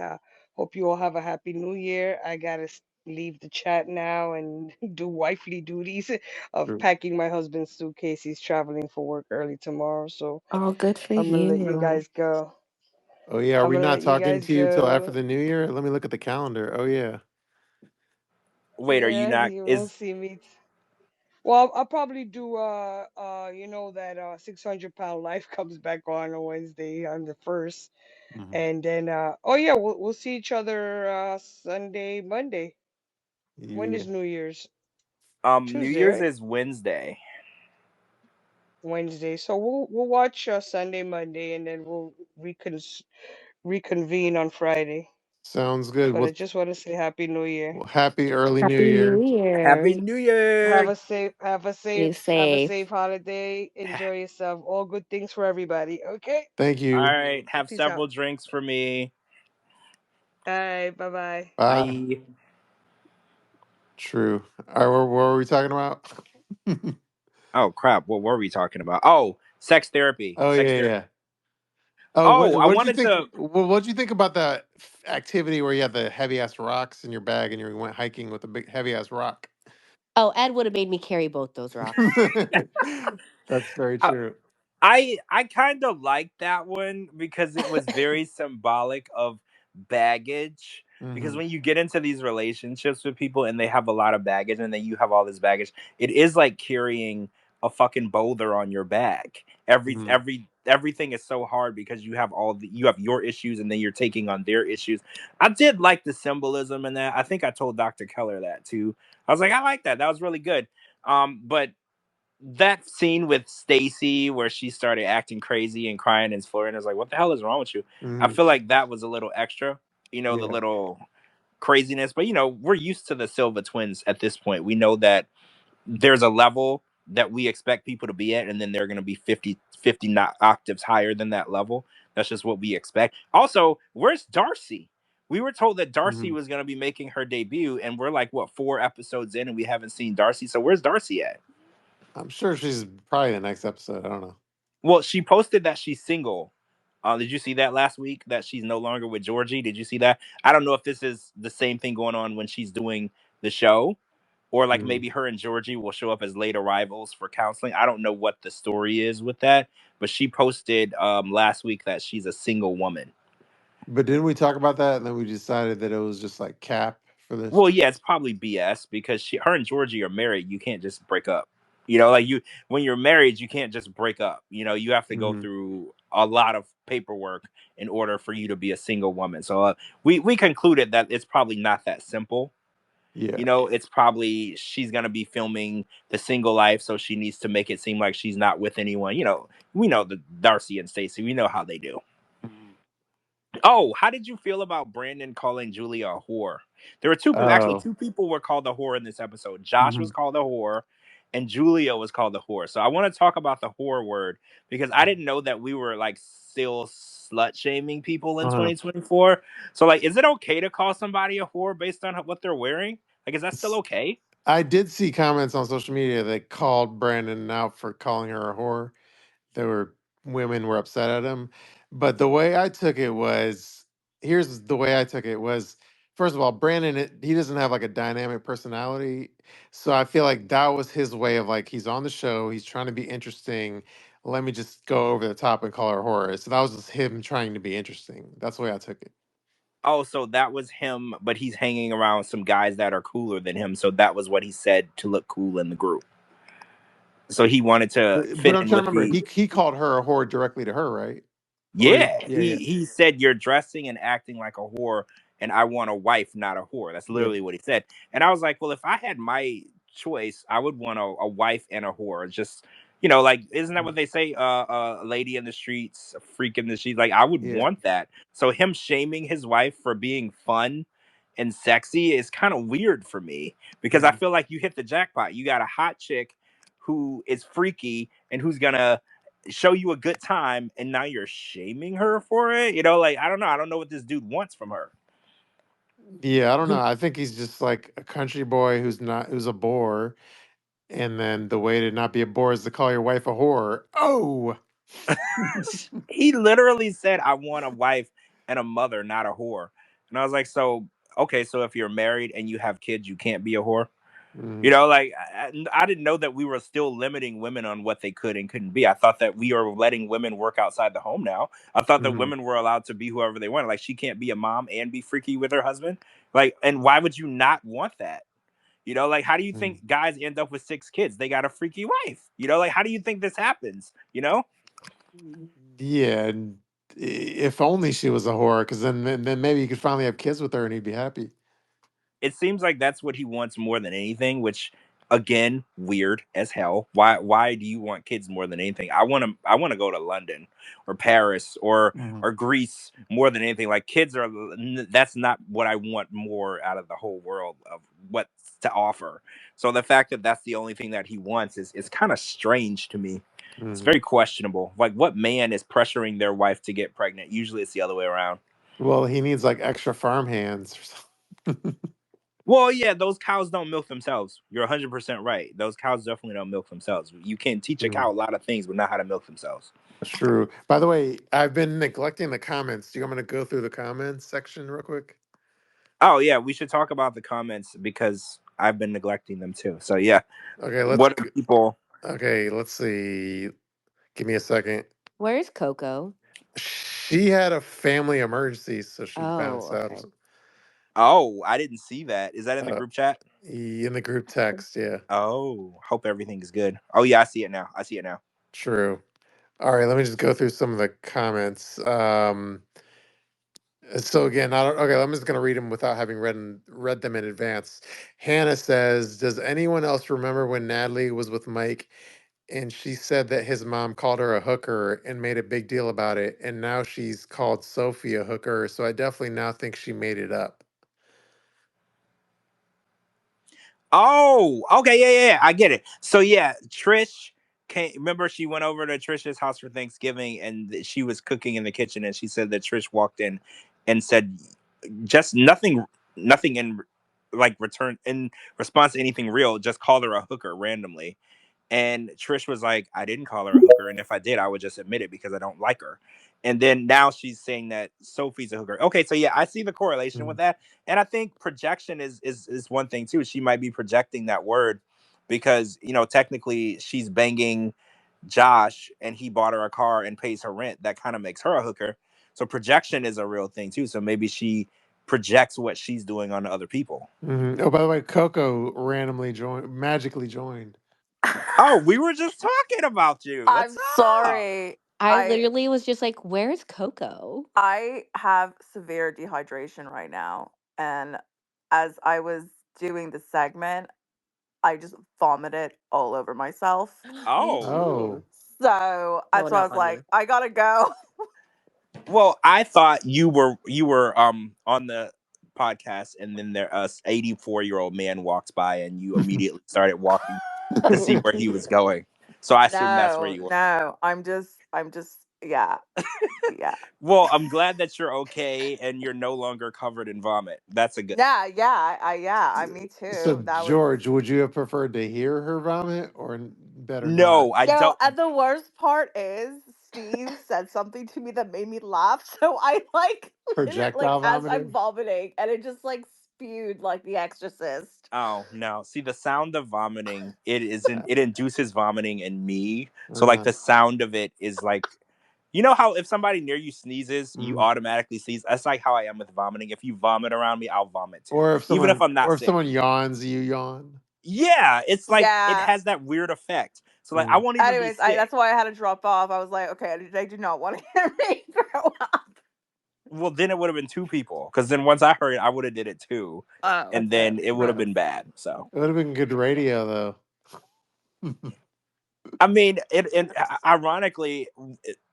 Hope you all have a happy New Year. I gotta leave the chat now and do wifely duties of True. packing my husband's suitcase. He's traveling for work early tomorrow, so Oh, good for I'm gonna let you you. guys go. Oh yeah, are I'm we gonna not let you talking guys to you till after go. the new year? Let me look at the calendar. Oh yeah. Wait, are you Yeah, not? you won't Is see me. Well, I'll probably do that 600 pound life comes back on Wednesday on the 1st. Hmm. And then oh yeah, we'll see each other Sunday, Monday. When Yeah. is New Year's? New Tuesday, Year's right? is Wednesday. Wednesday. So we'll watch Sunday, Monday, and then we'll reconvene on Friday. Sounds good. But I Well, just want to say Happy New Year. happy early New Happy New Year. Happy Year. New Year! Be Have a safe. safe holiday. Enjoy yourself. All good things for everybody. Okay. Thank All you. right, have Peace out. several drinks for me. All right. Bye bye. Bye. Bye. True. All right, what were we talking about? Oh crap! What were we talking about? Oh, sex therapy. Oh Sex yeah, therapy. yeah. Oh, Oh, I what did you wanted think? to. What did you think about that activity where you had the heavy ass rocks in your bag and you went hiking with a big heavy ass rock? Oh, Ed would have made me carry both those rocks. That's very Uh, true. I kind of liked that one because it was very symbolic of baggage. Because Hmm. when you get into these relationships with people and they have a lot of baggage and then you have all this baggage, it is like carrying a fucking boulder on your back. Hmm. Everything is so hard because you have your issues and then you're taking on their issues. I did like the symbolism in that. I think I told Dr. Keller that too. I was like, I like that. That was really good. But that scene with Stacy where she started acting crazy and crying and Florian is like, "What the hell is wrong with you?" I Hmm. feel like that was a little extra. The Yeah. little. craziness. But we're used to the Silva twins at this point. We know that there's a level that we expect people to be at, and then they're going to be 50 octaves higher than that level. That's just what we expect. Also, where's Darcy? We were told that Darcy Mhm. was going to be making her debut, and we're like, what, 4 episodes in, and we haven't seen Darcy. So where's Darcy at? I'm sure she's probably the next episode. I don't know. Well, she posted that she's single. Did you see that last week? That she's no longer with Georgie. Did you see that? I don't know if this is the same thing going on when she's doing the show, or like Mhm. maybe her and Georgie will show up as late arrivals for counseling. I don't know what the story is with that, but she posted last week that she's a single woman. But didn't we talk about that? And then we decided that it was just like cap for this. Well, yeah, it's probably BS because her and Georgie are married. You can't just break up. Like when you're married, you can't just break up. You have to go Hmm. through a lot of paperwork in order for you to be a single woman. So we concluded that it's probably not that simple. Yeah. It's probably she's gonna be filming the single life, so she needs to make it seem like she's not with anyone. We know the Darcy and Stacey. We know how they do. Mhm. Oh, how did you feel about Brandon calling Julia a whore? There were two people. Actually, Oh. two people were called a whore in this episode. Josh was Mhm. called a whore, and Julia was called a whore. So I want to talk about the whore word because I didn't know that we were like still slut shaming people in Uh-huh. 2024. So like, is it okay to call somebody a whore based on what they're wearing? Like, is that still S- okay? I did see comments on social media that called Brandon out for calling her a whore. There were women were upset at him, but the way I took it was here's the way I took it was first of all, Brandon he doesn't have like a dynamic personality, so I feel like that was his way of like he's on the show, he's trying to be interesting. Let me just go over the top and call her horror. So that was just him trying to be interesting. That's the way I took it. Oh, so that was him, but he's hanging around some guys that are cooler than him. So that was what he said to look cool in the group. So he wanted to But fit I'm in trying to with remember. the. He called her a whore directly to her, right? Or Yeah, yeah, he yeah, he said you're dressing and acting like a whore, and I want a wife, not a whore. That's yep. literally what he said. And I was like, well, if I had my choice, I would want a wife and a whore. Just like, isn't that what they say? A lady in the streets, a freak in the streets. Like, I would Yeah. want that. So him shaming his wife for being fun and sexy is kind of weird for me because I Mhm. feel like you hit the jackpot. You got a hot chick who is freaky and who's gonna show you a good time, and now you're shaming her for it. Like, I don't know. I don't know what this dude wants from her. Yeah, I don't know. I think he's just like a country boy who's a bore, and then the way to not be a bore is to call your wife a whore. Oh, He literally said, I want a wife and a mother, not a whore. And I was like, so okay, so if you're married and you have kids, you can't be a whore. Mhm. Like, I didn't know that we were still limiting women on what they could and couldn't be. I thought that we are letting women work outside the home now. I thought that Mhm. women were allowed to be whoever they wanted. Like, she can't be a mom and be freaky with her husband. Like, and why would you not want that? Like, how do you Mhm. think guys end up with 6 kids? They got a freaky wife. Like, how do you think this happens? Yeah, and if only she was a whore, because then maybe you could finally have kids with her and he'd be happy. It seems like that's what he wants more than anything, which again, weird as hell. Why do you want kids more than anything? I want to go to London or Paris Mhm. or Greece more than anything. Like, kids are that's not what I want more out of the whole world of what's to offer. So the fact that that's the only thing that he wants is kind of strange to me. It's Mhm. very questionable. Like, what man is pressuring their wife to get pregnant? Usually it's the other way around. Well, he needs like extra farm hands or something. Well, yeah, those cows don't milk themselves. You're 100% right. Those cows definitely don't milk themselves. You can teach a cow Mhm. a lot of things, but not how to milk themselves. That's true. By the way, I've been neglecting the comments. Do you want me to go through the comments section real quick? Oh, yeah, we should talk about the comments because I've been neglecting them too. So, yeah, Okay, what are people? let's see. Give me a second. Where's Coco? She had a family emergency, so she bounced Oh, out. okay. Oh, I didn't see that. Is that in the Uh, group chat? in the group text, yeah. Oh, hope everything is good. Oh, yeah, I see it now. I see it now. True. All right, let me just go through some of the comments. So again, I don't, okay, I'm just gonna read them without having read them in advance. Hannah says, "Does anyone else remember when Natalie was with Mike and she said that his mom called her a hooker and made a big deal about it, and now she's called Sophie a hooker? So I definitely now think she made it up." Oh, okay, yeah. I get it. So yeah, Trish came. Remember, she went over to Trish's house for Thanksgiving, and she was cooking in the kitchen, and she said that Trish walked in and said just nothing in like return in response to anything real. Just called her a hooker randomly. And Trish was like, I didn't call her a hooker. And if I did, I would just admit it because I don't like her. And then now she's saying that Sophie's a hooker. Okay, so yeah, I see the correlation with that. And I think projection is one thing too. She might be projecting that word because, technically she's banging Josh and he bought her a car and pays her rent. That kind of makes her a hooker. So projection is a real thing too. So maybe she projects what she's doing onto other people. Oh, by the way, Coco magically joined. Oh, we were just talking about you. What's I'm up? sorry. I literally was just like, "Where's Coco?" I have severe dehydration right now, and as I was doing the segment, I just vomited all over myself. Me Oh. Oh, too. So Well, that's why I not was on like, you. I gotta go. Well, I thought you were on the podcast and then there 84-year-old man walked by and you immediately started walking to see where he was going. So I assume that's where No, you were. no, I'm just, yeah, yeah, Well, I'm glad that you're okay and you're no longer covered in vomit. That's a good. yeah, me so too. That was. George, would you have preferred to hear her vomit or better not? No, I No, don't. and the worst part is Steve said something to me that made me laugh. So I like like Projectile as I'm vomiting? vomiting, and it just like spewed like The Exorcist. Oh no. See, the sound of vomiting, it induces vomiting in me. So like Uh, the sound of it is like, you know how if somebody near you sneezes, you mm. automatically sneeze. That's like how I am with vomiting. If you vomit around me, I'll vomit too, Or if even if someone I'm not or if sick. someone yawns, you yawn. Yeah, it's like it Yeah. has that weird effect. So like I Mm. won't even be Anyways, sick. that's why I had to drop off. I was like, okay, they do not want to hear me throw up. Well, then it would have been two people because then once I heard it, I would have did it too, Oh, and okay. then it would have Gross. been bad. So It would have been good radio though. I mean, ironically,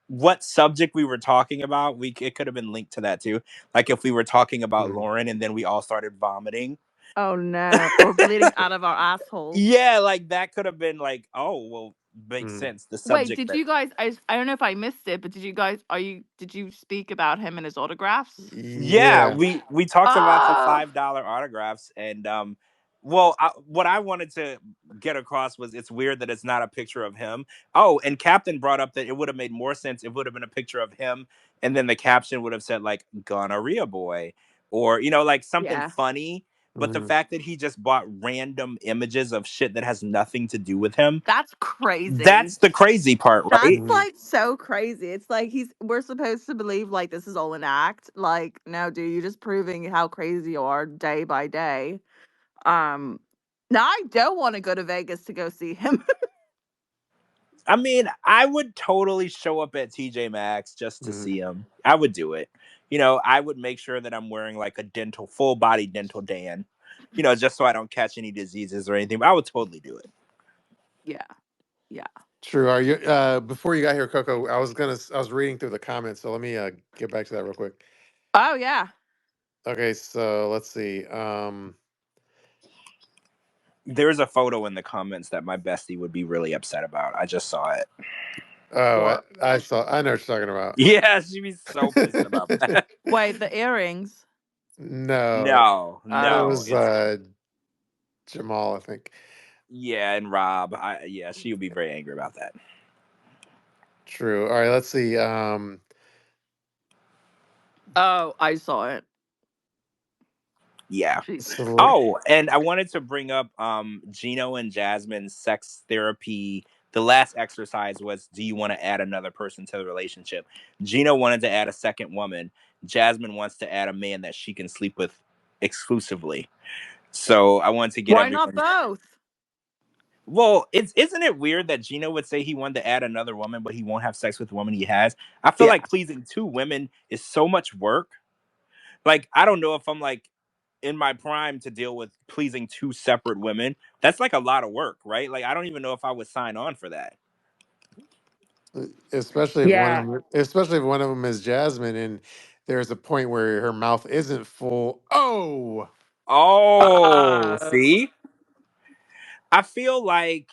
what subject we were talking about, it could have been linked to that too. Like if we were talking about Mm. Loren and then we all started vomiting. Oh no. Or bleeding out of our assholes. Yeah, like that could have been like, oh, well, makes Mm. sense. The Wait, subject did that. you guys I don't know if I missed it, but did you speak about him and his autographs? Yeah, Yeah. we talked about the Oh, $5 autographs and well, what I wanted to get across was it's weird that it's not a picture of him. Oh, and Captain brought up that it would have made more sense if it would have been a picture of him and then the caption would have said like gonorrhea boy or like something yeah. funny. But the Mm. fact that he just bought random images of shit that has nothing to do with him, That's crazy. that's the crazy part, right? That's Mm. like so crazy. It's like we're supposed to believe like this is all an act. Like, no, dude, you're just proving how crazy you are day by day. Um Now I don't want to go to Vegas to go see him. I mean, I would totally show up at TJ Maxx just to Mm. see him. I would do it. I would make sure that I'm wearing like a full body dental Dan, just so I don't catch any diseases or anything. But I would totally do it. Yeah. Yeah. True. Are you before you got here, Coco? I was reading through the comments, so let me get back to that real quick. Oh yeah. Okay, so let's see. There's a photo in the comments that my bestie would be really upset about. I just saw it. Oh, What? I know what you're talking about. Yeah, she'd be so pissed about that. Wait, the earrings. No, No, it Oh. no, was it's Jamal, I think. yeah, and Rob. Yeah, she would be very angry about that. True. All right, let's see. Oh, I saw it. Yeah. Jesus So, Christ. Oh, and I wanted to bring up Gino and Jasmine's sex therapy. The last exercise was, do you want to add another person to the relationship? Gino wanted to add a second woman. Jasmine wants to add a man that she can sleep with exclusively. So I wanted to get Why not everyone. both? Well, isn't it weird that Gino would say he wanted to add another woman, but he won't have sex with the woman he has? I feel Yeah. like pleasing two women is so much work. Like, I don't know if I'm like in my prime to deal with pleasing two separate women. That's like a lot of work, right? Like, I don't even know if I would sign on for that. Yeah. especially if one of them is Jasmine, and there's a point where her mouth isn't full. Oh, Oh, Uh see? I feel like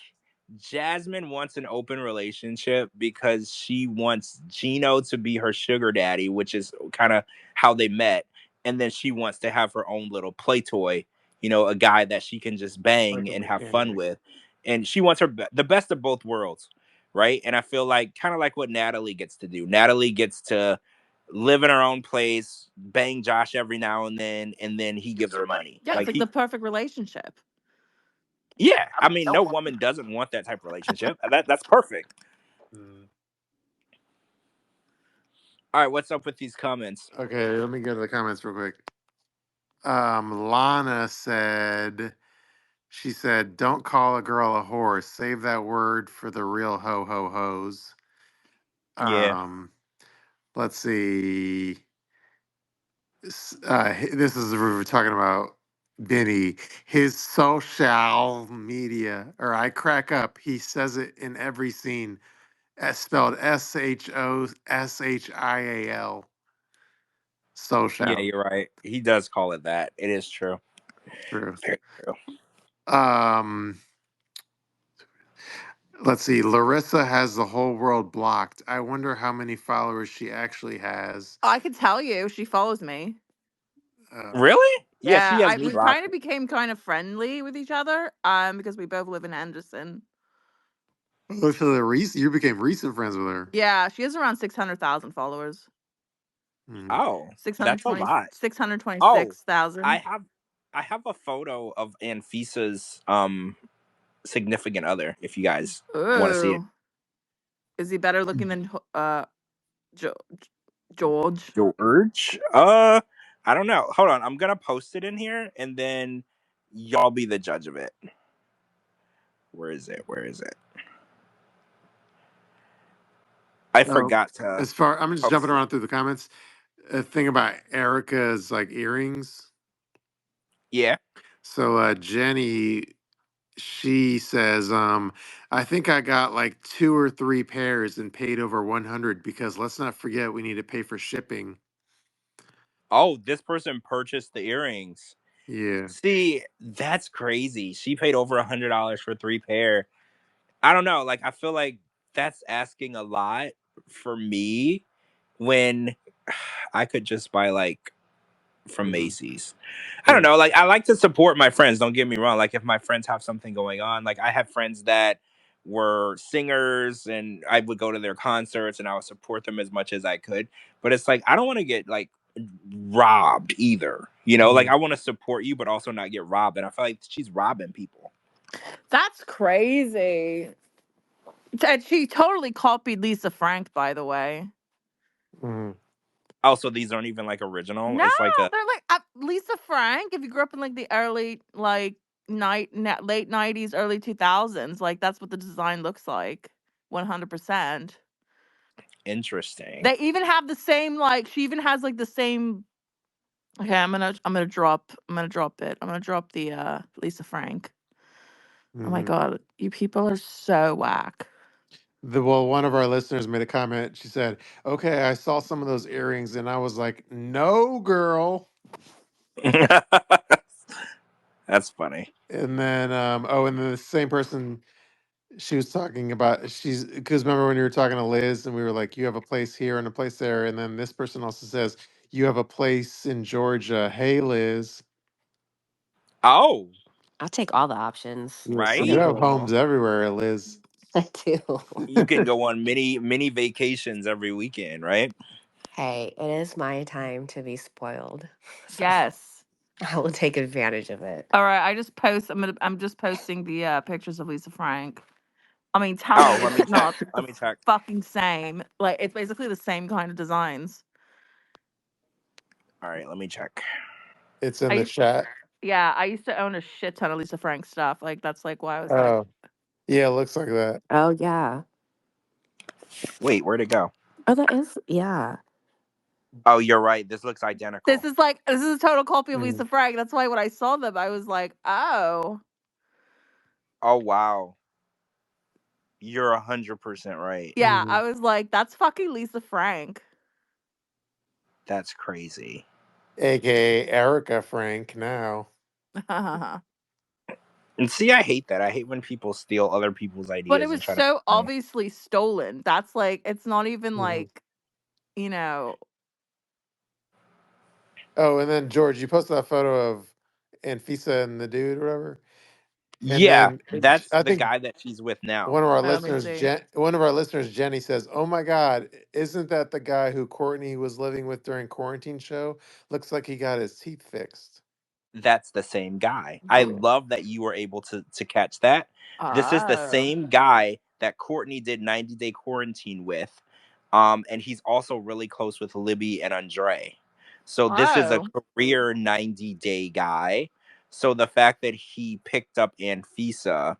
Jasmine wants an open relationship because she wants Gino to be her sugar daddy, which is kind of how they met. And then she wants to have her own little play toy, a guy that she can just Like bang a and have fun mechanic. with. And she wants the best of both worlds, right? And I feel like kind of like what Natalie gets to do. Natalie gets to live in her own place, bang Josh every now and then he gives her money. Yeah, it's like the perfect relationship. Yeah, I mean, no woman doesn't want that type of relationship. That's perfect. All right, what's up with these comments? Okay, let me go to the comments real quick. Lana she said, "Don't call a girl a whore. Save that word for the real ho ho hos." Yeah, Let's see. This is we're talking about Benny. His social media, or I crack up. He says it in every scene. Spelled SHOSHIAL. yeah, Social. you're right. He does call it that. It is true. True. Very true. Um, let's see. Larissa has the whole world blocked. I wonder how many followers she actually has. I could tell you, she follows me. Really? Yeah, she Yeah, has me we blocked. kind of became kind of friendly with each other, because we both live in Anderson. Oh, so you became recent friends with her. Yeah, she has around 600,000 followers. Mhm. Oh, that's a 620, lot. Oh, 626,000. I have a photo of Anfisa's significant other. If you guys want to see it, Ooh. Is he better looking than jo- George? George. I don't know. Hold on, I'm gonna post it in here, and then y'all be the judge of it. Where is it? Where is it? I So, forgot to I'm just jumping post it. around through the comments. A thing about Erica's like earrings. Yeah. So, Jenny, she says, I think I got like 2 or 3 pairs and paid over 100 because let's not forget we need to pay for shipping. Oh, this person purchased the earrings. Yeah. See, that's crazy. She paid over $100 for 3 pair. I don't know. Like, I feel like that's asking a lot for me when I could just buy like from Hmm. Macy's. I don't Yeah. know. Like, I like to support my friends. Don't get me wrong. Like, if my friends have something going on, like I have friends that were singers and I would go to their concerts and I would support them as much as I could. But it's like I don't want to get like robbed either. Like Mhm. I want to support you, but also not get robbed. And I feel like she's robbing people. That's crazy. And she totally copied Lisa Frank, by the way. Mhm. Also, these aren't even like original. No, It's like a they're like Lisa Frank. If you grew up in like the early late 90s, early 2000s, like that's what the design looks like. 100%. interesting. They even have the same like she even has like the same. Okay, I'm gonna drop it. I'm gonna drop the Lisa Frank. Oh my Mhm. god, you people are so whack. One of our listeners made a comment. She said, "Okay, I saw some of those earrings, and I was like, no, girl." That's funny. And then, and then the same person she was talking about, because remember when you were talking to Liz, and we were like, you have a place here and a place there, and then this person also says you have a place in Georgia. Hey, Liz. Oh, I'll take all the options. Yes, I'm you right. have homes available. everywhere, Liz. I do. You can go on many vacations every weekend, right? Hey, it is my time to be spoiled. So Yes. I will take advantage of it. All right, I'm just posting the pictures of Lisa Frank. I mean, tell me Oh, let it's me check. not the Let me check. fucking same. Like it's basically the same kind of designs. All right, let me check. It's in I the used chat. Yeah, I used to own a shit ton of Lisa Frank stuff. Like that's like why I was like, Oh, yeah, it looks like that. Oh yeah. Wait, where'd it go? Oh, that is yeah. Oh, you're right. This looks identical. this is a total copy of Mm. Lisa Frank. That's why when I saw them, I was like, oh. Oh wow, you're 100% right. Yeah, Mhm. I was like, that's fucking Lisa Frank. That's crazy. AKA Erica Frank now. And see, I hate that. I hate when people steal other people's ideas. But it and was try so to obviously stolen. That's like, it's not even Mhm. like, you know. Oh, and then George, you posted that photo of Anfisa and the dude, or whatever. And Yeah, then that's I the think guy that she's with now. one of our Let me listeners, see. Jenny says, "Oh my God, isn't that the guy who Courtney was living with during quarantine show? Looks like he got his teeth fixed." That's the same guy. I Oh. love that you were able to catch that. This is the Oh. same guy that Courtney did 90 Day Quarantine with. And he's also really close with Libby and Andre. So this is a Oh. career 90 day guy. So the fact that he picked up Anfisa,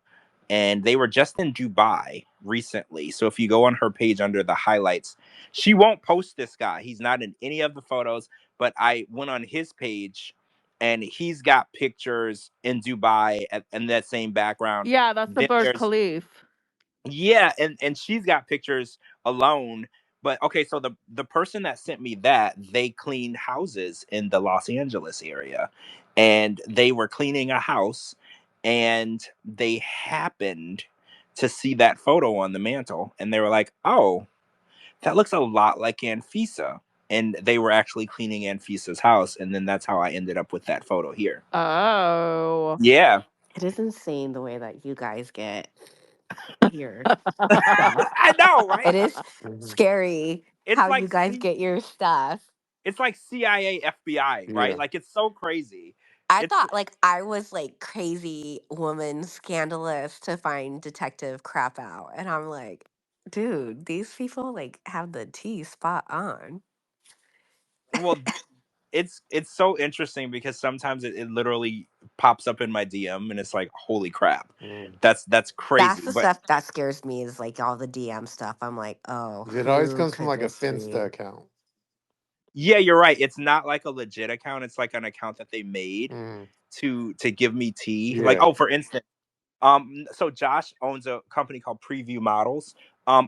and they were just in Dubai recently. So if you go on her page under the highlights, she won't post this guy. He's not in any of the photos, but I went on his page and he's got pictures in Dubai and that same background. Yeah, that's the Then Burj there's Khalifa. yeah, and she's got pictures alone. But okay, so the person that sent me that, they cleaned houses in the Los Angeles area, and they were cleaning a house, and they happened to see that photo on the mantle, and they were like, "Oh, that looks a lot like Anfisa." And they were actually cleaning Anfisa's house, and then that's how I ended up with that photo here. Oh. Yeah. It is insane the way that you guys get your stuff. I know, right? It is Mhm. scary It's how like you guys get your stuff. it's like CIA, FBI, right? Yeah. Like it's so crazy. I It's thought like I was like crazy woman scandalous to find detective crap out. And I'm like, dude, these people like have the tea spot on. well, it's so interesting because sometimes it literally pops up in my DM and it's like, holy crap, Mm. that's That's crazy. the But stuff that scares me is like all the DM stuff. I'm like, oh, It always who comes from could like a this be? Finsta account. yeah, you're right. It's not like a legit account. It's like an account that they made Mm. to give me tea. Like, Yeah. oh, for instance. So Josh owns a company called Preview Models.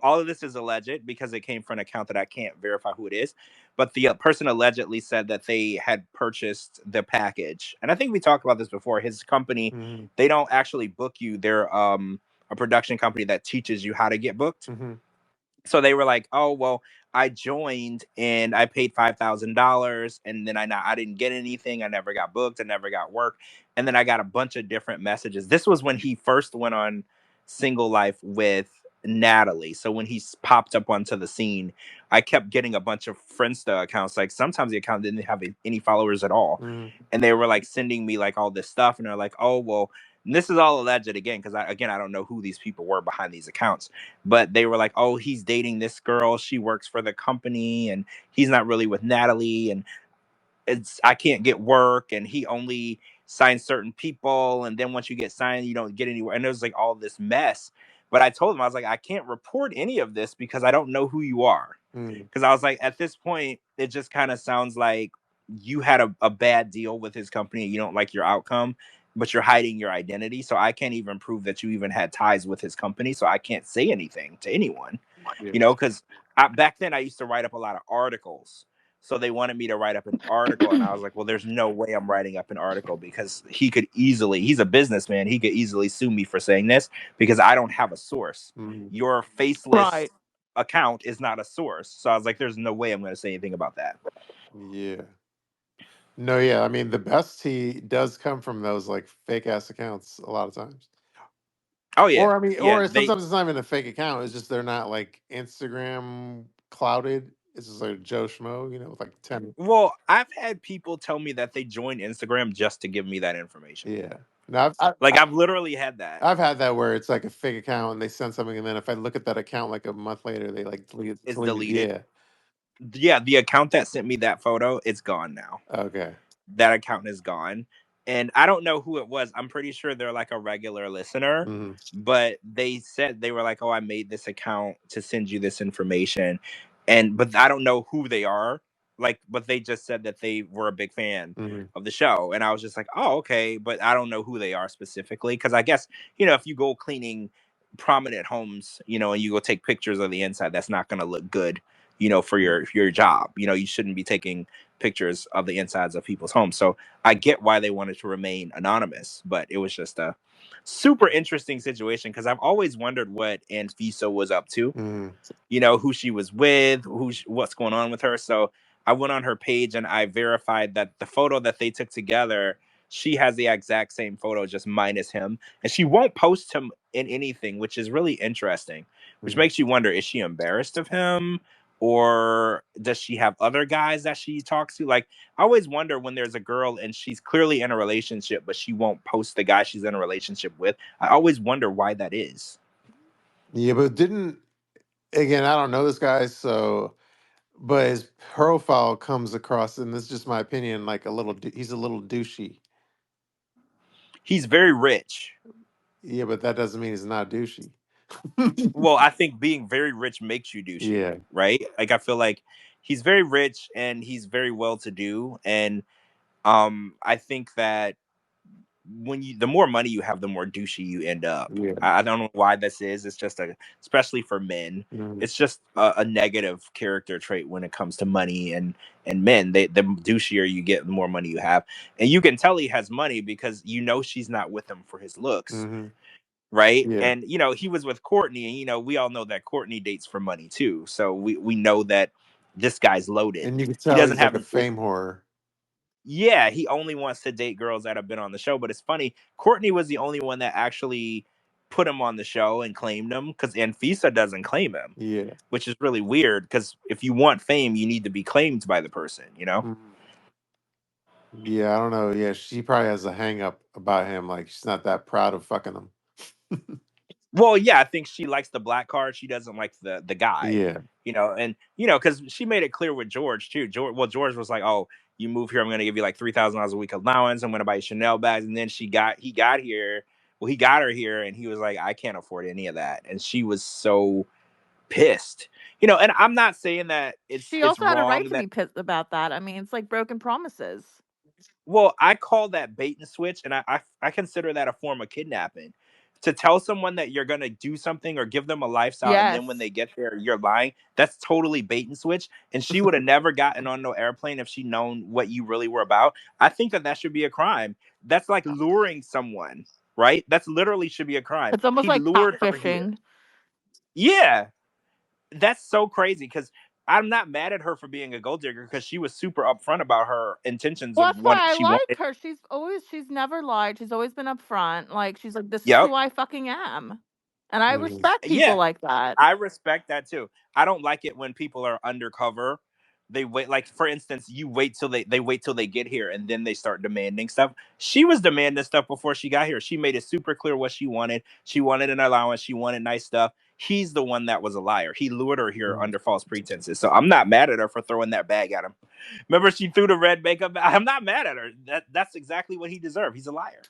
All of this is alleged because it came from an account that I can't verify who it is. But the person allegedly said that they had purchased the package. And I think we talked about this before. His company, Mm-hmm. they don't actually book you. They're a production company that teaches you how to get booked. Mm-hmm. So they were like, "Oh well, I joined and I paid $5,000, and then I didn't get anything. I never got booked. I never got work, and then I got a bunch of different messages." This was when he first went on Single Life with Natalie. So when he popped up onto the scene, I kept getting a bunch of Friendster accounts. Like sometimes the account didn't have any followers at all, Mm-hmm. and they were like sending me like all this stuff, and they're like, "Oh well." And this is all alleged again because I don't know who these people were behind these accounts, but they were like, "Oh, he's dating this girl. She works for the company, and he's not really with Natalie, and I can't get work, and he only signs certain people, and then once you get signed, you don't get anywhere." And it was like all this mess. But I told him, I was like, "I can't report any of this because I don't know who you are." Mm-hmm. Because I was like, at this point, it just kind of sounds like you had a bad deal with his company and you don't like your outcome, but you're hiding your identity. So I can't even prove that you even had ties with his company. So I can't say anything to anyone, Yeah. because back then I used to write up a lot of articles. So they wanted me to write up an article. And I was like, well, there's no way I'm writing up an article because he's a businessman. He could easily sue me for saying this because I don't have a source. Mm-hmm. Your faceless Right. account is not a source. So I was like, there's no way I'm going to say anything about that. Yeah. No, yeah. I mean, the best tea does come from those like fake ass accounts a lot of times. Oh Or yeah. I mean, Yeah. or sometimes it's not even a fake account. It's just they're not like Instagram clouded. It's just like Joe Schmo, with like 10. Well, I've had people tell me that they joined Instagram just to give me that information. Yeah. No, Like I've literally had that. I've had that where it's like a fake account and they send something, and then if I look at that account like a month later, they like It's delete it. deleted. Yeah. Yeah, the account that sent me that photo, it's gone now. Okay. That account is gone. And I don't know who it was. I'm pretty sure they're like a regular listener, Mm-hmm. but they said they were like, "Oh, I made this account to send you this information." But I don't know who they are. Like, but they just said that they were a big fan Mm-hmm. of the show. And I was just like, "Oh, okay." But I don't know who they are specifically. Cause I guess, if you go cleaning prominent homes, and you go take pictures of the inside, that's not going to look good for your job. You shouldn't be taking pictures of the insides of people's homes. So I get why they wanted to remain anonymous, but it was just a super interesting situation because I've always wondered what Anfisa was up to, Mm. who she was with, what's going on with her. So I went on her page and I verified that the photo that they took together, she has the exact same photo, just minus him. And she won't post him in anything, which is really interesting, which Mm. makes you wonder, is she embarrassed of him? Or does she have other guys that she talks to? Like, I always wonder when there's a girl and she's clearly in a relationship, but she won't post the guy she's in a relationship with. I always wonder why that is. Yeah, but again, I don't know this guy, so, but his profile comes across, and this is just my opinion, like he's a little douchey. He's very rich. Yeah, but that doesn't mean he's not douchey. Well, I think being very rich makes you douchey, Yeah. right? Like, I feel like he's very rich and he's very well to do. And I think that the more money you have, the more douchey you end up. Yeah. I don't know why this is. It's just especially for men, Mhm. it's just a negative character trait when it comes to money and men. The douchier you get, the more money you have, and you can tell he has money because she's not with him for his looks, Mhm. right? Yeah. And he was with Courtney, and we all know that Courtney dates for money too. So we know that this guy's loaded. And you can He tell doesn't he's like have a fame whore. Yeah, he only wants to date girls that have been on the show. But it's funny, Courtney was the only one that actually put him on the show and claimed him, because Anfisa doesn't claim him, Yeah. which is really weird, because if you want fame, you need to be claimed by the person. Mhm. Yeah, I don't know. Yeah, she probably has a hang up about him. Like she's not that proud of fucking him. Well, yeah, I think she likes the black card. She doesn't like the guy, Yeah. and because she made it clear with George too. George was like, "Oh, you move here, I'm going to give you like $3,000 a week allowance. I'm going to buy you Chanel bags." And then he got here. Well, he got her here, and he was like, "I can't afford any of that," and she was so pissed. And I'm not saying that She it's also had a right wrong to that. be pissed about that. I mean, it's like broken promises. Well, I call that bait and switch, and I consider that a form of kidnapping. To tell someone that you're gonna do something or give them a lifestyle, and then when Yes. they get there, you're lying. That's totally bait and switch. And she would have never gotten on no airplane if she'd known what you really were about. I think that should be a crime. That's like luring someone, right? That's literally should be a crime. It's almost He like lured her here. catfishing. Yeah, that's so crazy, because I'm not mad at her for being a gold digger, because she was super upfront about her intentions Well, of that's what why I she like wanted. her. She's never lied. She's always been upfront. Like she's like, this is Yep. who I fucking am. And I Mhm. respect people Yeah, like that. I respect that too. I don't like it when people are undercover. They wait, like for instance, you wait till they wait till they get here and then they start demanding stuff. She was demanding stuff before she got here. She made it super clear what she wanted. She wanted an allowance. She wanted nice stuff. He's the one that was a liar. He lured her here Mhm. under false pretenses. So I'm not mad at her for throwing that bag at him. Remember, she threw the red makeup. I'm not mad at her. That's exactly what he deserved. He's a liar.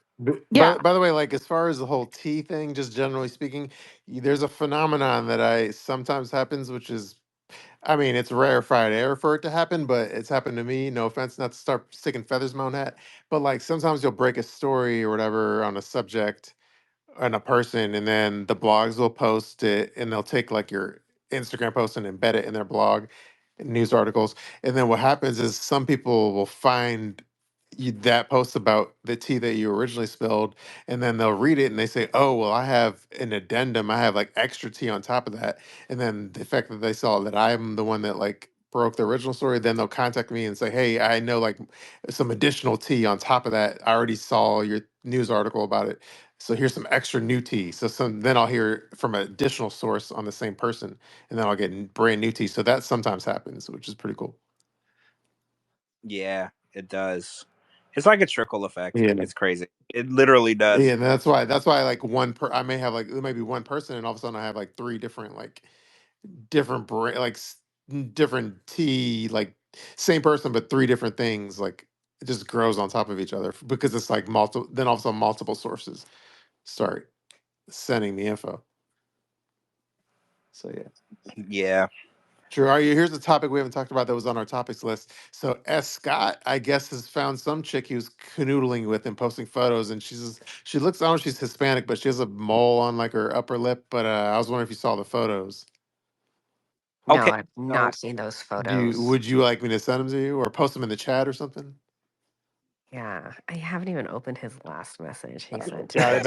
Yeah. By the way, like as far as the whole tea thing, just generally speaking, there's a phenomenon that I sometimes happens, which is, I mean, it's rarefied air for it to happen, but it's happened to me. No offense, not to start sticking feathers in my own hat, but like sometimes you'll break a story or whatever on a subject and a person, and then the blogs will post it, and they'll take like your Instagram post and embed it in their blog, news articles, and then what happens is some people will find that post about the tea that you originally spilled, and then they'll read it and they say, "Oh, well, I have an addendum. I have like extra tea on top of that." And then the fact that they saw that I'm the one that like broke the original story, then they'll contact me and say, "Hey, I know like some additional tea on top of that. I already saw your news article about it. So here's some extra new tea." So then I'll hear from an additional source on the same person, and then I'll get brand new tea. So that sometimes happens, which is pretty cool. Yeah, it does. It's like a trickle effect. Yeah. It's crazy. It literally does. Yeah, and that's why like I may have like it may be one person, and all of a sudden I have like three different like different different tea, like same person but three different things, like it just grows on top of each other because it's like multiple, then also multiple sources start sending the info. So yeah. Yeah. True. Are you? Here's a topic we haven't talked about that was on our topics list. So EScott, I guess, has found some chick he was canoodling with and posting photos, and she looks, I don't know if she's Hispanic, but she has a mole on like her upper lip. But I was wondering if you saw the photos. No, Okay, I've so not seen those Do photos. would you like me to send them to you or post them in the chat or something? Yeah, I haven't even opened his last message he sent to All right, me.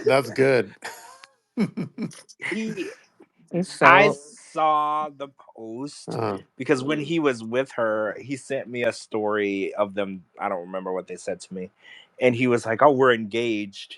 that's good. he He's I so saw the post uh, because when he was with her, he sent me a story of them. I don't remember what they said to me. And he was like, "Oh, we're engaged,"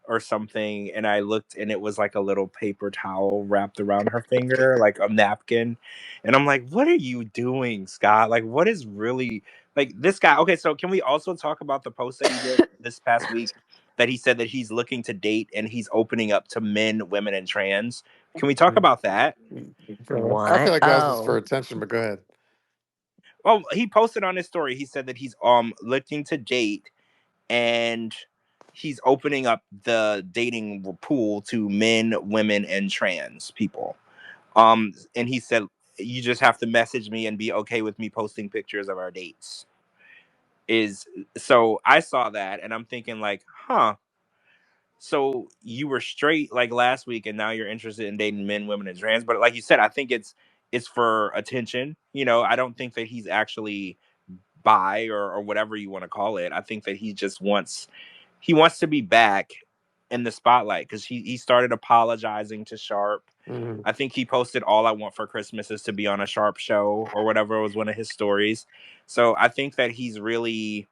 or something. And I looked and it was like a little paper towel wrapped around her finger, like a napkin. And I'm like, "What are you doing, Scott? Like, what is really like this guy?" Okay, so can we also talk about the post that he did this past week that he said that he's looking to date and he's opening up to men, women, and trans? Can we talk about that? I feel what? like that was just for Oh, attention, but go ahead. Well, he posted on his story. He said that he's looking to date and he's opening up the dating pool to men, women, and trans people. And he said you just have to message me and be okay with me posting pictures of our dates. Is so I saw that and I'm thinking like, huh. So you were straight like last week and now you're interested in dating men, women, and trans. But like you said, I think it's for attention. You know, I don't think that he's actually bi or whatever you want to call it. I think that he wants to be back in the spotlight because he started apologizing to Sharp. Mhm. I think he posted all I want for Christmas is to be on a Sharp show or whatever was one of his stories. So I think that he's really,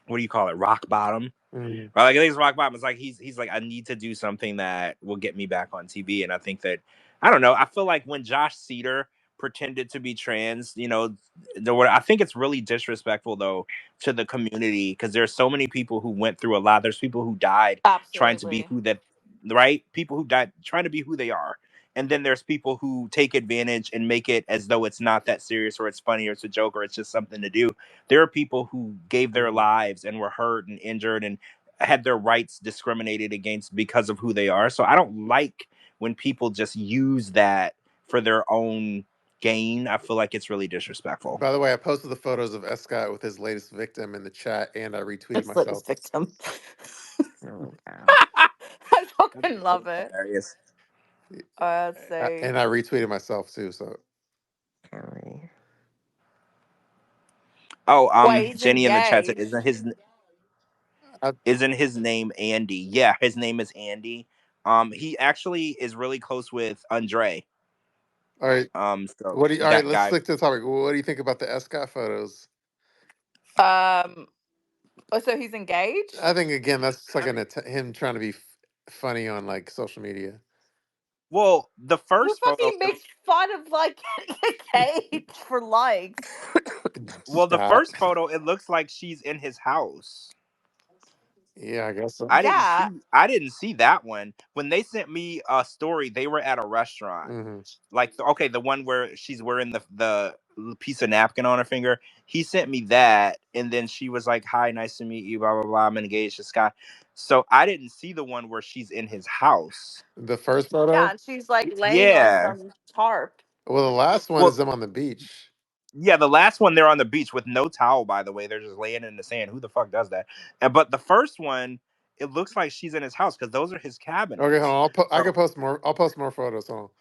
what do you call it, rock bottom. Mhm. Right, like I think it's rock bottom. It's like he's like, I need to do something that will get me back on TV. And I think that I don't know. I feel like when Josh Cedar pretended to be trans, I think it's really disrespectful though to the community because there's so many people who went through a lot. There's people who died trying to be Absolutely. who that right? People who died trying to be who they are. And then there's people who take advantage and make it as though it's not that serious or it's funny or it's a joke or it's just something to do. There are people who gave their lives and were hurt and injured and had their rights discriminated against because of who they are. So I don't like when people just use that for their own gain. I feel like it's really disrespectful. By the way, I posted the photos of EScott with his latest victim in the chat, and I retweeted This latest myself. victim. oh God. I That's fucking love it. hilarious. Let's see. And I retweeted myself too. So Kelly. Oh, Wait, he's Jenny in the chat said, engaged. I, isn't his name Andy? Yeah, his name is Andy. He actually is really close with Andre. all right, So what do you? All right, that let's guy. stick to the topic. What do you think about the EScott photos? Um. Oh, so he's engaged? I think again, that's like him trying to be funny on like social media. Well, the Who first photo. fucking makes fun of like engaged for likes? Well, the Stop. first photo, it looks like she's in his house. Yeah, I guess so. Yeah. I didn't see that one. When they sent me a story, they were at a restaurant. Hmm. Like okay, the one where she's wearing the piece of napkin on her finger. He sent me that, and then she was like, "Hi, nice to meet you." Blah blah blah. I'm engaged to Scott. So I didn't see the one where she's in his house. The first Yeah, photo. and she's like laying on Yeah. some tarp. Well, the last one is Well, them on the beach. yeah. The last one, they're on the beach with no towel. By the way, they're just laying in the sand. Who the fuck does that? But the first one, it looks like she's in his house because those are his Okay, hold cabinets. on. I can So post more. I'll post more photos. Hold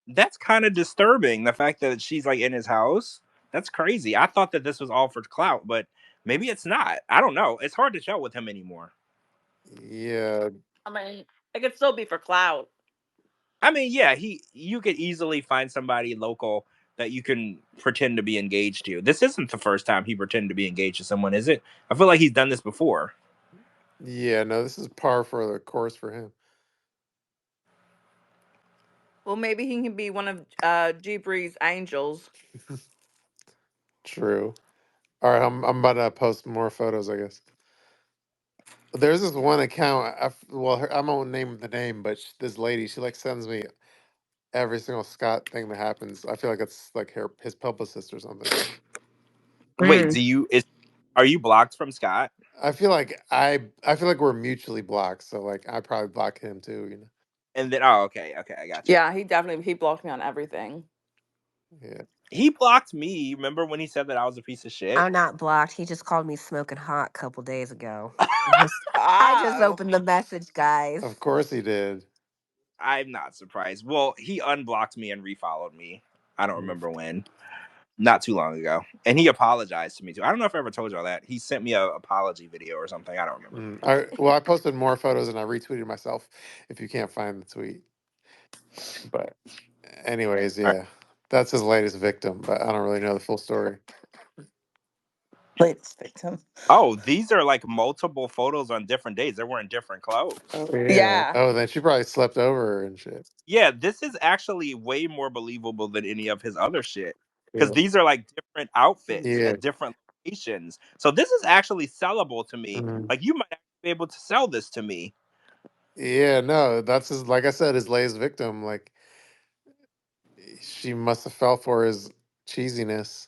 that's kind of disturbing. The fact that she's like in his house, that's crazy. I thought that this was all for clout, but maybe it's not. I don't know. It's hard to tell with him anymore. on. Yeah, I mean, it could still be for clout. I mean, yeah, you could easily find somebody local that you can pretend to be engaged to. This isn't the first time he pretended to be engaged to someone, is it? I feel like he's done this before. yeah. No, this is par for the course for him. Well, maybe he can be one of Jibri's angels. True. All right, I'm about to post more photos. I guess there's this one account. Well, I won't name the name, but this lady, she like sends me every single Scott thing that happens. I feel like it's like his publicist or something. Wait, Mm. are you blocked from Scott? I feel like we're mutually blocked. So like I probably block him too. You know. And then oh, okay, I got you. Yeah, he blocked me on everything. Yeah. He blocked me. Remember when he said that I was a piece of shit? I'm not blocked. He just called me smoking hot a couple days ago. I just Oh. opened the message, guys. Of course he did. I'm not surprised. Well, he unblocked me and refollowed me. I don't remember when. Not too long ago. And he apologized to me too. I don't know if I ever told y'all that. He sent me an apology video or something. I don't remember. I posted more photos and I retweeted myself if you can't find the tweet. But anyways, yeah. That's his latest victim, but I don't really know the full story. Latest victim. Oh, these are like multiple photos on different days. They were in different clothes. Oh, yeah. Yeah. Oh, then she probably slept over and shit. Yeah, this is actually way more believable than any of his other shit. Because Yeah. these are like different outfits Yeah. at different locations. So this is actually sellable to me. Mhm. Like you might actually be able to sell this to me. Yeah, no, that's his, like I said, his latest victim. Like, she must have fell for his cheesiness.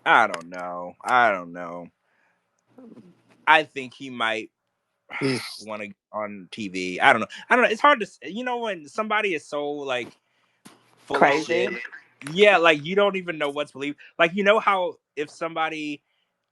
I don't know. I think he might He's want to get on TV. I don't know. It's hard to, when somebody is so like full of Crazy. shit. Yeah, like you don't even know what's believed. Like how if somebody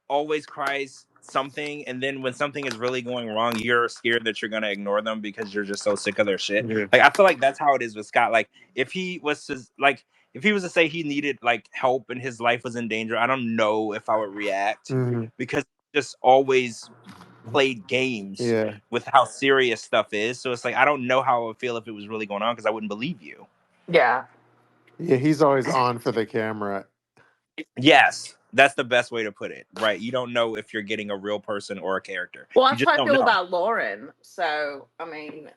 always cries something, and then when something is really going wrong, you're scared that you're gonna ignore them because you're just so sick of their shit. yeah. Like I feel like that's how it is with Scott. Like if he was to say he needed like help and his life was in danger, I don't know if I would react Mhm. because he just always played games Yeah. with how serious stuff is. So it's like I don't know how I would feel if it was really going on because I wouldn't believe you. Yeah. Yeah, he's always on for the camera. Yes, that's the best way to put it. Right? You don't know if you're getting a real person or a character. Well, You that's just how I don't feel know. about Loren. So, I mean,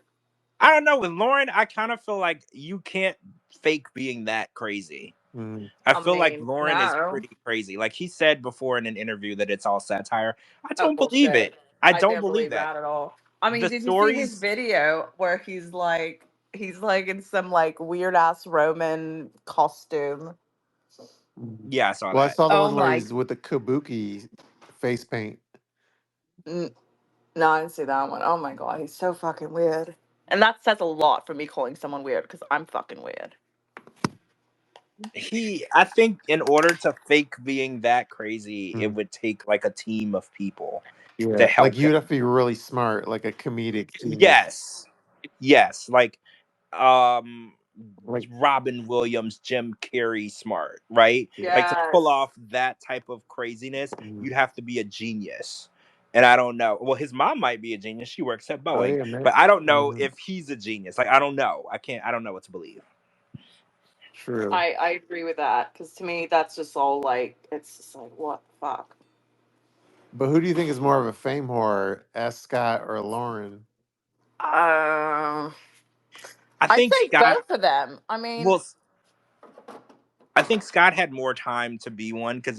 I don't know. With Loren, I kind of feel like you can't fake being that crazy. Mhm. I feel like Loren is no. pretty crazy. Like he said before in an interview that it's all satire. I Oh, don't believe bullshit. it. I I don't don't believe believe that. that at all. I mean, The did you see his stories. video where he's like in some like weird ass Roman costume? Yeah, I saw Well, I that. saw the Oh one where my! he's with the kabuki face paint. No, I didn't see that one. Oh my god, he's so fucking weird. And that says a lot for me calling someone weird because I'm fucking weird. I think in order to fake being that crazy, it Mhm. would take like a team of people to Yeah, like help him. you'd have to be really smart, like a comedic team. Yes, like um Like, Robin Williams, Jim Carrey smart, right? yeah. Like to pull Yes. off that type of craziness, Mhm. you'd have to be a genius. And I don't know. Well, his mom might be a genius. She works at Oh Boeing, yeah, man. but I don't know Mhm. if he's a genius. Like I don't know. I don't know what to believe. True. I agree with that because to me that's just all like it's just like what the fuck. But who do you think is more of a fame whore, EScott or Loren? Um, I I'd think say Scott both of them. I mean, well I think Scott had more time to be one because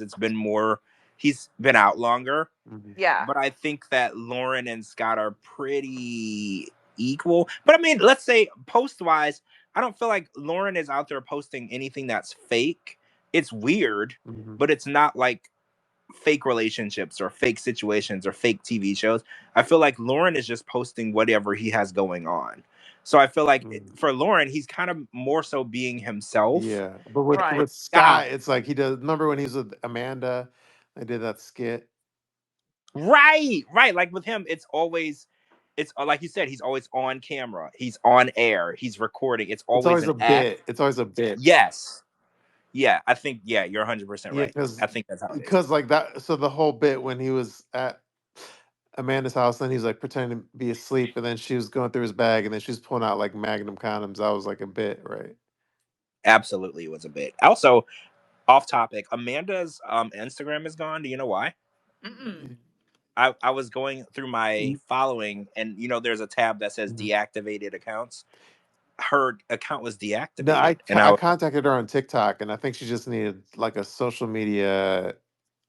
he's been out longer. Mhm. yeah, But I think that Loren and Scott are pretty equal. But I mean, let's say post wise, I don't feel like Loren is out there posting anything that's fake. It's weird, Mhm. but it's not like fake relationships or fake situations or fake TV shows. I feel like Loren is just posting whatever he has going on. So I feel like Mhm. for Loren, he's kind of more so being himself. Yeah, but right. with Scott, Scott, it's like he does. Remember when he was with Amanda? They did that skit. right. Like with him, it's like you said, he's always on camera, he's on air, he's recording. It's It's always always an a act. bit. It's always a bit. Yes, yeah, I think you're 100% Yeah, right. I think that's how it is. because like that. So the whole bit when he was at Amanda's house, then he was like pretending to be asleep, and then she was going through his bag, and then she was pulling out like Magnum condoms. That was like a bit, right? Absolutely, it was a bit. Also, off topic, Amanda's Instagram is gone. Do you know why? Mm-mm. I was going through my following, and there's a tab that says Mhm. deactivated accounts. Her account was No, deactivated, and I contacted her on TikTok, and I think she just needed like a social media,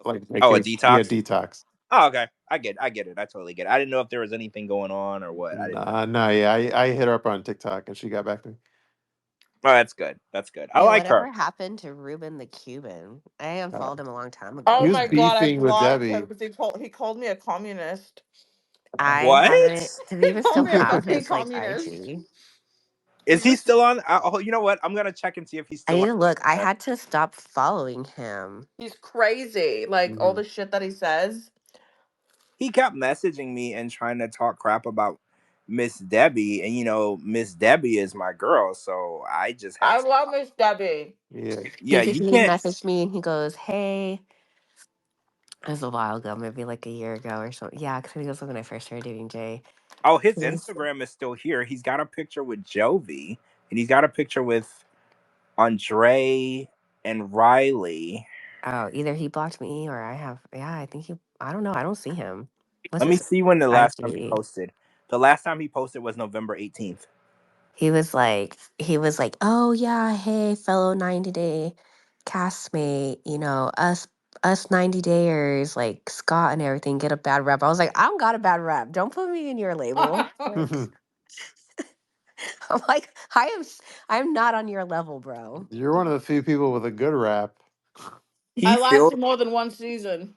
like a yeah, detox. detox. Oh, okay. I get it. I totally get it. I didn't know if there was anything going on or what. I didn't know. No, yeah, I hit her up on TikTok, and she got back to me. Oh, that's good. That's good. I Hey, like her. whatever happened to Ruben the Cuban? I Uh, unfollowed him a long time Oh he ago. was my god, I beefing with blocked him Debbie. because he called me a communist. I What? haven't. Does he He even called still me a have fucking his like communist. IG? Is he still on? Oh, you know what? I'm gonna check and see if he's I still need on. to look. I had to stop following him. He's crazy. Like all Mhm. the shit that he says. He kept messaging me and trying to talk crap about Miss Debbie, and Miss Debbie is my girl, so I just had I to. love Miss Debbie. Yeah. Yeah, Did you you see he can't. messaged me and he goes, "Hey," it was a while ago, maybe like a year ago or something. Yeah, because he was when I first started dating Jay. Oh, his He was, Instagram is still here. He's got a picture with Jovi, and he's got a picture with Andre and Riley. oh, either he blocked me or I have. Yeah, I think he. I don't know. I don't see him. What's Let me his see when the last time he IG? posted. The last time he posted was November 18th. He was like, "Oh yeah, hey, fellow 90-day castmate, us 90-dayers, like Scott and everything, get a bad rep." I was like, "I don't got a bad rep. Don't put me in your label." Like, I'm like, I'm not on your level, bro. You're one of the few people with a good rap. He I feels. lasted more than one season.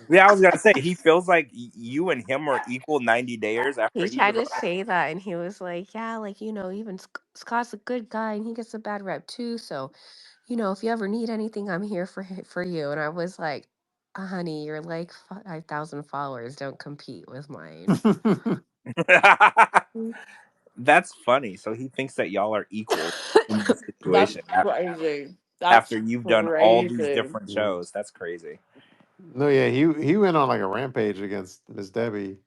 Yeah, I was gonna say he feels like you and him are equal 90 dayers after He he tried was to on. say that, and he was like, "Yeah, like even Scott's a good guy, and he gets a bad rep too. So, if you ever need anything, I'm here for you." And I was like, "Honey, you're like 5,000 followers. Don't compete with mine." Mm. That's funny. So he thinks that y'all are equal in this That's situation crazy. after That's you've done all these crazy. different shows. That's crazy. No, yeah, he went on like a rampage against Miss Debbie.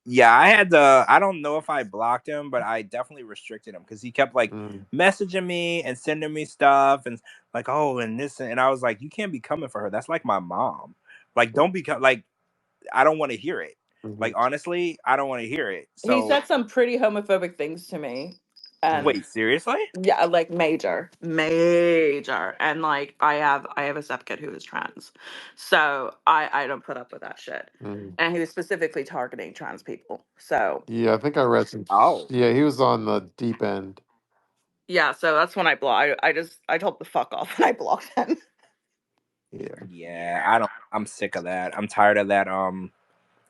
Yeah, I had to. I don't know if I blocked him, but I definitely restricted him because he kept like Mm. messaging me and sending me stuff and like, oh, and this, and I was like, you can't be coming for her. That's like my mom. Like, don't become like I don't want to hear it. Like Mhm. honestly, I don't want to hear it. He So said some pretty homophobic things to me. And wait, seriously? yeah, like major. And like I have a stepkid who is trans. So I don't put up with that shit. Mm. And he was specifically targeting trans people. So Yeah, I think I read some. Oh, Yeah, he was on the deep end. yeah, so that's when I blocked. I told him to fuck off and I blocked him. Yeah. yeah. I don't. I'm sick of that. I'm tired of that.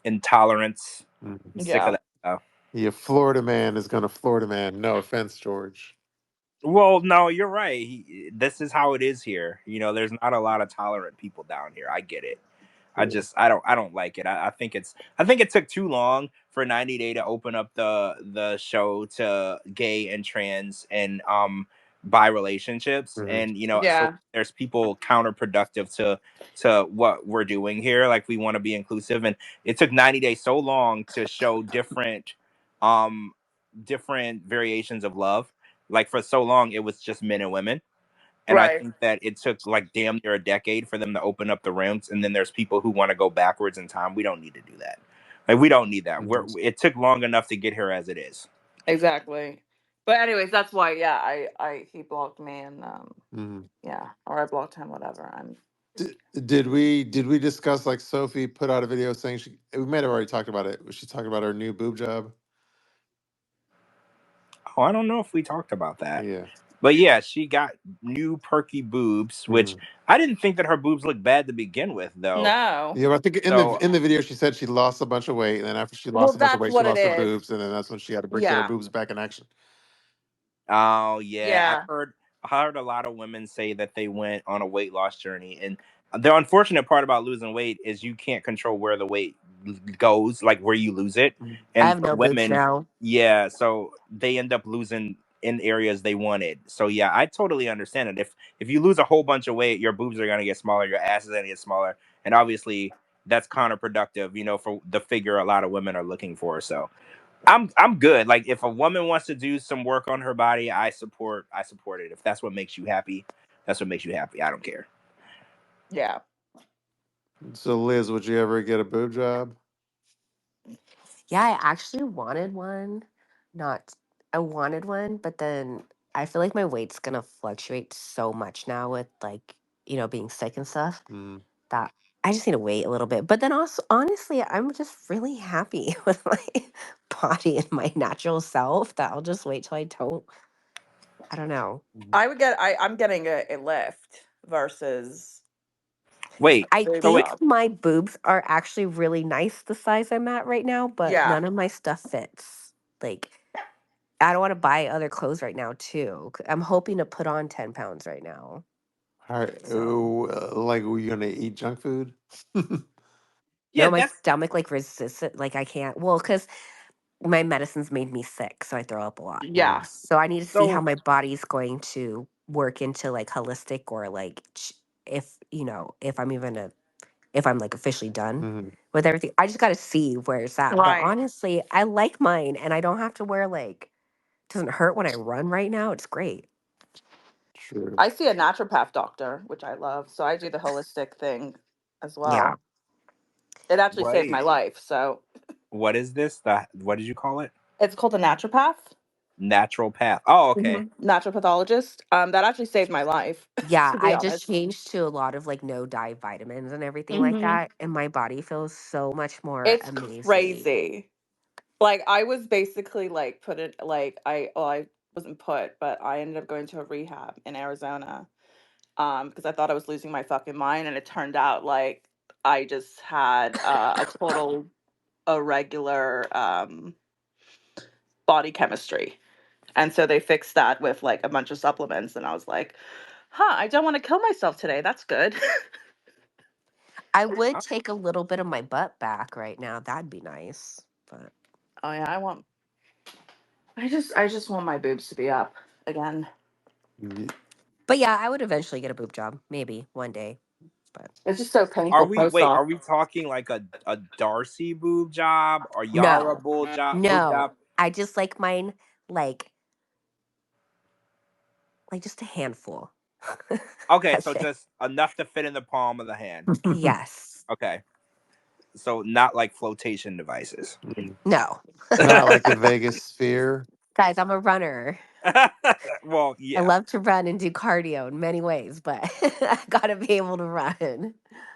Intolerance. Mhm. I'm sick of Yeah. that stuff. Yeah, Florida man is gonna Florida man. No offense, George. Well, no, you're right. This is how it is here. There's not a lot of tolerant people down here. I get it. Yeah. I don't like it. I think it took too long for 90 Day to open up the show to gay and trans and bi relationships, Mhm. and so Yeah. there's people counterproductive to what we're doing here. Like we want to be inclusive, and it took 90 Days so long to show um different variations of love. Like for so long, it was just men and women, and I Right. think that it took like damn near a decade for them to open up the rims. And then there's people who want to go backwards in time. We don't need to do that. Like we don't need that. Mhm. It took long enough to get here as it is. Exactly. But anyways, that's why, yeah, I he blocked me and Mhm. yeah, or I blocked him, whatever. I'm Did we discuss like Sophie put out a video saying we might have already talked about it. Was she talking about her new boob job? Oh, I don't know if we talked about that. Yeah. But yeah, she got new perky boobs, which Mhm. I didn't think that her boobs looked bad to begin with, though. no. Yeah, but I think in the So, in the video she said she lost a bunch of weight, and then after she Well, lost a bunch of that's weight, she what it lost her is. boobs, and then that's when she had to get her Yeah. boobs back in action. oh yeah, Yeah. I heard a lot of women say that they went on a weight loss journey, and the unfortunate part about losing weight is you can't control where the weight goes, like where you lose it. Mhm. I And have for no boobs women, now. yeah, so they end up losing in areas they wanted. So yeah, I totally understand it. If you lose a whole bunch of weight, your boobs are gonna get smaller, your ass is gonna get smaller, and obviously that's counterproductive, for the figure a lot of women are looking for. So I'm good. Like if a woman wants to do some work on her body, I support it. If that's what makes you happy, that's what makes you happy. I don't care. Yeah. So Liz, would you ever get a boob job? Yeah, I actually wanted one. Not, I wanted one, but then I feel like my weight's gonna fluctuate so much now with like, being sick and stuff Mm. that I just need to wait a little bit. But then also, honestly, I'm just really happy with my body and my natural self that I'll just wait till I don't. I don't know. I'm getting a lift versus Wait, I boob so wait, think job. my boobs are actually really nice the size I'm at right now, but Yeah. none of my stuff fits. Like, I don't want to buy other clothes right now, too. I'm hoping to put on 10 pounds right now. All right. So, Like, were you gonna eat junk food? yeah, no, my that's stomach like resists it. Like, I can't. Well, because my medicines made me sick, so I throw up a lot. Yeah. So I need to see how So my body's going to work into like holistic or like if if I'm like officially done Mhm. with everything. I just got to see where it's at. But Right. honestly, I like mine, and I don't have to wear like. It doesn't hurt when I run right now. It's great. True. I see a naturopath doctor, which I love. So I do the holistic thing as Yeah. well. It actually saved wait, my life. So what is this? What did you call it? it's called a naturopath. Natural path. Oh, okay. Naturopathologist. That actually saved my life, Yeah, to be I just honest. changed to a lot of like no dye vitamins and everything like hmm that, and my body feels so much more It's amazing. crazy. Like I was basically like put it like I wasn't put, but I ended up going to a rehab in Arizona. Because I thought I was losing my fucking mind, and it turned out like I just had a total irregular body chemistry. And so they fixed that with like a bunch of supplements, and I was like, huh, I don't want to kill myself today. That's good. I would take a little bit of my butt back right now. That'd be nice. But Oh yeah, I just want my boobs to be up again. Ye- but yeah, I would eventually get a boob job, maybe one day. But It's just so Are painful we post wait? op. Are we talking like a Darcy boob job or Yara no, boob job? Boob no, job? I just like mine like just a handful. Okay, That's so it. just enough to fit in the palm of the hand. Yes. Okay, so not like flotation devices. No. Not like the Vegas sphere. Guys, I'm a runner. Well, I yeah. love to run and do cardio in many ways, but I gotta be able to run.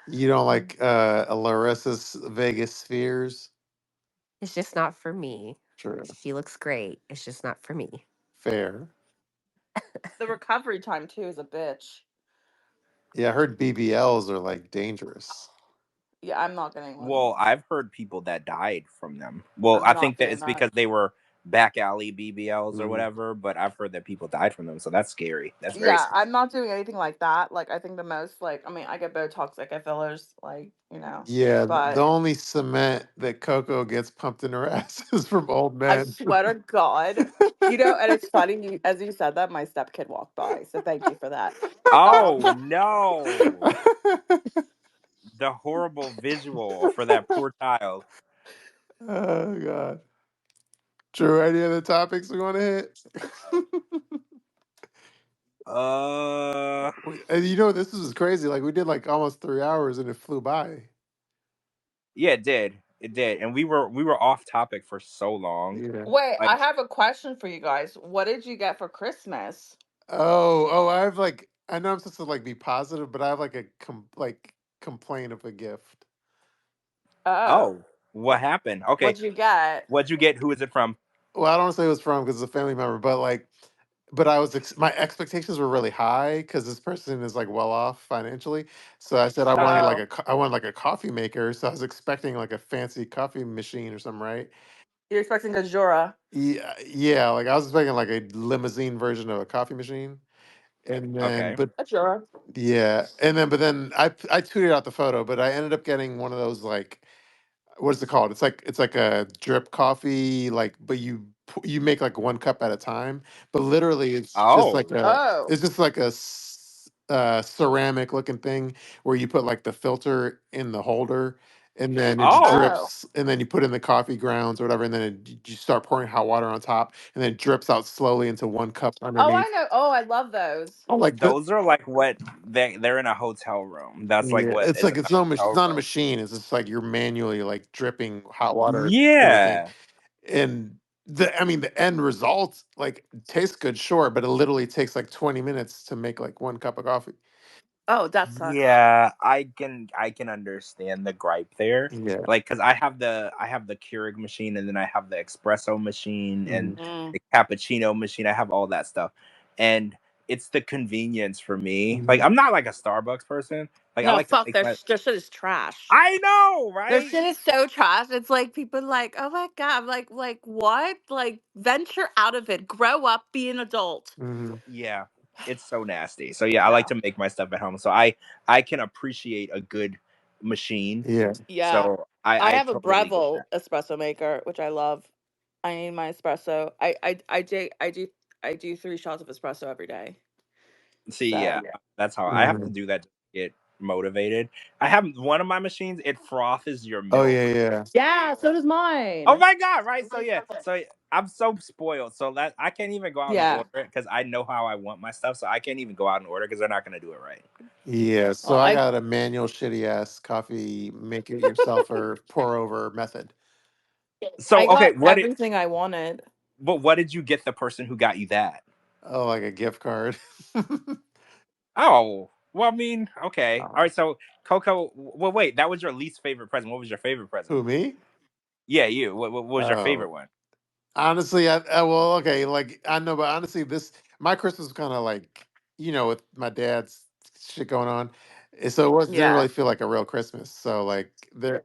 You don't like Larissa's Vegas spheres? It's just not for me. True. She looks great. It's just not for me. Fair. The recovery time too is a bitch. Yeah, I heard BBLs are like dangerous. Yeah, I'm not getting one. Well, I've heard people that died from them. Well, I'm I not think that doing it's that. because they were back alley BBLs or Mhm. whatever. But I've heard that people died from them, so that's scary. That's very Yeah, scary. I'm not doing anything like that. Like I think the most like I mean I get Botox, I get fillers, like Yeah, the but only cement that Coco gets pumped in her ass is from old I men. swear to God, and it's funny as you said that my stepkid walked by, so thank you for that. Oh Um, no, the horrible visual for that poor child. Oh God. True. Any other topics we want to hit? And this is crazy. Like we did like almost 3 hours and it flew by. Yeah, it did. It did, and we were off topic for so long. Yeah. wait, Like, I have a question for you guys. What did you get for Christmas? Oh, I have like I know I'm supposed to like be positive, but I have like a complaint of a gift. Oh, oh, what happened? Okay, what'd you get? what'd you get? Who is it from? Well, I don't want to say it was from because it's a family member, but like, but I was my expectations were really high because this person is like well off financially. So I said I wanted like Oh, I wanted like a coffee maker. So I was expecting like a fancy coffee machine or something, right? you're expecting a Jura? Yeah, yeah. Like I was expecting like a limousine version of a coffee machine, and then Okay. but A Jura? yeah, and then but then I tweeted out the photo, but I ended up getting one of those like what is it called? It's like a drip coffee, like but you make like one cup at a time. But literally, Oh, Oh, it's just like a ceramic looking thing where you put like the filter in the holder, and then it oh, oh, drips, and then you put in the coffee grounds or whatever, and then you start pouring hot water on top, and then it drips out slowly into one cup oh! I underneath. know. Oh, I love those. Oh, like the those are like what they're in a hotel room. That's like yeah, what it's is like in a it's hotel not a room. machine. It's just like you're manually like dripping hot water in the thing. Yeah. And I mean the end result like tastes good, sure, but it literally takes like 20 minutes to make like one cup of coffee. Oh, that sucks. Yeah, I can understand the gripe there. Yeah. Like, cause I have the Keurig machine, and then I have the espresso machine and Mhm. Mm. the cappuccino machine. I have all that stuff, and it's the convenience for me. Like, Mhm. I'm not like a Starbucks person. Like, I No, like to fuck. make my. Their shit is trash. I know, Their right? shit is so trash. It's like people like, oh my god, like what? Like venture out of it. Grow up, be an adult. Mhm. Yeah, it's so nasty. So yeah, I like Yeah. to make my stuff at home. So I can appreciate a good machine. Yeah. Yeah. So I I have a totally get Breville that. espresso maker, which I love. I need my espresso. I do 3 shots of espresso every day. See, So yeah, that's how I have to Mhm. do that to get motivated. I have one of my machines, it froths your Oh milk. yeah. yeah, so does Oh mine. my god, right? So yeah, so I'm so spoiled. So that I can't even go out and Yeah. order it because I know how I want my stuff. So I can't even go out and order because they're not gonna do it right. Yeah. So Well, I I got a manual shitty ass coffee make it yourself or pour over method. So I okay, got everything I wanted. what did you get the person who got you that? Oh, like a gift card. Oh, well, I mean, okay, Oh. all right. So Coco, well, wait, that was your least favorite present. What was your favorite present? Who, me? Yeah, you. What was your Oh, favorite one? honestly, well, okay, like I know, but honestly, this my Christmas was kind of like with my dad's shit going on, so it was didn't Yeah. really feel like a real Christmas. So like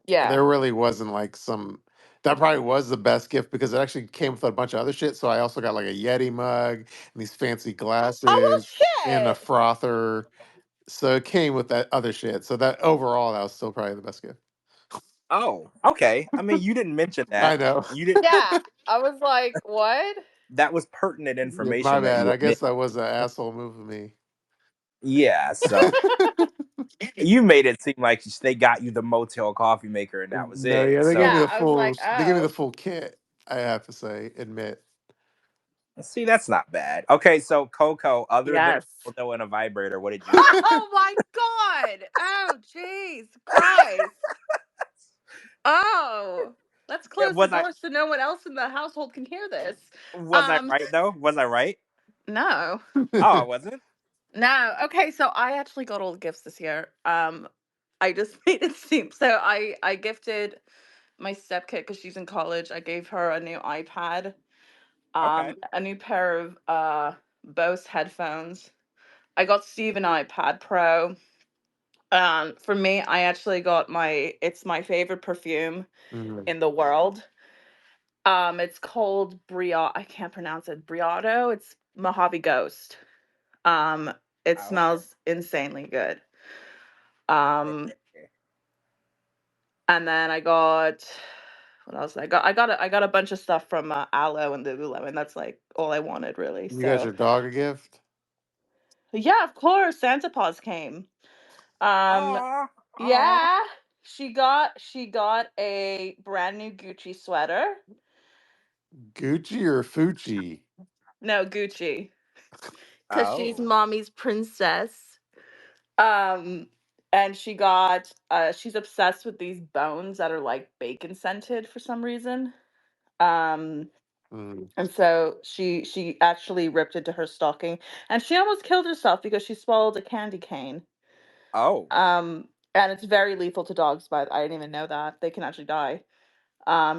Yeah. there really wasn't like some that probably was the best gift because it actually came with a bunch of other shit. So I also got like a Yeti mug and these fancy Oh glasses well and a shit. frother. So it came with that other shit. So that overall, that was still probably the best gift. Oh, okay. I mean, you didn't mention I that. know. You did. Yeah. I was like, what? That was pertinent Yeah, my information that bad. you I admit. guess that was an asshole move of me. Yeah. So you made it seem like they got you the motel coffee maker and that was No, it. yeah, they gave me So Yeah, the I was full. like, They gave me the oh. full kit. I have to say, admit. see, that's not bad. Okay, so Coco, other than Yes. a dildo and a vibrator, what did you get? Oh my god. Oh jeez. Christ. Oh. Let's close the Was I doors so no one else in the household can hear this. was I Um right though? Was I right? no. Oh, I wasn't. No. Okay, so I actually got all the gifts this year. I just made it seem so I gifted my stepkid because she's in college. I gave her a new iPad, Okay. a new pair of Bose headphones. I got Steve an iPad Pro. For me, I actually got it's my favorite perfume Mhm. in the world. It's called Brio. I can't pronounce it. Briado. It's Mojave Ghost. Um, it Oh. smells insanely good. Um, and then I got what else? I got a bunch of stuff from Aloe and Lululemon. That's like all I wanted really. You got So your dog a gift? yeah, of course, Santa Paws came. Um, Aw, aw. yeah, she got a brand new Gucci sweater. Gucci or Fucci? No, Gucci, because she's Oh. mommy's princess. Um, and she's obsessed with these bones that are like bacon scented for some reason. Um, Mm. and so she actually ripped into her stocking, and she almost killed herself because she swallowed a candy cane. Oh. And it's very lethal to dogs, but I didn't even know that they can actually die.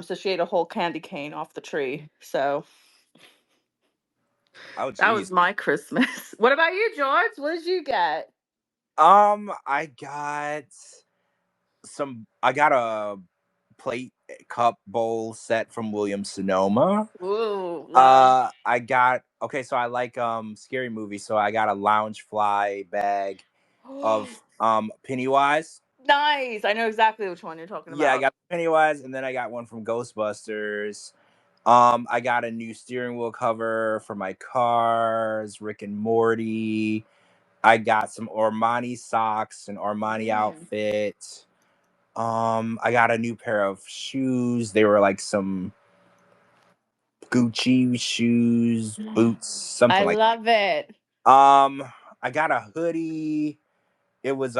So she ate a whole candy cane off the tree. So Oh, that geez. was my Christmas. What about you, George? What did you get? I got I got a plate cup bowl set from Williams Sonoma. Ooh, love. I got okay, so I like scary movies, so I got a lounge fly bag of Pennywise. Nice. I know exactly which one you're talking Yeah, I about. got Pennywise, and then I got one from Ghostbusters. I got a new steering wheel cover for my cars, Rick and Morty. I got some Armani socks, an Armani Mm. outfit. I got a new pair of shoes. They were like some Gucci shoes, boots, I something like love it. that. I got a hoodie. It was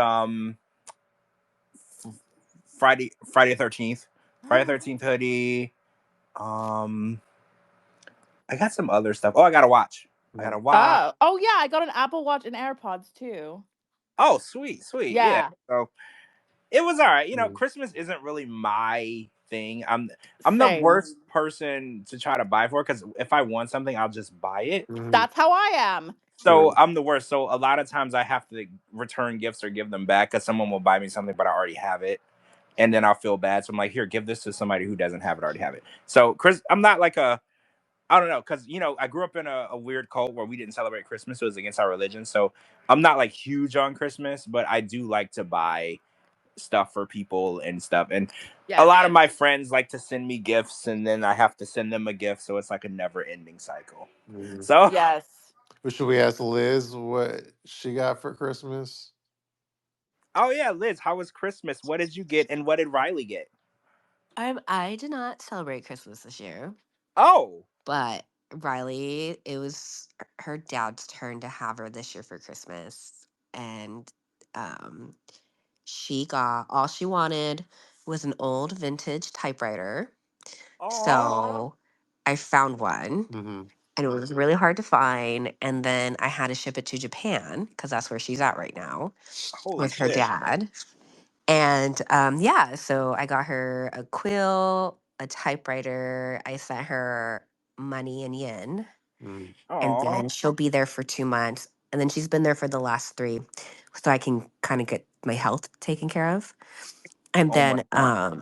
Friday 13th. Friday 13th hoodie. Um I got some other stuff. Oh, I got a watch. I got a watch. Oh yeah, I got an Apple Watch and AirPods too. Oh, sweet, sweet. Yeah. Yeah, So it was all right. Mm. Christmas isn't really my thing. I'm the same. worst person to try to buy for because if I want something, I'll just buy it. Mhm. That's how I am. So Right. I'm the worst. So a lot of times I have to return gifts or give them back because someone will buy me something, but I already have it, and then I'll feel bad. So I'm like, here, give this to somebody who doesn't have it, already have it. So Chris, I'm not like I don't know, because I grew up in a weird cult where we didn't celebrate Christmas. It was against our religion. So I'm not like huge on Christmas, but I do like to buy stuff for people and stuff. And Yes. a lot of my friends like to send me gifts, and then I have to send them a gift, so it's like a never-ending cycle. So Yes. Should we ask Liz what she got for Christmas? oh yeah, Liz, how was Christmas? What did you get, and what did Riley get? I did not celebrate Christmas this year, Oh, but Riley, it was her dad's turn to have her this year for Christmas, and um, she got all she wanted was an old vintage typewriter. So I found one, Mm-hmm. and it was really hard to find. And then I had to ship it to Japan because that's where she's at right now holy with her shit! dad. And yeah, so I got her a quill, a typewriter. I sent her money in yen, Mm. and Oh, then she'll be there for 2 months. And then she's been there for the last 3, so I can kind of get my health taken care of. And oh my then, god!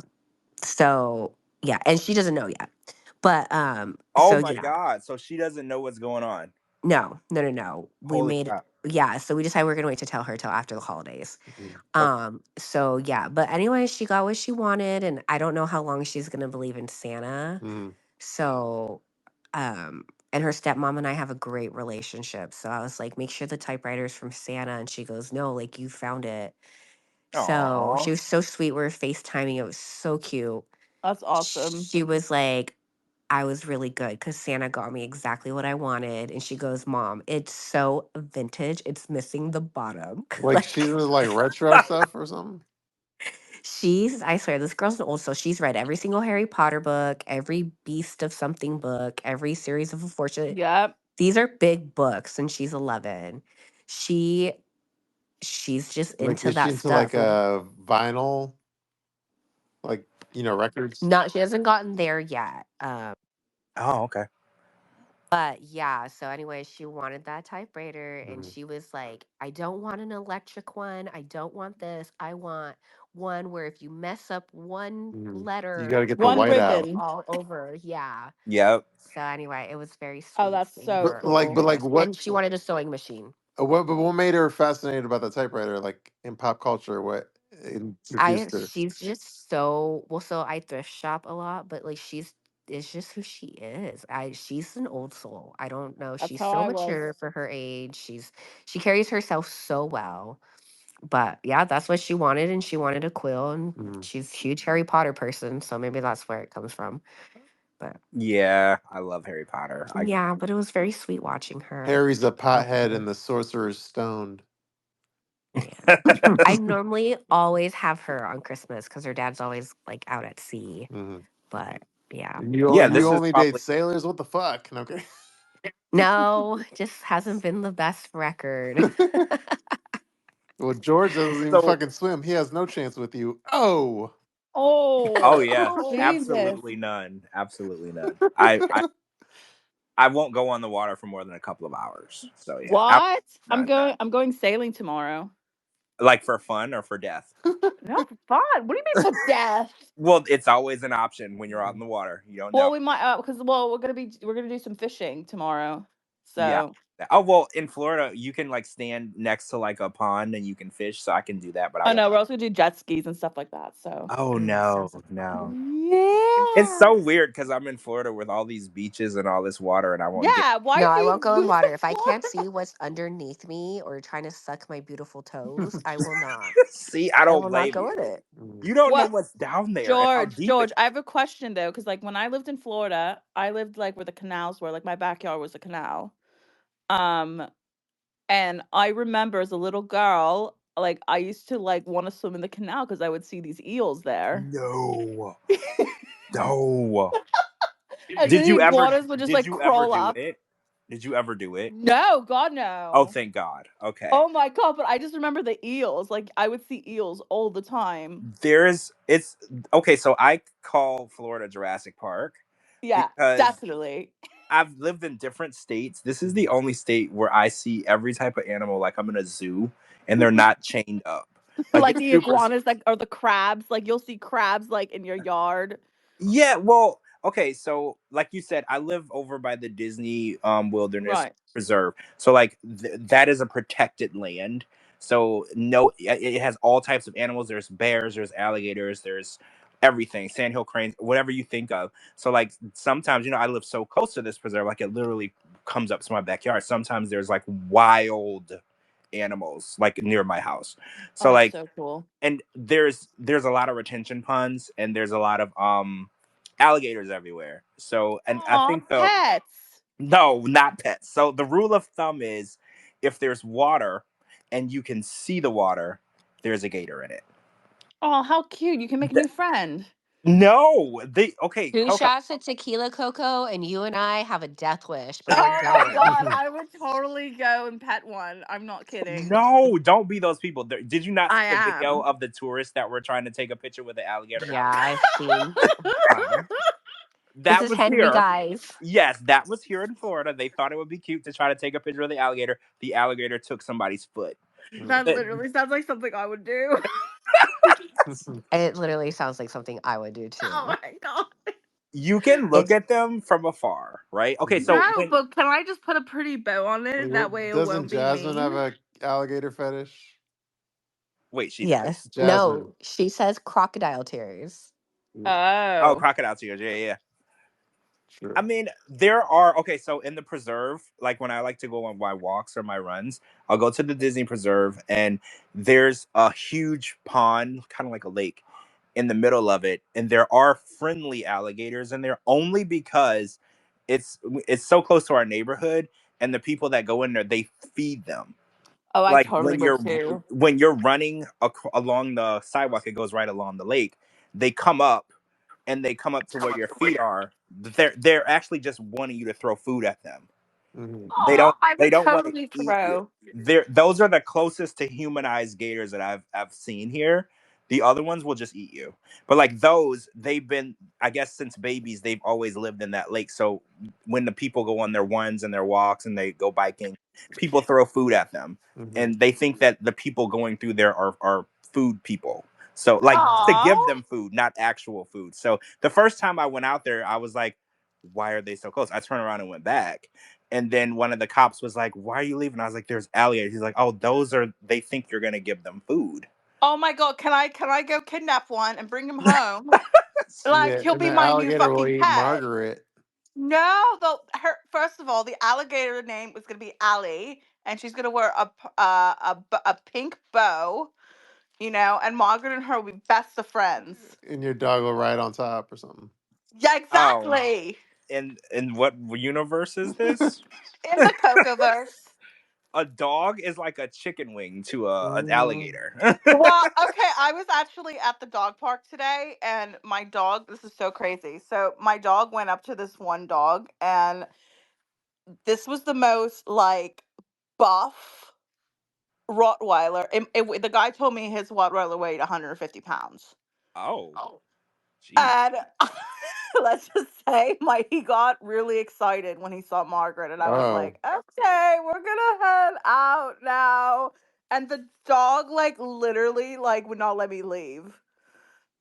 so yeah, and she doesn't know yet. But Oh so my yeah, god! So she doesn't know what's going on. no, no, no, no. We Holy made crap! yeah, so we decided we're gonna wait to tell her till after the holidays. Mm. Okay. So yeah, but anyway, she got what she wanted, and I don't know how long she's gonna believe in Santa. Mm. So and her stepmom and I have a great relationship. So I was like, make sure the typewriter's from Santa, and she goes, no, like you found it. So Oh, she was so sweet. We were FaceTiming. It was so cute. That's awesome. She was like, I was really good because Santa got me exactly what I wanted. And she goes, Mom, it's so vintage. It's missing the bottom. Like she's Like, into like retro stuff or something. I swear, this girl's an old soul. She's read every single Harry Potter book, every Beast of Something book, every series of Unfortunate. Yep. These are big books, and she's 11. She, she's just Like into is she that into like stuff. a vinyl, like records? Not, she hasn't gotten there yet. oh, okay. But yeah, so anyway, she wanted that typewriter and Mm. she was like, I don't want an electric one. I don't want this. I want one where if you mess up one Mm. You got letter, to get the One white it's out. ribbon. all over. Yeah. Yep. So anyway, it was very Oh, sweet that's seeing so her But cool. like embrace. what? And she wanted a sewing machine. What made her fascinated about the typewriter? Like in pop culture, what introduced her? She's just so well. So I thrift shop a lot, but like it's just who she is. She's an old soul. I don't know. That's She's how so I was. mature for her age. She carries herself so well. But yeah, that's what she wanted, and she wanted a quill, and Mm. she's a huge Harry Potter person, so maybe that's where it comes from. But Yeah, I love Harry Potter. yeah, but it was very sweet watching her. Harry's a pothead and the sorcerer's stoned. Yeah. I normally always have her on Christmas because her dad's always like out at sea. Hmm. But yeah. Yeah, You this is only date probably sailors? What the fuck? Okay. No, just hasn't been the best record. Well, George doesn't even so. fucking swim. He has no chance with you. Oh. Oh Oh, yeah, Jesus. absolutely none. Absolutely none. I won't go on the water for more than a couple of hours. So yeah, What? none. I'm going sailing tomorrow. Like for fun or for death. No, for fun. What do you mean for death? Well, it's always an option when you're out in the water. You don't know. Well, we might because we're gonna do some fishing tomorrow. Yeah. So Oh well, in Florida, you can like stand next to like a pond and you can fish. So I can do that, but I oh won't. no, we're also gonna do jet skis and stuff like that. So Oh no, Sounds like no. It's yeah, so weird because I'm in Florida with all these beaches and all this water, and I won't get. yeah. Why no, do I you won't go in move to water. If I can't Florida? see what's underneath me or trying to suck my beautiful toes, I will not. See, I I don't will not blame go you. in it. You don't know What, what's down there and how deep it. George? I have a question though, because like when I lived in Florida, I lived like where the canals were. Like my backyard was a canal. Um, and I remember as a little girl, like I used to like want to swim in the canal because I would see these eels there. No, no. And then Did the you ever? iguanas would just Did like you ever crawl do up. it? Did you ever do it? No, God, Oh, no. thank God. Okay. Oh my God, but I just remember the eels. Like I would see eels all the time. It's okay. So I call Florida Jurassic Park Yeah, because definitely. I've lived in different states. This is the only state where I see every type of animal like I'm in a zoo and they're not chained up. Like Like it's the super. iguanas, like or the crabs. Like you'll see crabs like in your yard. Yeah, well, okay, so like you said, I live over by the Disney Wilderness Right. Preserve. So like that is a protected land. So no, it has all types of animals. There's bears, there's alligators, there's everything, sandhill cranes, whatever you think of. So like sometimes, I live so close to this preserve, like it literally comes up to my backyard. Sometimes there's like wild animals like near my house. Oh, So that's like, so cool. and there's a lot of retention ponds, and there's a lot of alligators everywhere. So, and I Aw, think pets. no, not pets. So the rule of thumb is if there's water and you can see the water, there's a gator in it. Oh, how cute. You can make a Th- new friend. no, they okay, Two Coco. shots of tequila, Coco, and you and I have a death wish, but we're Oh my going. god, I would totally go and pet one. I'm not kidding. No, don't be those people. Did you not see I the video am. of the tourists that were trying to take a picture with the alligator Yeah, outside? I've seen. Fine. This That is was Henry, here. guys. Yes, that was here in Florida. They thought it would be cute to try to take a picture of the alligator. The alligator took somebody's foot. Mm. That Uh, literally sounds like something I would do. It literally sounds like something I would do Oh too. my god. You can look It's at them from afar, right? Okay, so No, when but can I just put a pretty bow on it? Well, That way it doesn't won't be Jasmine have mean. a alligator fetish? wait, she does. yes. Jasmine. No, she says crocodile tears. Oh, Oh. crocodile tears. Yeah, yeah. I True. mean, there are okay. So in the preserve, like when I like to go on my walks or my runs, I'll go to the Disney Preserve, and there's a huge pond, kind of like a lake, in the middle of it, and there are friendly alligators in there only because it's so close to our neighborhood, and the people that go in there they feed them. Oh, I Like totally would too. when you're running along the sidewalk, it goes right along the lake. They come up and they come up to where your feet are. They're actually just wanting you to throw food at them. Hmm. They Oh, don't I they would don't want to totally eat you. throw. Those are the closest to humanized gators that I've seen here. The other ones will just eat you. But like those, they've been, I guess, since babies, they've always lived in that lake. So when the people go on their runs and their walks and they go biking, people throw food at them. Hmm. And they think that the people going through there are food people. So like to give Oh. them food, not actual food. So the first time I went out there, I was like, why are they so close? I turned around and went back. And then one of the cops was like, "Why are you leaving?" I was like, "There's alligators." He's like, "Oh, those are. They think you're gonna give them food." Oh my god, can I go kidnap one and bring him home? Like Yeah, he'll and be the my new alligator will fucking eat pet. Margaret. No, first of all, the alligator name was gonna be Allie, and she's gonna wear a pink bow, and Margaret and her will be best of friends. And your dog will ride on top or something. Yeah, Oh, exactly. in what universe is this? In the Cocoverse. A dog is like a chicken wing to an Mhm. alligator. Well, okay, I was actually at the dog park today, and my dog, this is so crazy. So, my dog went up to this one dog, and this was the most like buff Rottweiler. The guy told me his Rottweiler weighed 150 pounds. Oh, jeez. And let's just say he got really excited when he saw Margaret, and I was Oh, like, okay, we're gonna head out now. And the dog like literally like would not let me leave.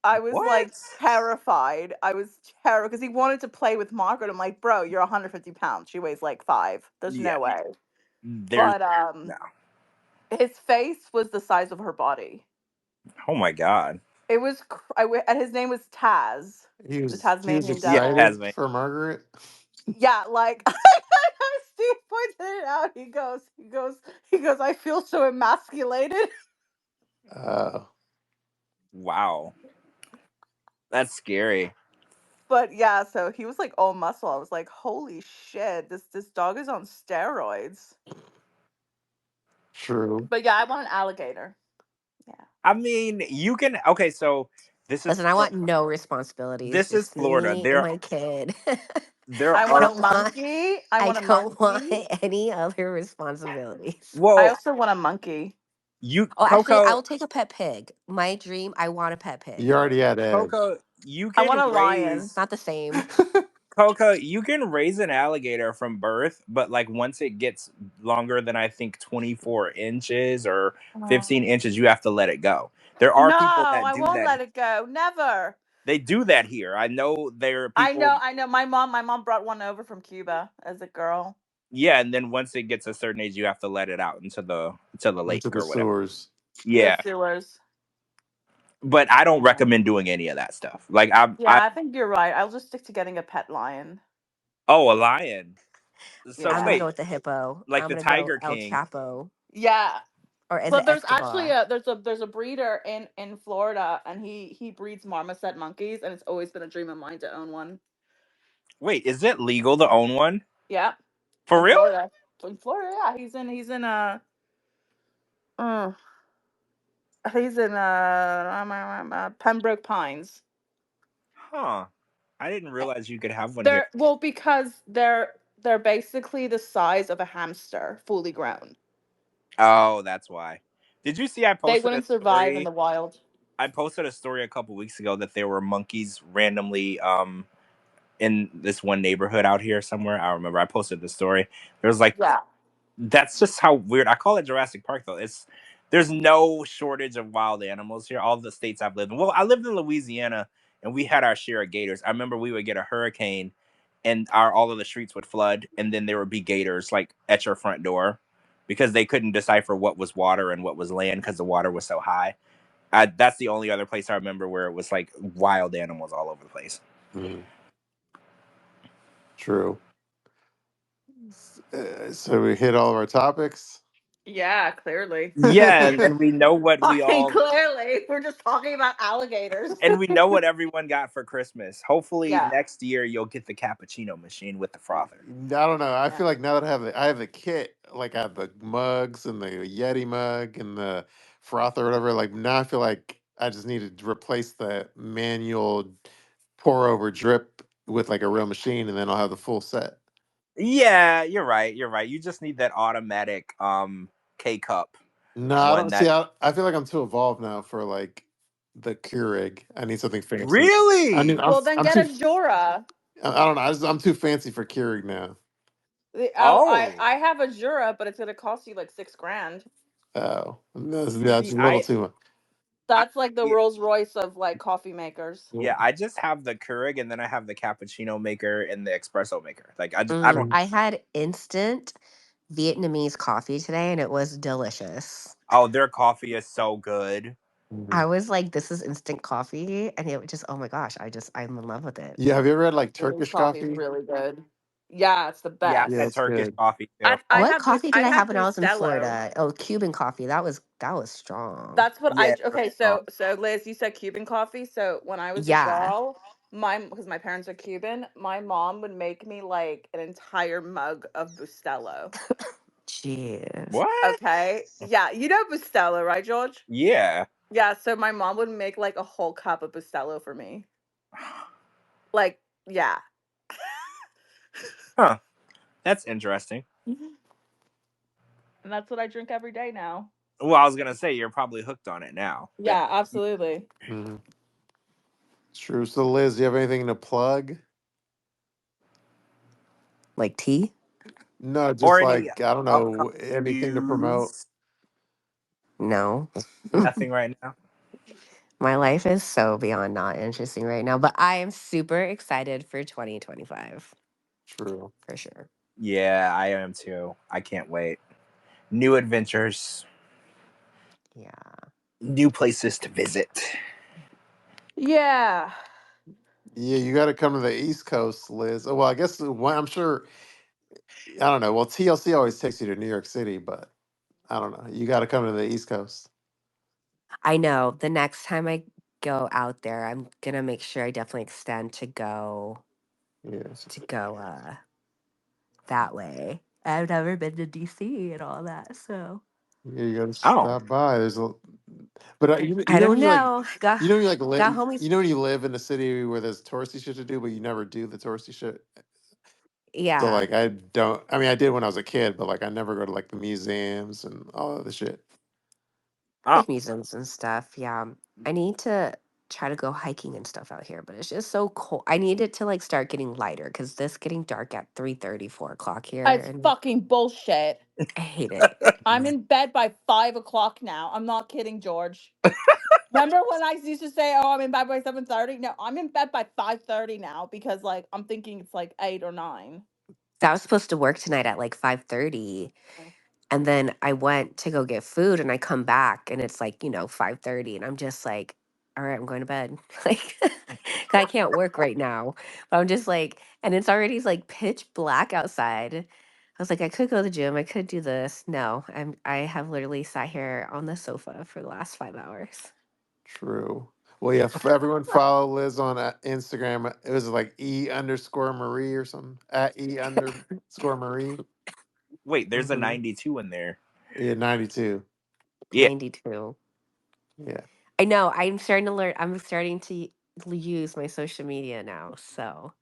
I was What? like terrified. I was terrified because he wanted to play with Margaret. I'm like, bro, you're 150 pounds. She weighs like 5. There's Yeah, no way. there's But no. his face was the size of her body. Oh my god. It was, and his name was Taz, the he was Tasmanian Yeah, devil. excited Tasman. for Margaret. Yeah, like Steve pointed it out. He goes. I feel so emasculated. Oh, Wow, that's scary. But yeah, so he was like all muscle. I was like, holy shit, this dog is on steroids. true. But yeah, I want an alligator. Yeah. I mean, you can. Okay, so this is Listen, I want no responsibilities. this is Just Florida. me and my kid. There I I want are a don't want. monkey. I I want a don't want monkey. any other responsibilities. I well, also want a monkey. you Oh, actually, I Coco will take a pet pig. My dream. I want a pet You pig. already had Ed. Coco, you I want can a lion. raise Not the same. Coco, you can raise an alligator from birth, but like once it gets longer than I think 24 inches or 15 inches, you have to let it go. There are No, people that I do won't that. let it go. Never. They do that here. I know there are I people. know. My mom brought one over from Cuba as a girl. Yeah, and then once it gets a certain age, you have to let it out into the lake into the or whatever. sewers. The Yeah, sewers. but I don't Yeah. recommend doing any of that stuff. Like I Yeah, I think you're right. I'll just stick to getting a pet lion. oh, a lion. So I'm gonna Yeah. go wait, with the hippo. like I'm the gonna go Tiger El King. Chapo, Yeah. or is So it there's actually Escobar? there's a breeder in Florida, and he breeds marmoset monkeys, and it's always been a dream of mine to own one. Wait, is it legal to own one? Yeah, For in real? Florida. In Florida, yeah, he's in uh Pembroke Pines. Huh. I didn't Eh, realize you could have one here. They're well because they're basically the size of a hamster, fully grown. Oh, that's why. Did you see I They posted a wouldn't survive in story? the wild. I posted a story a couple weeks ago that there were monkeys randomly in this one neighborhood out here somewhere. I don't remember. I posted the story. There was like Yeah. that's just how weird. I call it Jurassic Park though. It's there's no shortage of wild animals here. All the states I've lived in. Well, I lived in Louisiana and we had our share of gators. I remember we would get a hurricane and our all of the streets would flood and then there would be gators like at your front door because they couldn't decipher what was water and what was land because the water was so high. That's the only other place I remember where it was like wild animals all over the place. Mm, true. So we hit all of our topics. Yeah, clearly. Yeah, and we know what we I mean, all clearly, we're just talking about alligators. and we know what everyone got for Christmas. Hopefully Yeah. next year you'll get the cappuccino machine with the frother. I don't know. I Yeah. feel like now that I have the kit, like I have the mugs and the Yeti mug and the froth or whatever. Like now I feel like I just need to replace the manual pour over drip with like a real machine, and then I'll have the full set. Yeah, you're right. You're right. You just need that automatic K cup No, I one don't see. that I feel like I'm too evolved now for like the Keurig. I need something fancy. I mean, really. Well, then I'm get too. a Jura. I don't know. I'm too fancy for Keurig now. Oh, I have a Jura, but it's gonna cost you like 6 grand. Oh, that's see, a little too much. I That's like the yeah, Rolls Royce of like coffee makers. yeah, I just have the Keurig and then I have the cappuccino maker and the espresso maker. Like I don't. Mhm. I had instant Vietnamese coffee today, and it was delicious. Oh, their coffee is so good. I Mhm. was like, "This is instant coffee," and it just, oh my gosh, I'm in love with it. Yeah, have you ever had like Vietnamese Turkish coffee is coffee? really good. Yeah, it's the Yeah, I've Yeah, had it's best. Turkish good. coffee too. What coffee I did I have have when I was in Bustelo. Florida? Oh, Cuban coffee. That was strong. That's what Yeah, I it's really okay. strong. So Liz, you said Cuban coffee. So when I was a Yeah. girl, because my parents are Cuban, my mom would make me like an entire mug of Bustelo. Jeez. What? Okay, yeah, you know Bustelo, right, George? Yeah. Yeah. So my mom would make like a whole cup of Bustelo for me. Like, yeah. Huh. That's interesting. And that's what I drink every day now. Well, I was gonna say you're probably hooked on it now. That Yeah, absolutely. Mhm. True. So, Liz, do you have anything to plug? Like tea? No, just or any like I don't know upcoming anything to promote. news? No. Nothing right now. My life is so beyond not interesting right now, but I am super excited for 2025 True. for sure. Yeah, I am too. I can't wait. New adventures, Yeah. new places to visit. Yeah. Yeah, you got to come to the East Coast, Liz. Oh, well, I guess I'm sure. I don't know. Well, TLC always takes you to New York City, but I don't know. You got to come to the East Coast. I know the next time I go out there, I'm gonna make sure I definitely extend Yeah. to go that way. I've never been to DC and all that, so Yeah, you got to Oh, stop by. But you I know when don't you like, know. Got you know when you like, got homies. you know when you live in a city where there's touristy shit to do, but you never do the touristy shit. So Yeah, like, I don't. I mean, I did when I was a kid, but like, I never go to like the museums and all of the shit. oh, like museums and stuff. Yeah, I need to try to go hiking and stuff out here, but it's just so cold. I need it to like start getting lighter because this getting dark at 3:30, 4 o'clock here, It's and fucking bullshit. I hate it. I'm in bed by 5 o'clock now. I'm not kidding, George. Remember when I used to say, "Oh, I'm in bed by 7:30"? No, I'm in bed by 5:30 now because like I'm thinking it's like 8 or 9. I was supposed to work tonight at like 5:30, and then I went to go get food, and I come back and it's like, 5:30, and I'm just like, all right, I'm going to bed. Like, 'cause I can't work right now. But I'm just like, and it's already like pitch black outside. I was like, I could go to the gym, I could do this. No, I have literally sat here on the sofa for the last 5 hours. True. Well, yeah. Everyone follow Liz on Instagram. It was like E_Marie or something at E_Marie. Wait, there's a Mhm. 92 in there. Yeah, 92. Yeah. 92. Yeah. I know. I'm starting to learn. I'm starting to use my social media now. So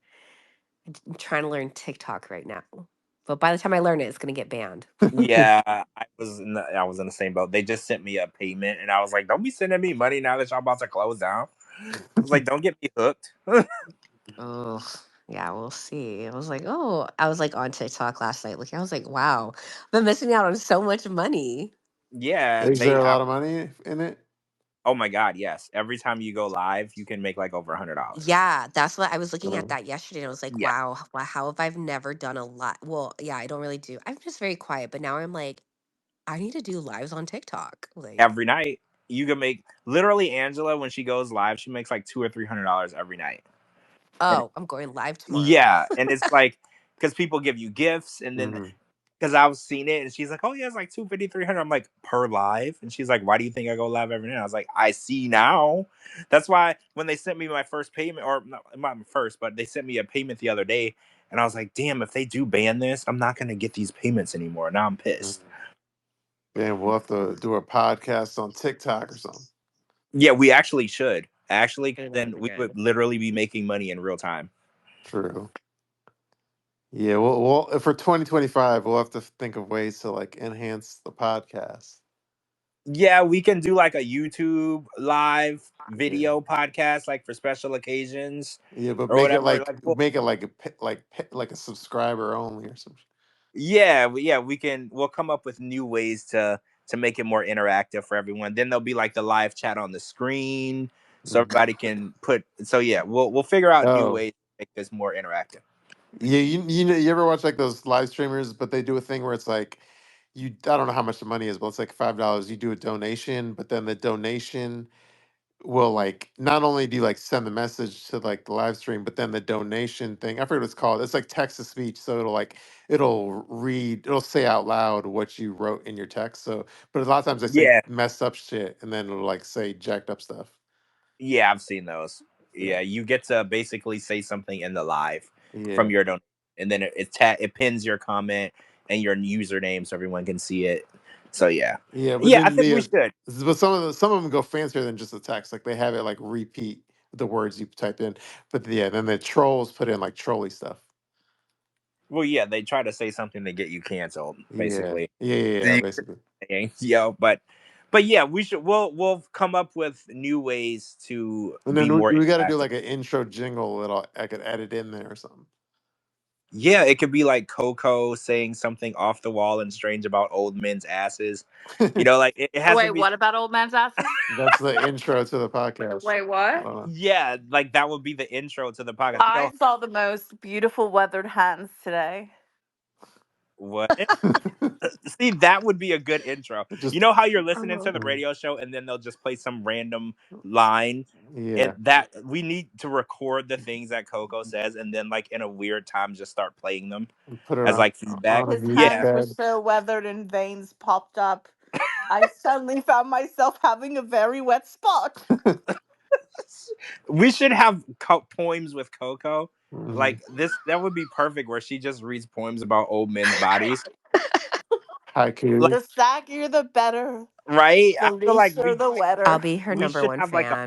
I'm trying to learn TikTok right now. But by the time I learn it, it's going to get banned. Yeah, I was in the same boat. They just sent me a payment, and I was like, "Don't be sending me money now that y'all about to close down." I was like, "Don't get me hooked." Oh, yeah, we'll see. I was like on TikTok last night looking. I was like, wow, I've been missing out on so much money. Yeah, Is there a lot of money in it? Oh my god, yes. Every time you go live, you can make like over $100. Yeah, that's what I was looking at Oh. that yesterday. And I was like, Yeah, wow, how have I never done a lot? Well, yeah, I don't really do. I'm just very quiet, but now I'm like, I need to do lives on TikTok. Like, every night you can make literally Angela when she goes live, she makes like $200 or $300 every night. And oh, I'm going live tomorrow. yeah, and it's like because people give you gifts, and then Mhm. because I've seen it, and she's like, "Oh yeah, it's like 250, 300." I'm like, per live, and she's like, "Why do you think I go live every night?" I was like, "I see now." That's why when they sent me my first payment, or not my first, but they sent me a payment the other day, and I was like, "Damn, if they do ban this, I'm not gonna get these payments anymore." Now I'm pissed. Mhm. Damn, we'll have to do a podcast on TikTok or something. Yeah, we actually should. Actually, I think that'd then be we would good. literally be making money in real time. True. Yeah, we'll for 2025, we'll have to think of ways to like enhance the podcast. Yeah, we can do like a YouTube live Yeah. video podcast, like for special occasions Yeah, but or whatever. Like, well, make it like like a subscriber only or something. yeah, we can. We'll come up with new ways to make it more interactive for everyone. Then there'll be like the live chat on the screen, so Mhm. everybody can put. So yeah, we'll figure out new Oh, ways to make this more interactive. yeah, you know you ever watch like those live streamers, but they do a thing where it's like I don't know how much the money is, but it's like $5. You do a donation, but then the donation will like not only do you like send the message to like the live stream, but then the donation thing, I forget what it's called. It's like text to speech. So it'll say out loud what you wrote in your text. So but a lot of times they say Yeah, messed up shit and then it'll like say jacked up stuff. yeah, I've seen those. Yeah. Yeah, you get to basically say something in the live Yeah. from your donation, and then it pins your comment and your username so everyone can see it. So yeah, Yeah, but yeah, I then think we should. but some of them go fancier than just the text. Like they have it like repeat the words you type in. But yeah, then the trolls put in like trolly stuff. Well, yeah, they try to say something to get you canceled, Yeah. basically. Yeah, Then basically. but yeah, we'll come up with new ways to And be then more we got to do interactive. like an intro jingle that I could edit in there or something. Yeah, it could be like Coco saying something off the wall and strange about old men's asses. Like it has to Wait, be. what about old man's asses? That's the intro to the podcast. Wait, what? Yeah, like that would be the intro to the podcast. I saw the most beautiful weathered hands today. What? See, that would be a good intro. You Just know how you're listening to Oh, the mm, radio show and then they'll just play some random line, and yeah, that we need to record the things that Coco says and then like in a weird time just start playing them and put it as like feedback. on a His music Yeah. hands were bed. so weathered and veins popped up. I suddenly found myself having a very wet spot. We should have poems with Coco. Mhm. Like this, that would be perfect where she just reads poems about old men's bodies. Like, Haiku. The saggier the better, right? I the feel like looser the I'll wetter. be her we number should one have like a fan.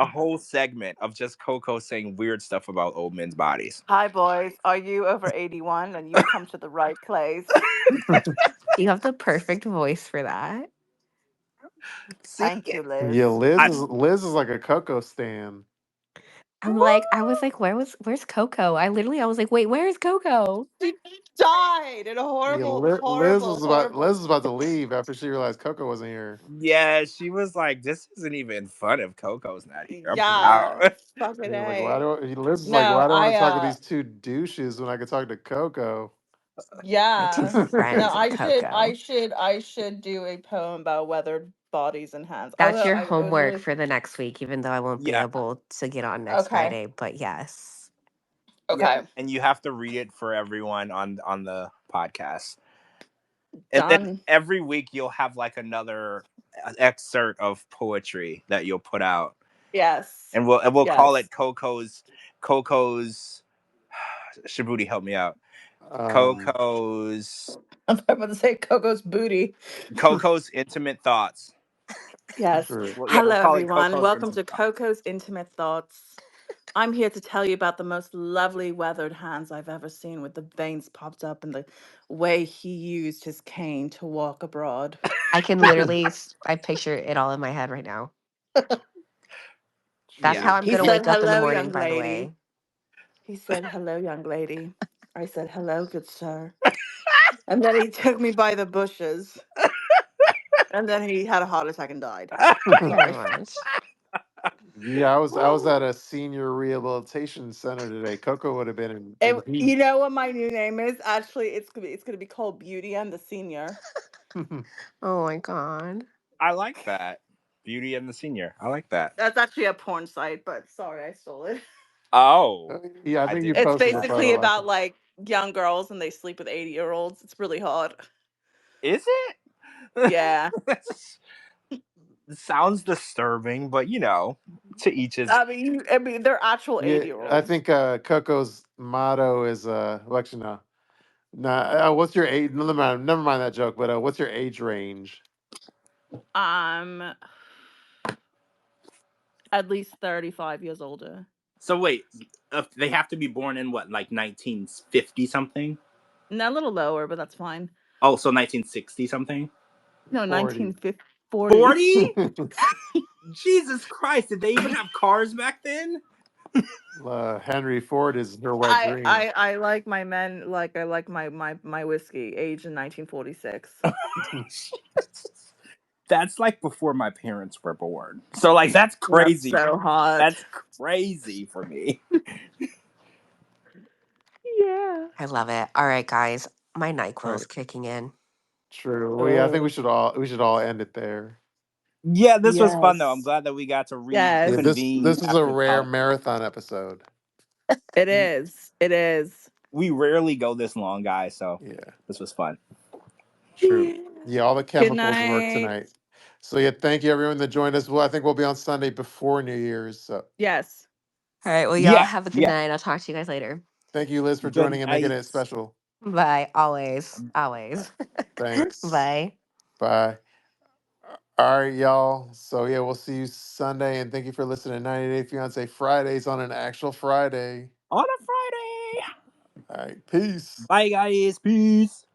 whole segment of just Coco saying weird stuff about old men's bodies. Hi, boys. Are you over 81? And you've come to the right place. You have the perfect voice for that. See, Thank you, Liz. Yeah, I Liz is like a Coco stan. I'm like, I was like, where's Coco? I was like, wait, where's Coco? She died in a Yeah, horrible, Liz horrible, was about horrible. Liz was about to leave after she realized Coco wasn't here. Yeah, she was like, "This isn't even fun if Coco's not here. I'm Yeah, out." fucking You're like, A. Liz is like, No, why do I want to talk to these two douches when I could talk to Coco? My two yeah. No, friends, Coco. I should do a poem about weathered bodies and hands. That's Although your it was homework really for the next week, even though I won't be Yeah, able to get on next okay. Friday. But yes. yeah, Okay, and you have to read it for everyone on the podcast, and then done. every week you'll have like another excerpt of poetry that you'll put out, Yes, and we'll call yes. it Coco's Shabooty. Help me out. um, Coco's I'm about to say Coco's booty. intimate thoughts. Yes. true. Well, yeah, we'll Hello, call it everyone. Coco's Welcome to intimate thoughts. Coco's Intimate Thoughts. I'm here to tell you about the most lovely weathered hands I've ever seen, with the veins popped up and the way he used his cane to walk abroad. I can literally, I picture it all in my head right now. That's Yeah, how True. I'm He going to said, wake up in the "Hello, morning, young by the lady." way. He said, "Hello, young lady." I said, "Hello, good sir." And then he took me by the bushes. And then he had a heart attack and died. Oh my Sorry. gosh. Yeah, I was at a senior rehabilitation center today. Coco would have been in heat. You know what my new name is? Actually, it's gonna be called Beauty and the Senior. Oh my God. I like that. Beauty and the Senior. I like that. That's actually a porn site, but sorry, I stole it. Oh, Yeah, I I think you didn't It's know posted the that. basically photo. about like young girls and they sleep with 80-year-olds. It's really hot. Is it? Yeah. It sounds disturbing, but to each his. I mean, they're actual Yeah, I 80-year-olds. think Coco's motto is well, actually no. Nah, what's your age? Never mind that joke. But what's your age range? I'm at least 35 years older. So wait, they have to be born in what, like 1950 something? No, a little lower, but that's fine. Oh, so 1960 something? No, 40. 1940. 40? Jesus Christ! Did they even have cars back then? Henry Ford is her wet dream. I like my men like I like my whiskey aged in 1946. That's like before my parents were born. So like that's That's crazy. so hot. That's crazy for me. Yeah. I love it. All right, guys. My All NyQuil's right, kicking in. true. Well, yeah, I think Oh. we should all end it there. Yeah, this was fun though. I'm Yes. glad that we got to Yeah, Yes. reconvene this is a after the rare holiday. marathon episode. It is. It is. We rarely go this long, guys, so Yeah, this was fun. true. Yeah, all the Good chemicals work night. tonight. So yeah, thank you everyone that joined us. Well, I think we'll be on Sunday before New Year's. So Yes. All right. Well, y'all Yeah, have a good yeah. night. I'll talk to you guys later. thank you, Liz, for Good joining and making night. it special. Bye. Always. Always. Thanks. Bye. Bye. All right, y'all. So yeah, we'll see you Sunday, and thank you for listening to 90 Day Fiance Fridays on an actual Friday. On a Friday. All right, peace. Bye, guys. Peace.